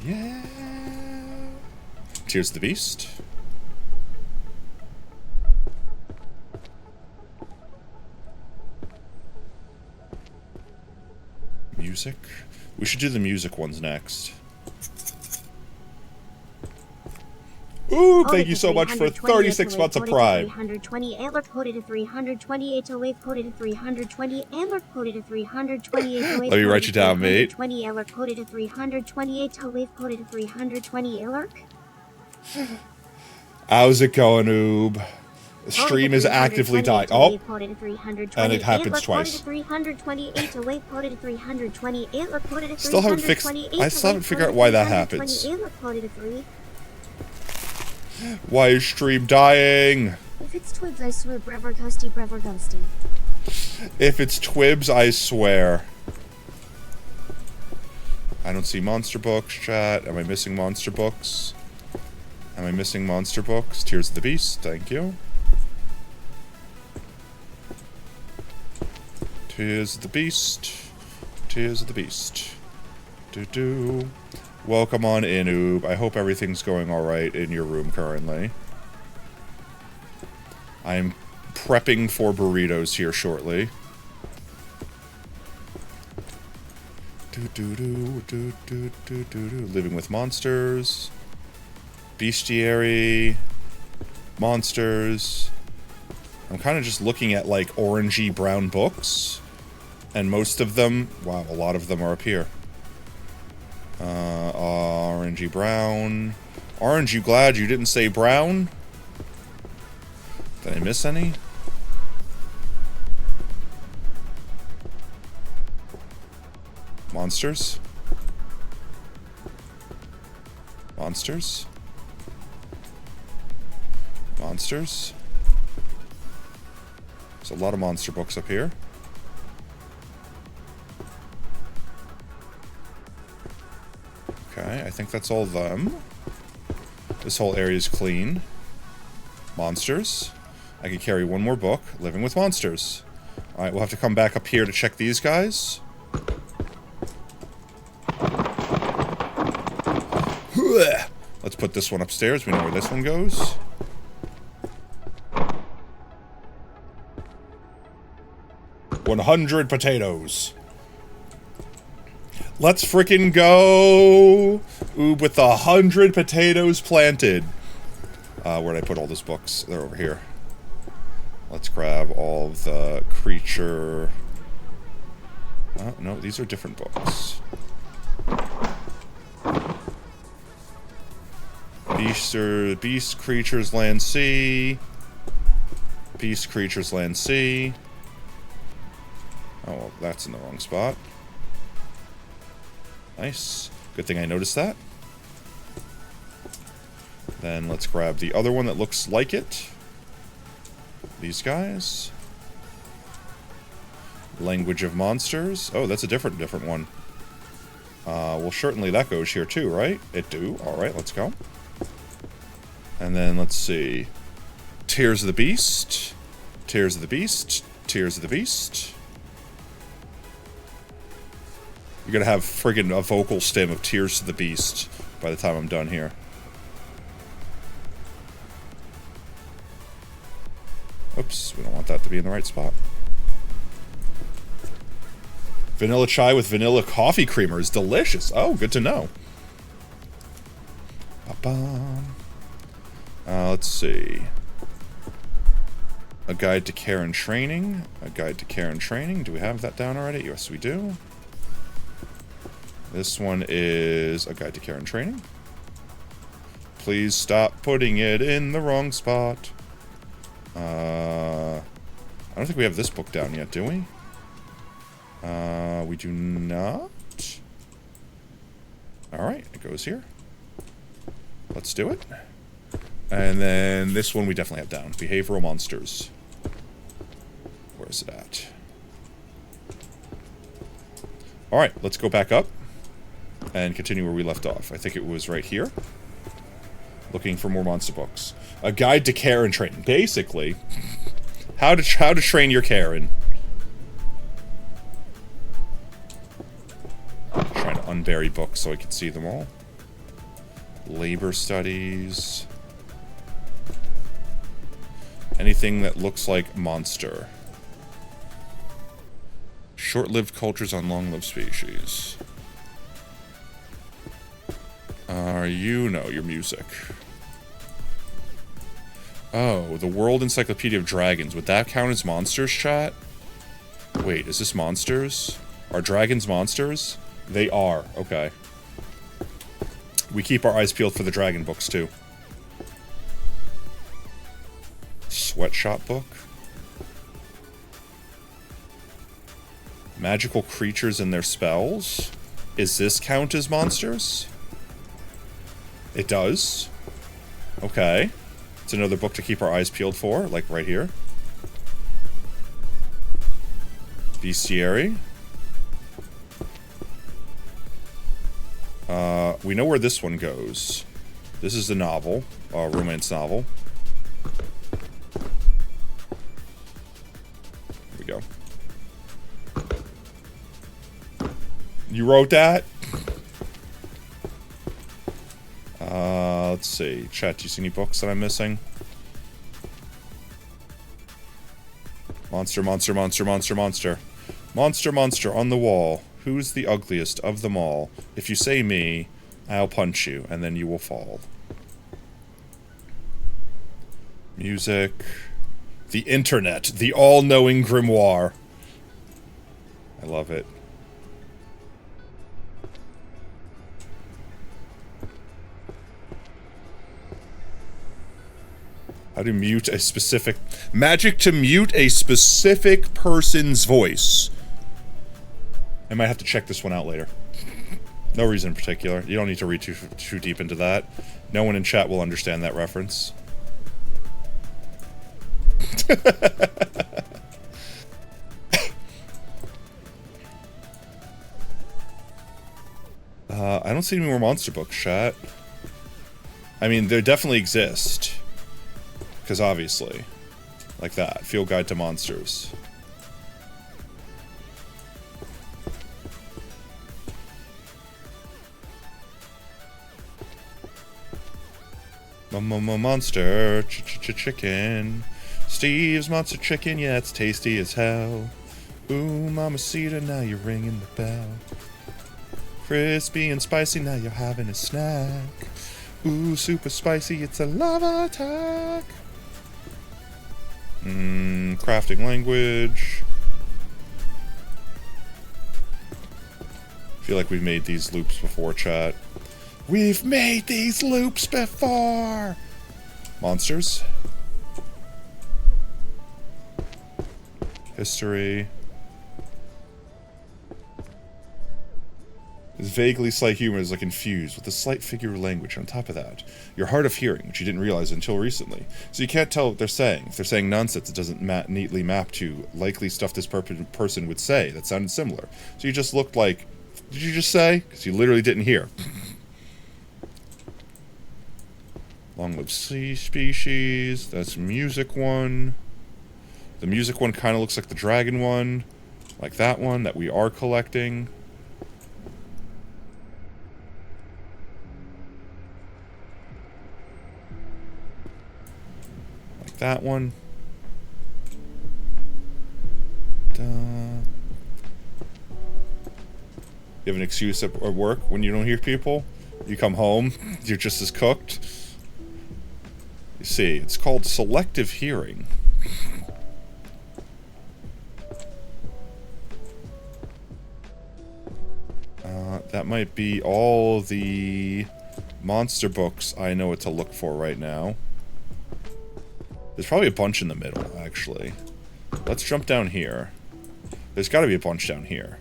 Yeah. Tears of the Beast. Music. We should do the music ones next. Ooh, thank you so much for 36 months of Prime. 320 Antler coded to 328 Wave coded to 320 Antler coded to 328 Wave. Let me write you down, mate. 20 Antler coded to 328 Wave coded to 320 Antler. How's it going, Oob? The stream is actively dying. Oh, and it happens twice. Still haven't fixed. I still haven't figured out why that happens. Why is stream dying? If it's Twibs, I swear, Brever Ghosty, Brever Ghosty. If it's Twibs, I swear. I don't see monster books, chat. Am I missing monster books? Am I missing monster books? Tears of the Beast, thank you. Tears of the Beast. Tears of the Beast. Do-do. Welcome on in, Oob. I hope everything's going alright in your room currently. I'm prepping for burritos here shortly. Living with monsters. Bestiary. Monsters. I'm kind of just looking at, like, orangey brown books. And most of them... Wow, a lot of them are up here. Orangey brown. Aren't you glad you didn't say brown? Did I miss any? Monsters? Monsters? Monsters? There's a lot of monster books up here. Okay, I think that's all of them. This whole area is clean. Monsters. I can carry one more book. Living with monsters. Alright, we'll have to come back up here to check these guys. Let's put this one upstairs. We know where this one goes. $100 potatoes. Let's frickin' go! Ooh, with 100 potatoes planted. Where'd I put all those books? They're over here. Let's grab all of the creature... no, these are different books. Beast Creatures Land Sea. Beast Creatures Land Sea. Oh, well, that's in the wrong spot. Nice. Good thing I noticed that. Then let's grab the other one that looks like it. These guys. Language of Monsters. Oh, that's a different one. Well, certainly that goes here too, right? It do. Alright, let's go. And then, let's see. Tears of the Beast. Tears of the Beast. Tears of the Beast. You're gonna have friggin' a vocal stem of Tears to the Beast by the time I'm done here. Oops, we don't want that to be in the right spot. Vanilla chai with vanilla coffee creamer is delicious. Oh, good to know. Ba-bum. Let's see. A guide to care and training. A guide to care and training. Do we have that down already? Yes, we do. This one is a guide to care and training. Please stop putting it in the wrong spot. I don't think we have this book down yet, do we? We do not. Alright, it goes here. Let's do it. And then this one we definitely have down. Behavioral Monsters. Where's it at? Alright, let's go back up and continue where we left off. I think it was right here. Looking for more monster books. A guide to care and training. Basically, how to train your Karen. Trying to unbury books so I can see them all. Labor studies. Anything that looks like monster. Short-lived cultures on long-lived species. No, your music. Oh, the World Encyclopedia of Dragons. Would that count as monsters, chat? Wait, is this monsters? Are dragons monsters? They are. Okay. We keep our eyes peeled for the dragon books, too. Sweatshop book. Magical creatures and their spells. Is this count as monsters? It does. Okay. It's another book to keep our eyes peeled for, like right here. Bestiary. We know where this one goes. This is the novel, romance novel. Here we go. You wrote that? Let's see. Chat, do you see any books that I'm missing? Monster, monster, monster, monster, monster. Monster, monster on the wall. Who's the ugliest of them all? If you say me, I'll punch you, and then you will fall. Music. The internet. The all-knowing grimoire. I love it. How to mute a specific... Magic to mute a specific person's voice. I might have to check this one out later. No reason in particular. You don't need to read too deep into that. No one in chat will understand that reference. I don't see any more monster books, chat. I mean, they definitely exist. Because obviously. Like that. Field Guide to Monsters. Monster chicken. Steve's monster chicken, yeah, it's tasty as hell. Ooh, mamacita, now you're ringing the bell. Crispy and spicy, now you're having a snack. Ooh, super spicy, it's a lava attack. Crafting language. I feel like we've made these loops before, chat. We've made these loops before! Monsters. History. This vaguely slight humor is like infused with a slight figure of language on top of that. You're hard of hearing, which you didn't realize until recently. So you can't tell what they're saying. If they're saying nonsense, it doesn't neatly map to likely stuff this person would say that sounded similar. So you just looked like, did you just say? Because you literally didn't hear. Long-lived sea species. That's music one. The music one kind of looks like the dragon one. Like that one that we are collecting. Like that one. Duh. You have an excuse at work when you don't hear people? You come home, you're just as cooked. You see, it's called selective hearing. That might be all the monster books I know what to look for right now. There's probably a bunch in the middle, actually. Let's jump down here. There's got to be a bunch down here.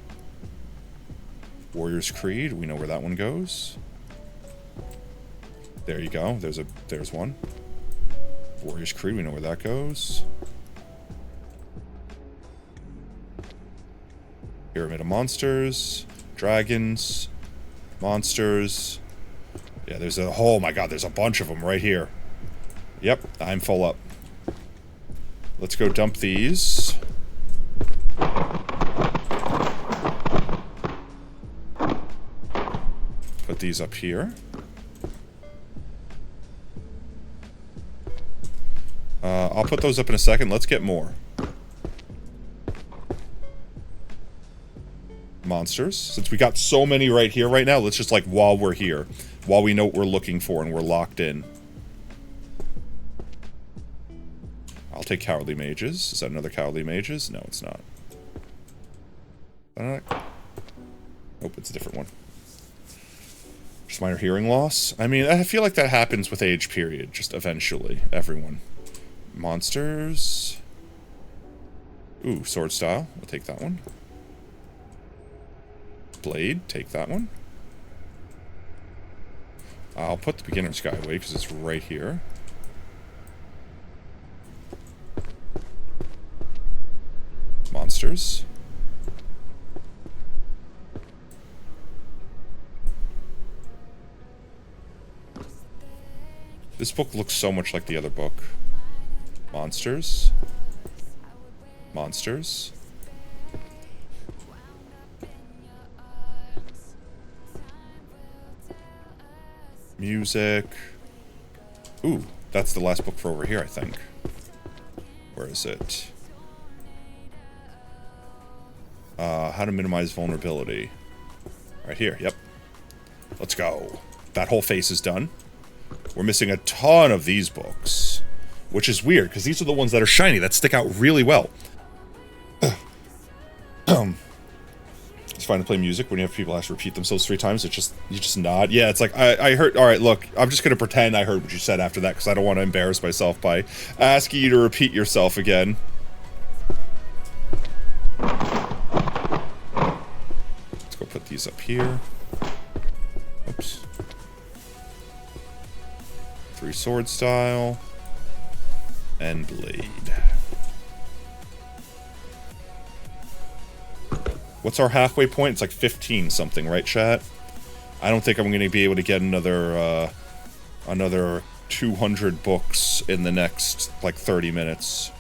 Warrior's Creed, we know where that one goes. There you go. There's one. Warrior's Creed, we know where that goes. Pyramid of Monsters. Dragons. Monsters. Yeah, there's a... Oh my god, there's a bunch of them right here. Yep, I'm full up. Let's go dump these. Put these up here. I'll put those up in a second. Let's get more. Monsters. Since we got so many right here right now, let's just, like, while we're here, while we know what we're looking for and we're locked in. I'll take Cowardly Mages. Is that another Cowardly Mages? No, it's not. Nope, it's a different one. Just minor hearing loss. I mean, I feel like that happens with age, period. Just eventually. Everyone. Monsters. Ooh, Sword Style. We'll take that one. Blade. Take that one. I'll put the Beginner's Guide away because it's right here. Monsters. This book looks so much like the other book. Monsters. Monsters. Music. Ooh, that's the last book for over here, I think. Where is it? How to minimize vulnerability. Right here, yep. Let's go. That whole face is done. We're missing a ton of these books. Which is weird, because these are the ones that are shiny, that stick out really well. It's fine to play music when you have people ask to repeat themselves 3 times. It's just, you just nod. Yeah, it's like, I heard, alright, look, I'm just gonna pretend I heard what you said after that, because I don't want to embarrass myself by asking you to repeat yourself again. Let's go put these up here. Oops. 3 Sword Style. And Blade. What's our halfway point? It's like 15 something, right, chat? I don't think I'm going to be able to get another 200 books in the next, like, 30 minutes.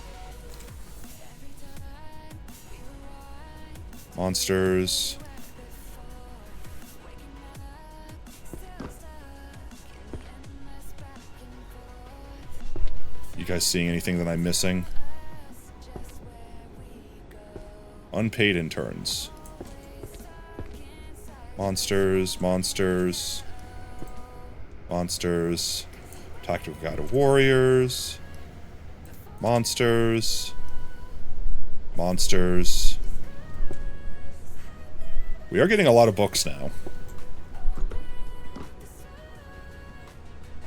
Monsters. You guys seeing anything that I'm missing? Unpaid interns. Monsters, monsters. Monsters. Tactical Guide of Warriors. Monsters. Monsters. We are getting a lot of books now.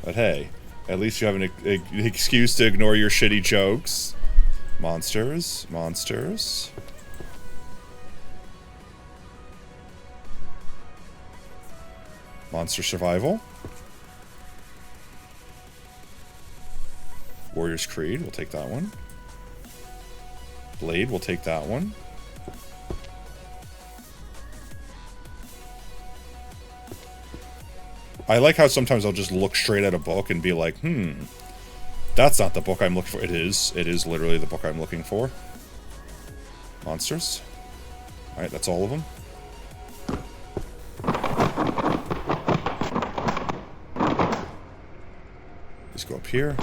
But hey, at least you have an excuse to ignore your shitty jokes. Monsters. Monsters. Monster Survival. Warrior's Creed, we'll take that one. Blade, we'll take that one. I like how sometimes I'll just look straight at a book and be like, that's not the book I'm looking for. It is literally the book I'm looking for. Monsters. Alright, that's all of them. Let's go up here.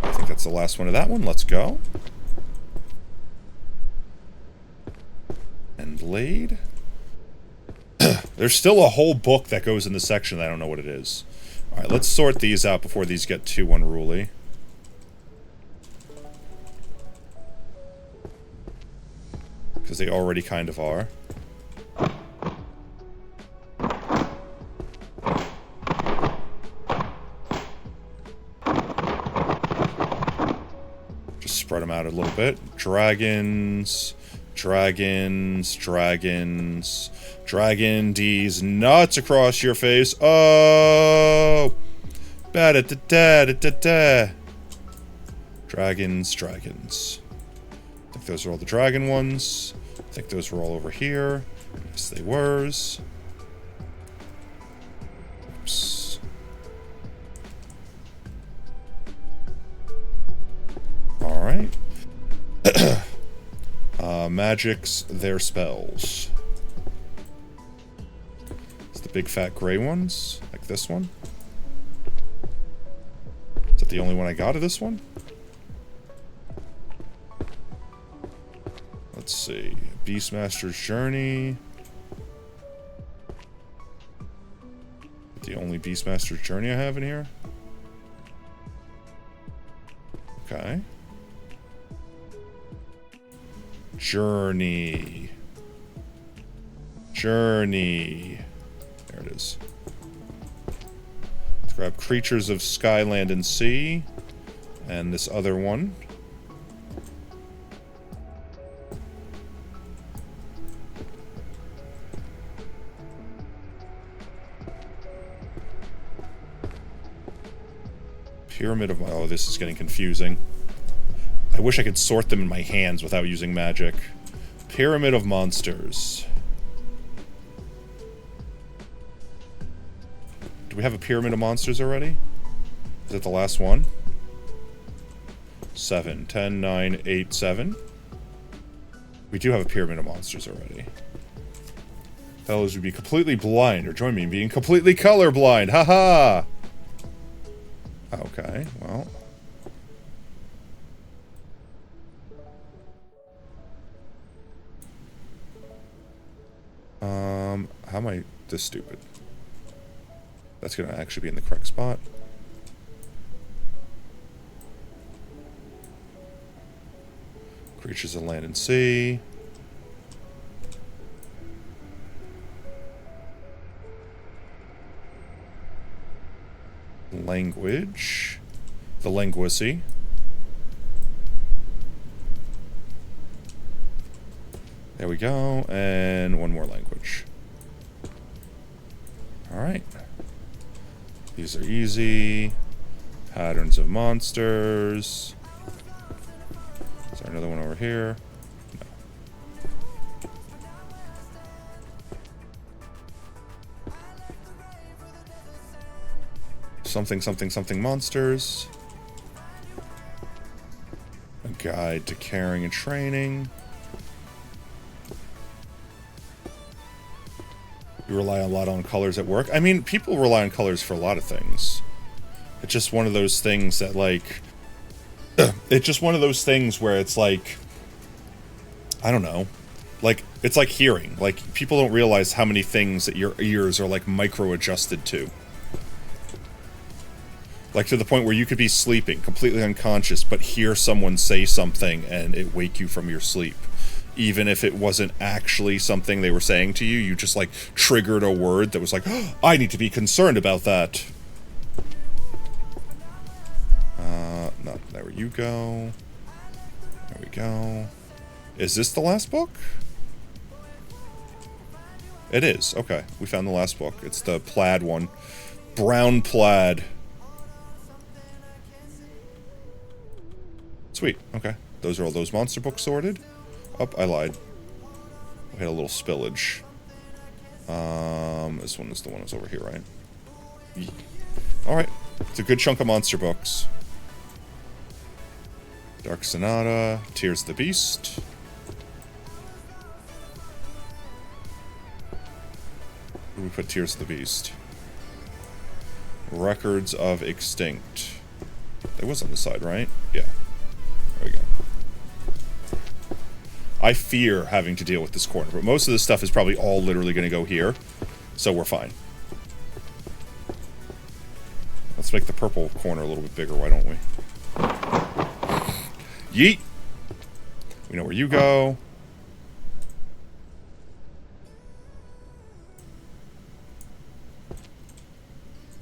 I think that's the last one of that one. Let's go. And Blade. There's still a whole book that goes in this section that I don't know what it is. Alright, let's sort these out before these get too unruly. Because they already kind of are. Just spread them out a little bit. Dragons... Dragons, dragons, dragon D's nuts across your face. Oh, ba-da-da-da-da-da-da. Dragons, dragons. I think those are all the dragon ones. I think those were all over here. Yes, they were. Oops. All right. Magics, their spells. It's the big fat gray ones, like this one. Is that the only one I got of this one? Let's see. Beastmaster's Journey. The only Beastmaster's Journey I have in here. Okay. Journey. Journey. There it is. Let's grab Creatures of Sky, Land, and Sea. And this other one. Pyramid of... Oh, this is getting confusing. I wish I could sort them in my hands without using magic. Pyramid of Monsters. Do we have a Pyramid of Monsters already? Is that the last one? 7, 10, 9, 8, 7. We do have a Pyramid of Monsters already. Fellows would be completely blind, or join me in being completely colorblind. Haha! Okay, well... how am I this stupid? That's gonna actually be in the correct spot. Creatures of Land and Sea. Language. The Linguacy. There we go, and one more language. Alright. These are easy. Patterns of monsters. Is there another one over here? No. Something, something, something monsters. A guide to caring and training. You rely a lot on colors at work. I mean, people rely on colors for a lot of things. It's just one of those things that, like... it's just one of those things where it's like... I don't know. Like, it's like hearing. Like, people don't realize how many things that your ears are, like, micro-adjusted to. Like, to the point where you could be sleeping, completely unconscious, but hear someone say something and it wake you from your sleep. Even if it wasn't actually something they were saying to you, you just, like, triggered a word that was like, oh, I need to be concerned about that. No, there you go. There we go. Is this the last book? It is. Okay, we found the last book. It's the plaid one. Brown plaid. Sweet. Okay. Those are all those monster books sorted. Oh, I lied. We had a little spillage. This one is the one that's over here, right? Yeah. Alright. It's a good chunk of monster books. Dark Sonata. Tears of the Beast. Where do we put Tears of the Beast? Records of Extinct. It was on the side, right? Yeah. There we go. I fear having to deal with this corner, but most of this stuff is probably all literally going to go here, so we're fine. Let's make the purple corner a little bit bigger, why don't we? Yeet! We know where you go.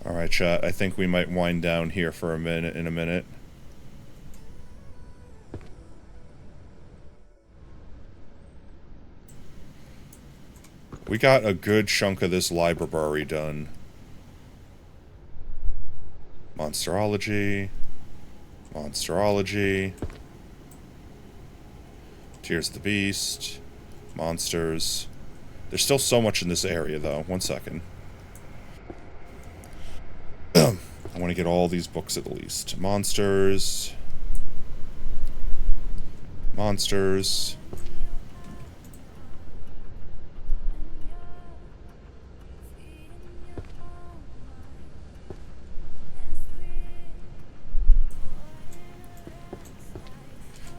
Alright, chat, I think we might wind down here for a minute, in a minute. We got a good chunk of this library done. Monsterology. Monsterology. Tears of the Beast. Monsters. There's still so much in this area, though. One second. I want to get all these books at least. Monsters. Monsters.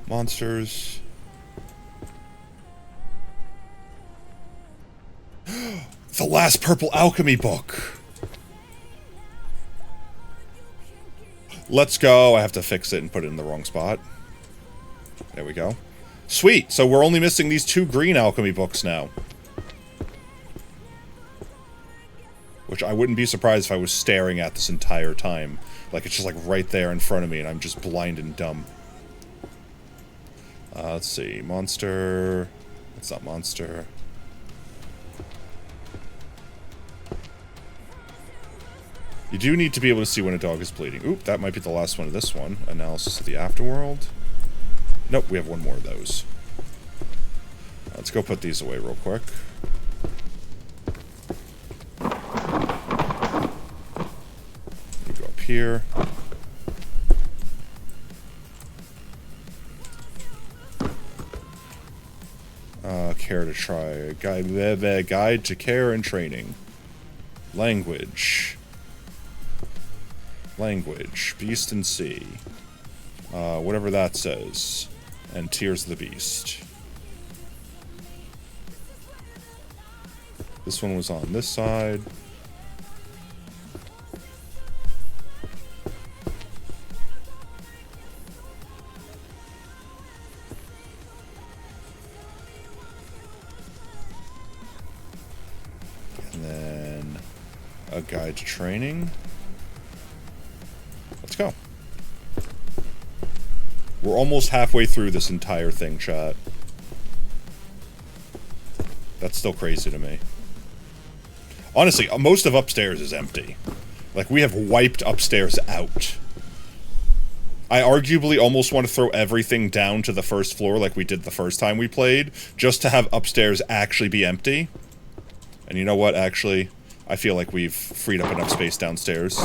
Monsters. The last purple alchemy book. Let's go. I have to fix it and put it in the wrong spot. There we go. Sweet. So we're only missing these 2 green alchemy books now. Which I wouldn't be surprised if I was staring at this entire time. Like it's just like right there in front of me and I'm just blind and dumb. Let's see. Monster. It's not monster. You do need to be able to see when a dog is bleeding. Oop, that might be the last one of this one. Analysis of the afterworld. Nope, we have one more of those. Let's go put these away real quick. We go up here. Care to try. Guide to care and training. Language. Language. Beast and Sea. Whatever that says. And Tears of the Beast. This one was on this side. And then a guide to training. Let's go. We're almost halfway through this entire thing, chat. That's still crazy to me. Honestly, most of upstairs is empty. Like, we have wiped upstairs out. I arguably almost want to throw everything down to the first floor like we did the first time we played, just to have upstairs actually be empty. And you know what, actually? I feel like we've freed up enough space downstairs.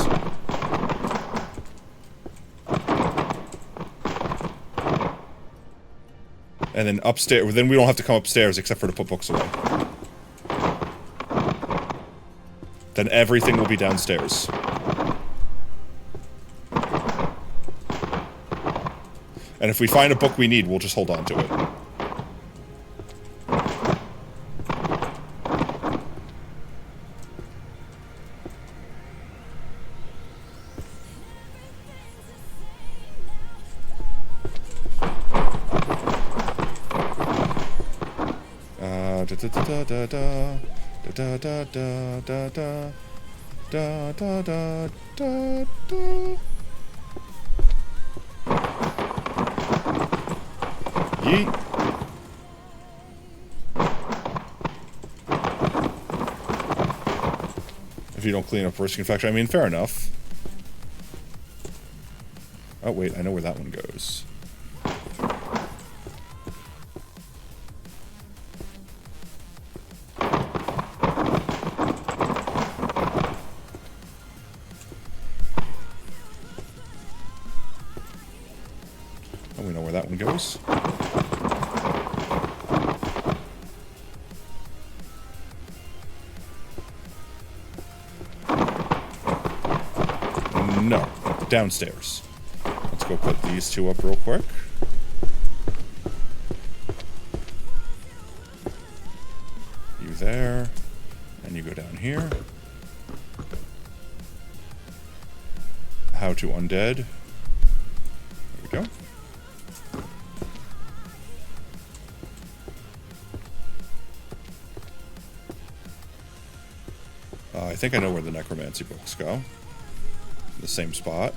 And then upstairs, then we don't have to come upstairs except for to put books away. Then everything will be downstairs. And if we find a book we need, we'll just hold on to it. Yeet. If you don't clean up risk infection, I mean, fair enough. Oh wait, I know where that one goes. We know where that one goes. No. Downstairs. Let's go put these two up real quick. You there. And you go down here. How to undead. There we go. I think I know where the necromancy books go. The same spot.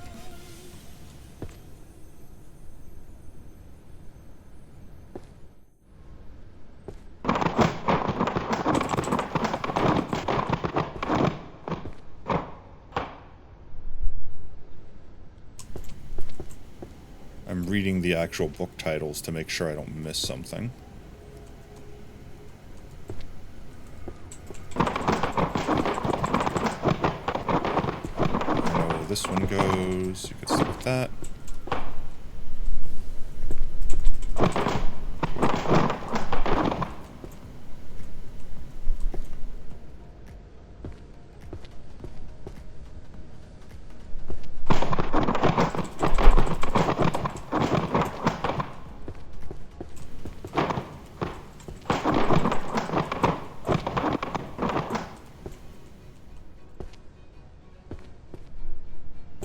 I'm reading the actual book titles to make sure I don't miss something. This one goes, you could start with that.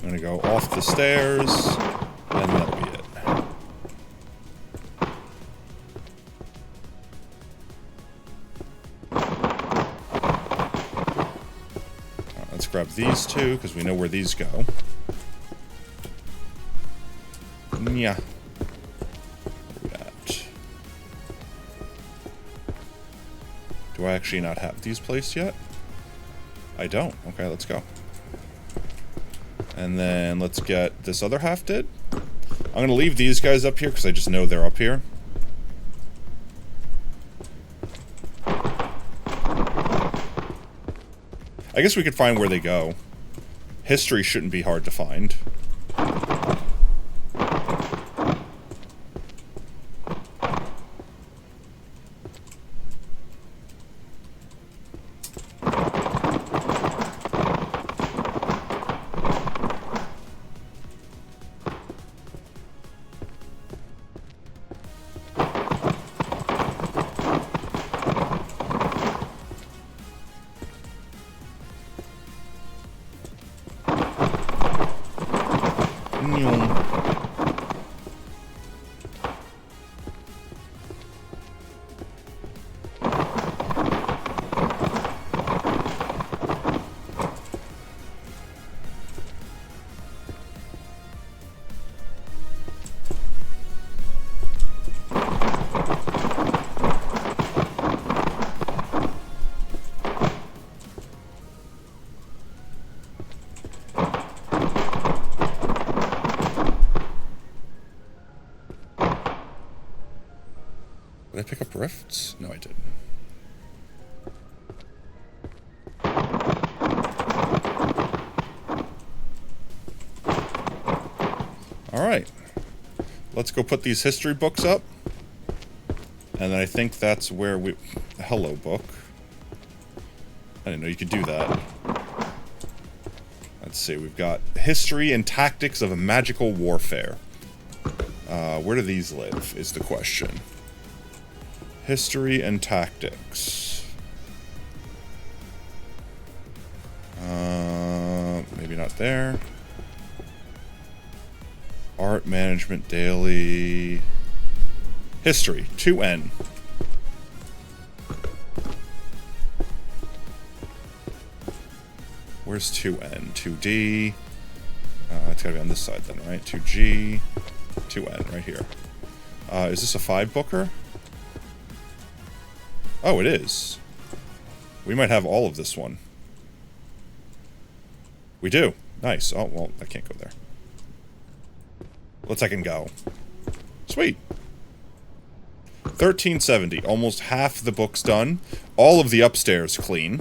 I'm gonna go off the stairs, and that'll be it. Alright, let's grab these two, because we know where these go. Yeah. Where we at? Do I actually not have these placed yet? I don't. Okay, let's go. And then let's get this other half did. I'm going to leave these guys up here because I just know they're up here. I guess we could find where they go. History shouldn't be hard to find. Did I pick up rifts? No, I didn't. Alright. Let's go put these history books up. And then I think that's where we... Hello, book. I didn't know you could do that. Let's see, we've got History and Tactics of a Magical Warfare. Where do these live, is the question. History and tactics. Maybe not there. Art management daily. History, 2N. Where's 2N? 2D. It's gotta be on this side then, right? 2G. 2N, right here. Is this a 5-booker? Oh, it is. We might have all of this one. We do. Nice. Oh, well, I can't go there. Let's I can go. Sweet. 1370. Almost half the book's done. All of the upstairs clean.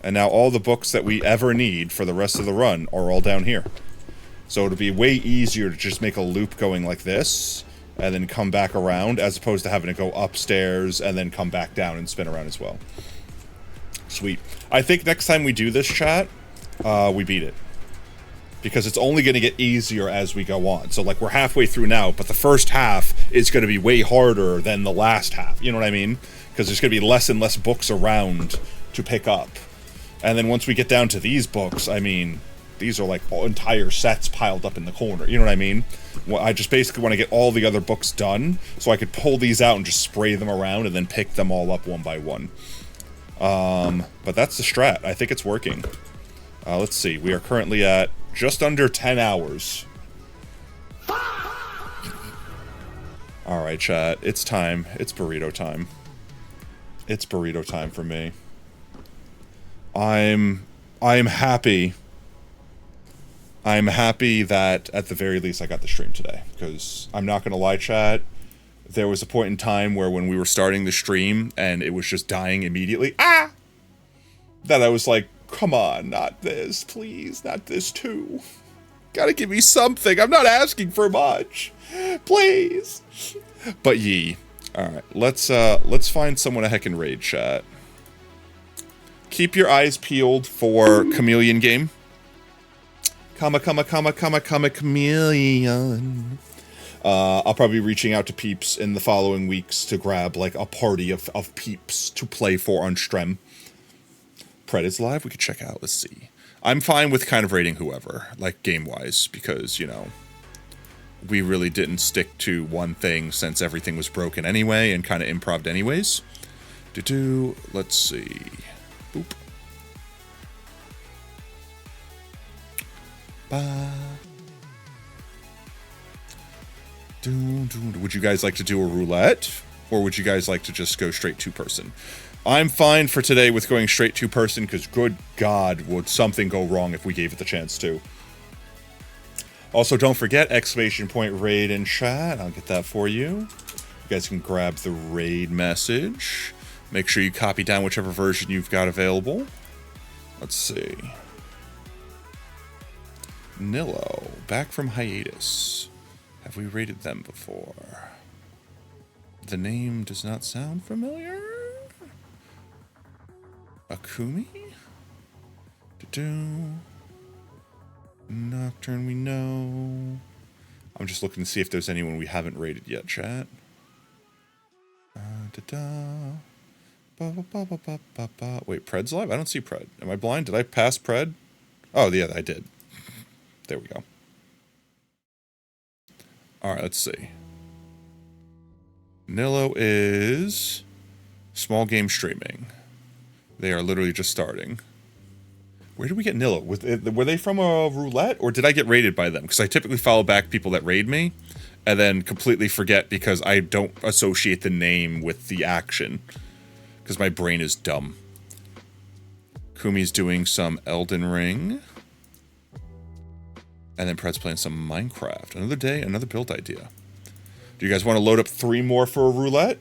And now all the books that we ever need for the rest of the run are all down here. So it'll be way easier to just make a loop going like this, and then come back around, as opposed to having to go upstairs and then come back down and spin around as well. Sweet. I think next time we do this, chat, we beat it. Because it's only going to get easier as we go on. So, like, we're halfway through now, but the first half is going to be way harder than the last half. You know what I mean? Because there's going to be less and less books around to pick up. And then once we get down to these books, I mean, these are like entire sets piled up in the corner. You know what I mean? Well, I just basically want to get all the other books done so I could pull these out and just spray them around and then pick them all up one by one. But that's the strat. I think it's working. Let's see. We are currently at just under 10 hours. Alright, chat. It's time. It's burrito time. It's burrito time for me. I'm happy. I'm happy that, at the very least, I got the stream today. Because, I'm not gonna lie, chat, there was a point in time where when we were starting the stream, and it was just dying immediately, that I was like, come on, not this, please, not this too. Gotta give me something, I'm not asking for much. Please. But ye. Alright, let's find someone a heckin' raid, chat. Keep your eyes peeled for Chameleon game. Comma, chameleon. I'll probably be reaching out to peeps in the following weeks to grab, like, a party of peeps to play for on Strem. Pred is live, we could check out, let's see. I'm fine with kind of rating whoever, like, game-wise, because, you know, we really didn't stick to one thing since everything was broken anyway, and kind of improv'd anyways. Let's see. Boop. Would you guys like to do a roulette? Or would you guys like to just go straight two-person? I'm fine for today with going straight two-person, because good God, would something go wrong if we gave it the chance to. Also, don't forget, exclamation point raid in chat. I'll get that for you. You guys can grab the raid message. Make sure you copy down whichever version you've got available. Let's see. Nillo, back from hiatus. Have we raided them before? The name does not sound familiar. Akumi? Nocturne, we know. I'm just looking to see if there's anyone we haven't raided yet, chat. Wait, Pred's live? I don't see Pred. Am I blind? Did I pass Pred? Oh, yeah, I did. There we go. Alright, let's see. Nillo is small game streaming. They are literally just starting. Where did we get Nillo? Were they from a roulette, or did I get raided by them? Because I typically follow back people that raid me, and then completely forget because I don't associate the name with the action. Because my brain is dumb. Kumi's doing some Elden Ring. And then Pred's playing some Minecraft. Another day, another build idea. Do you guys want to load up 3 more for a roulette?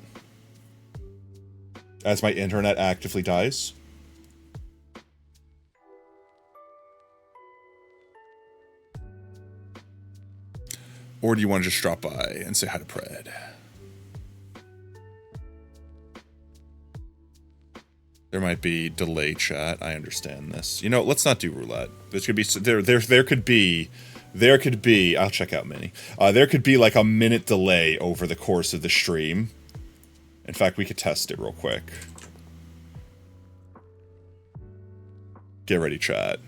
As my internet actively dies. Or do you want to just drop by and say hi to Pred? There might be delay chat. I understand this. You know, let's not do roulette. There's could be there could be there could be, I'll check out Mini. There could be like a minute delay over the course of the stream. In fact, we could test it real quick. Get ready, chat.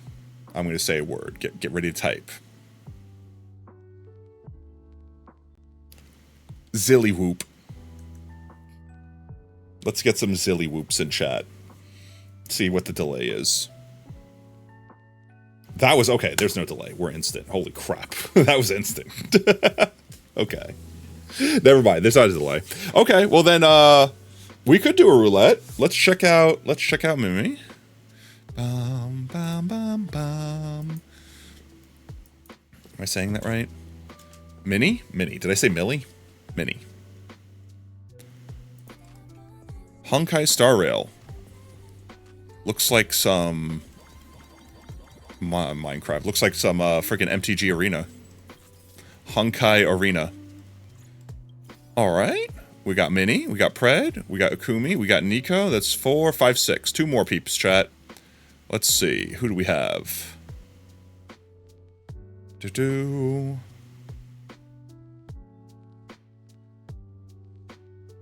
I'm going to say a word. Get ready to type. Zillywhoop. Let's get some Zillywhoops in chat. See what the delay is. That was okay. There's no delay. We're instant. Holy crap. That was instant. Okay. Never mind. There's not a delay. Okay. Well then, we could do a roulette. Let's check out Mimi. Bum, bum, bum, bum. Am I saying that right? Minnie? Minnie. Did I say Millie? Minnie. Honkai Star Rail. Looks like some Minecraft. Looks like some freaking MTG Arena. Honkai Arena. Alright. We got Minnie. We got Pred. We got Akumi. We got Nico. That's 4, 5, 6. 2 more peeps, chat. Let's see. Who do we have?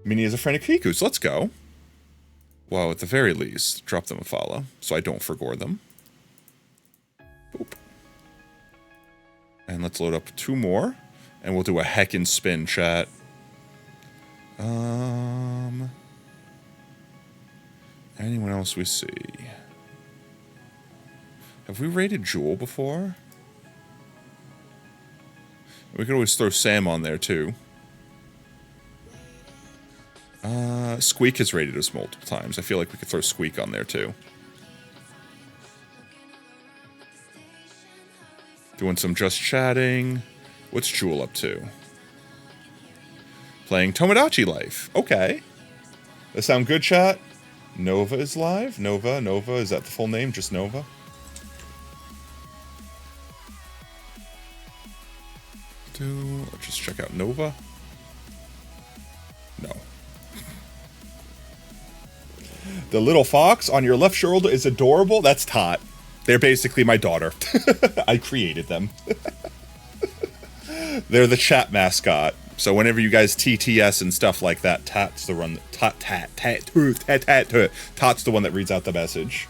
Minnie is a friend of Kiku's. Let's go. Well, at the very least, drop them a follow so I don't forgore them. Boop. And let's load up 2 more. And we'll do a heckin' spin, chat. Anyone else we see? Have we raided Jewel before? We could always throw Sam on there, too. Squeak has raided us multiple times. I feel like we could throw Squeak on there, too. Doing some just chatting. What's Jewel up to? Playing Tomodachi Life. Okay. That sound good, chat? Nova is live? Nova, is that the full name? Just Nova? Let's just check out Nova. No. The little fox on your left shoulder is adorable. That's Tot. They're basically my daughter. I created them. They're the chat mascot. So whenever you guys TTS and stuff like that, Tot's the one. Tot's the one that reads out the message.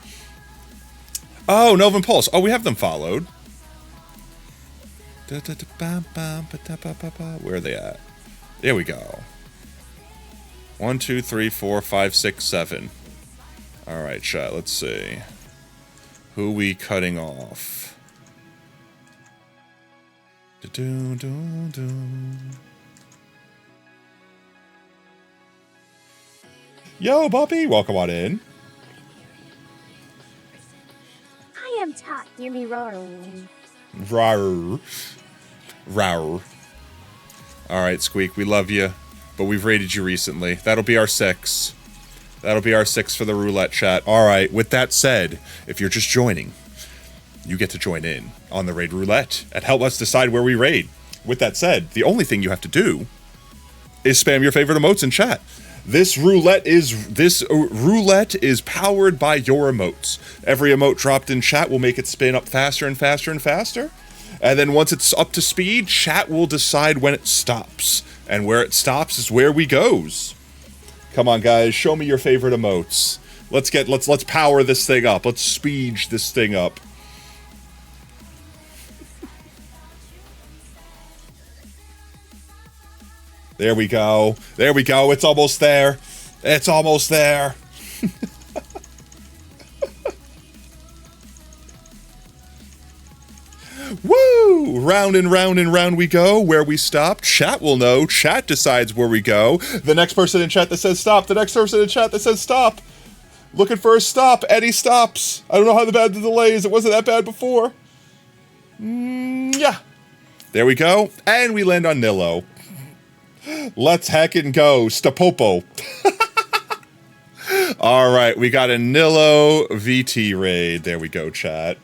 Oh, Novum Pulse. Oh, we have them followed. Where are they at? There we go. 1, 2, 3, 4, 5, 6, 7. Alright, chat, let's see. Who we cutting off? Yo, Bumpy, welcome on in. I am Tot. Hear me roar. Rawr. Rawr. Alright, Squeak, we love you, but we've raided you recently. That'll be our 6. That'll be our 6 for the roulette, chat. Alright, with that said, if you're just joining, you get to join in on the raid roulette and help us decide where we raid. With that said, the only thing you have to do is spam your favorite emotes in chat. This roulette is powered by your emotes. Every emote dropped in chat will make it spin up faster and faster and faster. And then once it's up to speed, chat will decide when it stops. And where it stops is where we goes. Come on, guys, show me your favorite emotes. Let's power this thing up. Let's speed this thing up. There we go. There we go. It's almost there. It's almost there. Woo! Round and round and round we go. Where we stop, chat will know. Chat decides where we go. The next person in chat that says stop. The next person in chat that says stop. Looking for a stop. Eddie stops. I don't know how bad the delay is. It wasn't that bad before. Yeah. There we go. And we land on Nillo. Let's heckin' go. Stapopo. Alright, we got a Nillo VT raid. There we go, chat.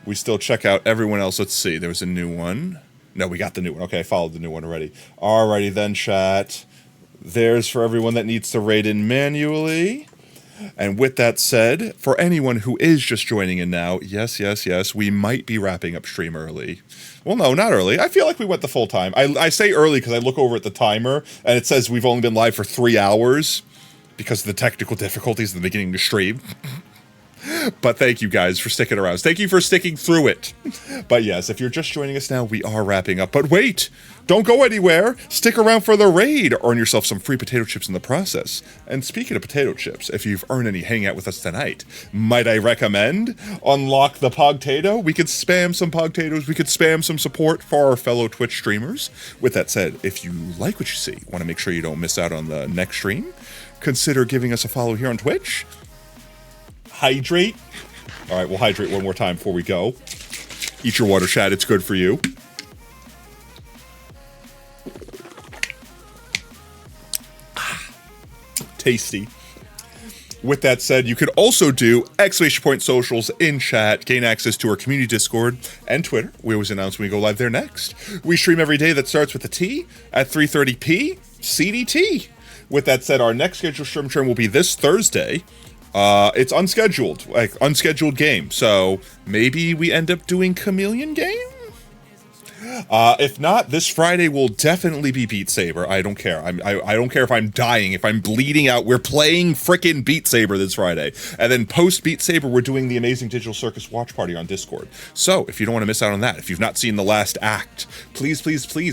We still check out everyone else. Let's see. There was a new one. No, we got the new one. Okay, I followed the new one already. Alrighty then, chat. There's for everyone that needs to raid in manually. And with that said, for anyone who is just joining in now, yes, we might be wrapping up stream early. Well, no, not early. I feel like we went the full time. I say early because I look over at the timer and it says we've only been live for 3 hours because of the technical difficulties in the beginning of the stream. But thank you guys for sticking around. Thank you for sticking through it. But yes, if you're just joining us now, we are wrapping up. But wait, don't go anywhere. Stick around for the raid. Earn yourself some free potato chips in the process. And speaking of potato chips, if you've earned any hanging out with us tonight, might I recommend Unlock the Pogtato? We could spam some Pogtatoes. We could spam some support for our fellow Twitch streamers. With that said, if you like what you see, want to make sure you don't miss out on the next stream, consider giving us a follow here on Twitch. Hydrate. All right, we'll hydrate one more time before we go. Eat your water, chat. It's good for you. Tasty. With that said, you could also do exclamation point socials in chat, gain access to our community Discord and Twitter. We always announce when we go live there next. We stream every day that starts with a T at 3:30 CDT. With that said, our next scheduled stream will be this Thursday. It's unscheduled, like unscheduled game. So maybe we end up doing Chameleon Game? If not, this Friday will definitely be Beat Saber. I don't care. I don't care if I'm dying, if I'm bleeding out. We're playing frickin' Beat Saber this Friday. And then post Beat Saber, we're doing the Amazing Digital Circus watch party on Discord. So if you don't want to miss out on that, if you've not seen the last act, please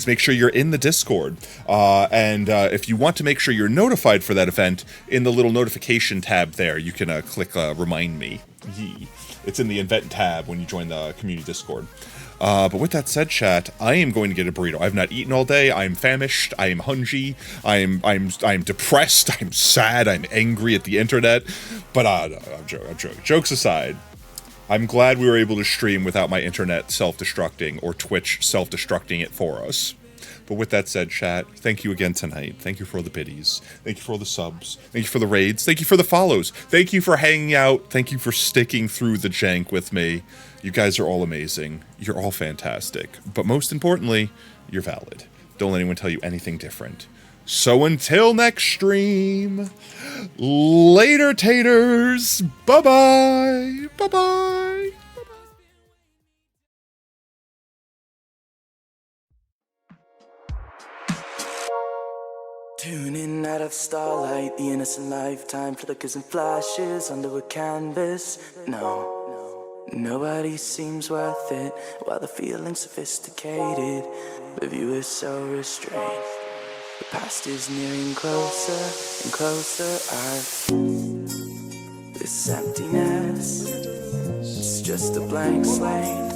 make sure you're in the Discord. And if you want to make sure you're notified for that event, in the little notification tab there, you can click Remind Me. It's in the event tab when you join the community Discord. But with that said, chat, I am going to get a burrito. I've not eaten all day. I'm famished. I am hungry. I'm depressed. I'm sad. I'm angry at the internet. But I'm joking. Jokes aside, I'm glad we were able to stream without my internet self-destructing or Twitch self-destructing it for us. But with that said, chat, thank you again tonight. Thank you for all the biddies. Thank you for all the subs. Thank you for the raids. Thank you for the follows. Thank you for hanging out. Thank you for sticking through the jank with me. You guys are all amazing. You're all fantastic. But most importantly, you're valid. Don't let anyone tell you anything different. So until next stream, later taters. Bye-bye. Bye-bye. Tuning out of starlight, the innocent lifetime flickers and flashes under a canvas. No, nobody seems worth it, while the feeling's sophisticated. The view is so restrained. The past is nearing closer and closer. This emptiness, it's just a blank slate,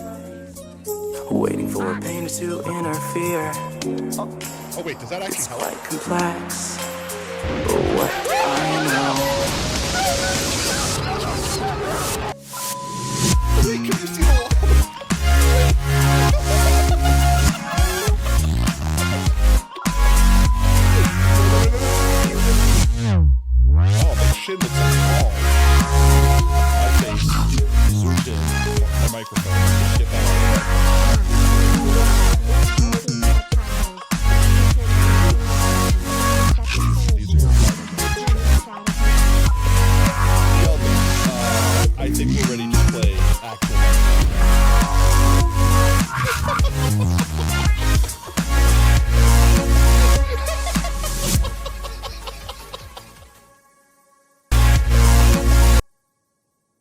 waiting for a painter to interfere. Oh wait, does that actually help? It's quite complex, but what I know. Wait, can you see the